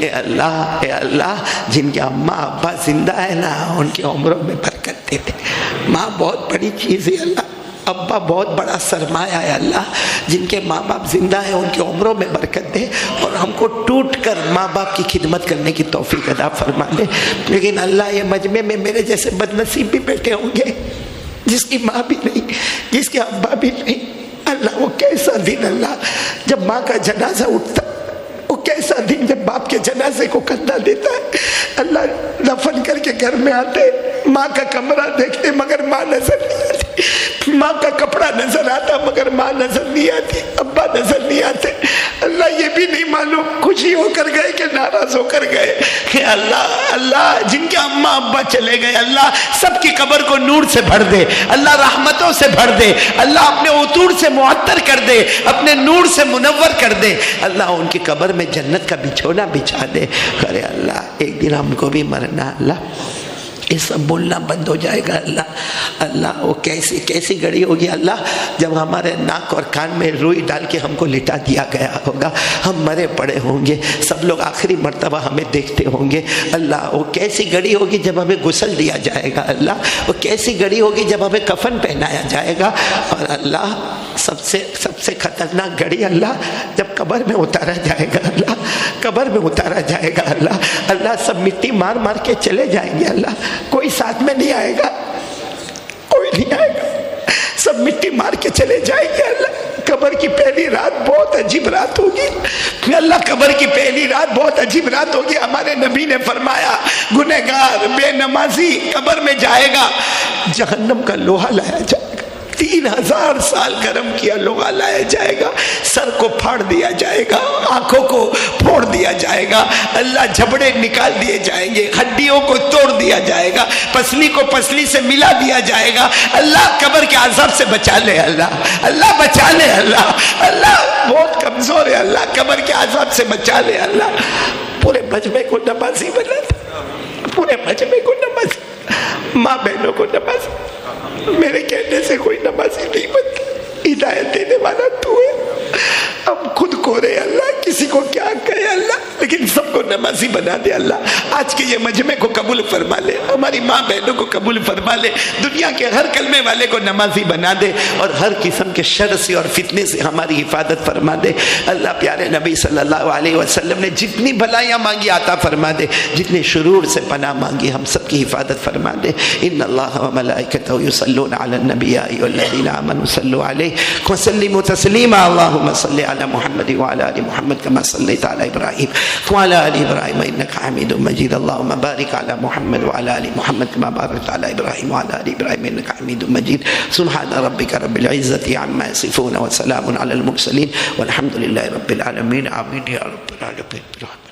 اے اللہ جن کے اماں ابا زندہ ہے نا ان کی عمروں میں برکت دے دے ماں بہت بڑی چیز ہے اللہ ابا بہت بڑا سرمایہ ہے اللہ جن کے ماں باپ زندہ ہیں ان کی عمروں میں برکت دے اور ہم کو ٹوٹ کر ماں باپ کی خدمت کرنے کی توفیق عطا فرما دے لیکن اللہ یہ مجمع میں میرے جیسے بد نصیب بھی بیٹھے ہوں گے جس کی ماں بھی نہیں جس کے ابا بھی نہیں اللہ وہ کیسا دن اللہ جب ماں کا جنازہ اٹھتا وہ کیسا دن جب باپ کے جنازے کو کندھا دیتا ہے اللہ دفن کر کے گھر میں آتے ماں کا کمرہ دیکھتے مگر ماں نظر نہیں آتی ماں کا کپڑا نظر آتا مگر ماں نظر نہیں آتی ابا نظر نہیں آتے اللہ یہ بھی نہیں معلوم خوشی ہو کر گئے کہ ناراض ہو کر گئے کہ اللہ جن کے اماں ابا چلے گئے اللہ سب کی قبر کو نور سے بھر دے اللہ رحمتوں سے بھر دے اللہ اپنے عطور سے معطر کر دے اپنے نور سے منور کر دے اللہ ان کی قبر میں جنت کا بچھونا بچھا دے کرے اللہ ایک دن ہم کو بھی مرنا اللہ یہ سب بولنا بند ہو جائے گا اللہ۔ اللہ وہ کیسی گھڑی ہوگی اللہ جب ہمارے ناک اور کان میں روئی ڈال کے ہم کو لٹا دیا گیا ہوگا، ہم مرے پڑے ہوں گے، سب لوگ آخری مرتبہ ہمیں دیکھتے ہوں گے۔ اللہ وہ کیسی گھڑی ہوگی جب ہمیں غسل دیا جائے گا اللہ، وہ کیسی گھڑی ہوگی جب ہمیں کفن پہنایا جائے گا، اور اللہ سب سے خطرناک گھڑی اللہ جب قبر میں اتارا جائے گا اللہ، قبر میں اتارا جائے گا اللہ۔ اللہ سب مٹی مار مار کے چلے جائیں گے اللہ، کوئی ساتھ میں نہیں آئے گا، کوئی نہیں آئے گا، سب مٹی مار کے چلے جائیں گے اللہ۔ قبر کی پہلی رات بہت عجیب رات ہوگی اللہ، قبر کی پہلی رات بہت عجیب رات ہوگی۔ ہمارے نبی نے فرمایا گنہگار بے نمازی قبر میں جائے گا، جہنم کا لوہا لایا جائے گا، 3000 سال گرم کیا لوہا لایا جائے گا، سر کو پھاڑ دیا جائے گا، آنکھوں کو پھوڑ دیا جائے گا اللہ، جھبڑے نکال دیے جائیں گے، ہڈیوں کو توڑ دیا جائے گا، پسلی کو پسلی سے ملا دیا جائے گا اللہ۔ قبر کے عذاب سے بچا لے اللہ، اللہ بچا لے اللہ، اللہ بہت کمزور ہے اللہ، قبر کے عذاب سے بچا لے اللہ۔ پورے مجمع کو نمازی بنا دے، پورے مجمع کو نمازی، ماں بہنوں کو نمازی، میرے کہنے سے کوئی نمازی نہیں بنتی، ہدایت دینے والا تو ہے، ہم خود کو رہے اللہ، کسی کو کیا کہے اللہ، لیکن سب کو نمازی بنا دے اللہ۔ آج کے یہ مجمع کو قبول فرما لے، ہماری ماں بہنوں کو قبول فرما لے، دنیا کے ہر کلمے والے کو نمازی بنا دے، اور ہر قسم کے شر سے اور فتنے سے ہماری حفاظت فرما دے اللہ۔ پیارے نبی صلی اللہ علیہ وسلم نے جتنی بھلائیاں مانگی عطا فرما دے، جتنے شرور سے پناہ مانگی ہم سب کی حفاظت فرما دے۔ ان اللہ و ملائکتہ یصلون علی النبی یا ایھا الذین آمنوا صلوا علیہ وسلموا تسلیما، اللہم صل علی محمد وعلی آل محمد کما صلیت علی ابراہیم وعلی آل ابراہیم انک حمید مجید، اللہم بارک علی محمد وعلی آل محمد کما بارکت علی ابراہیم وعلی آل ابراہیم انک حمید مجید۔ سبحان ربک رب العزۃ عما یصفون وسلام علی المرسلین والحمد للہ رب العالمین، آمین یا رب العالمین۔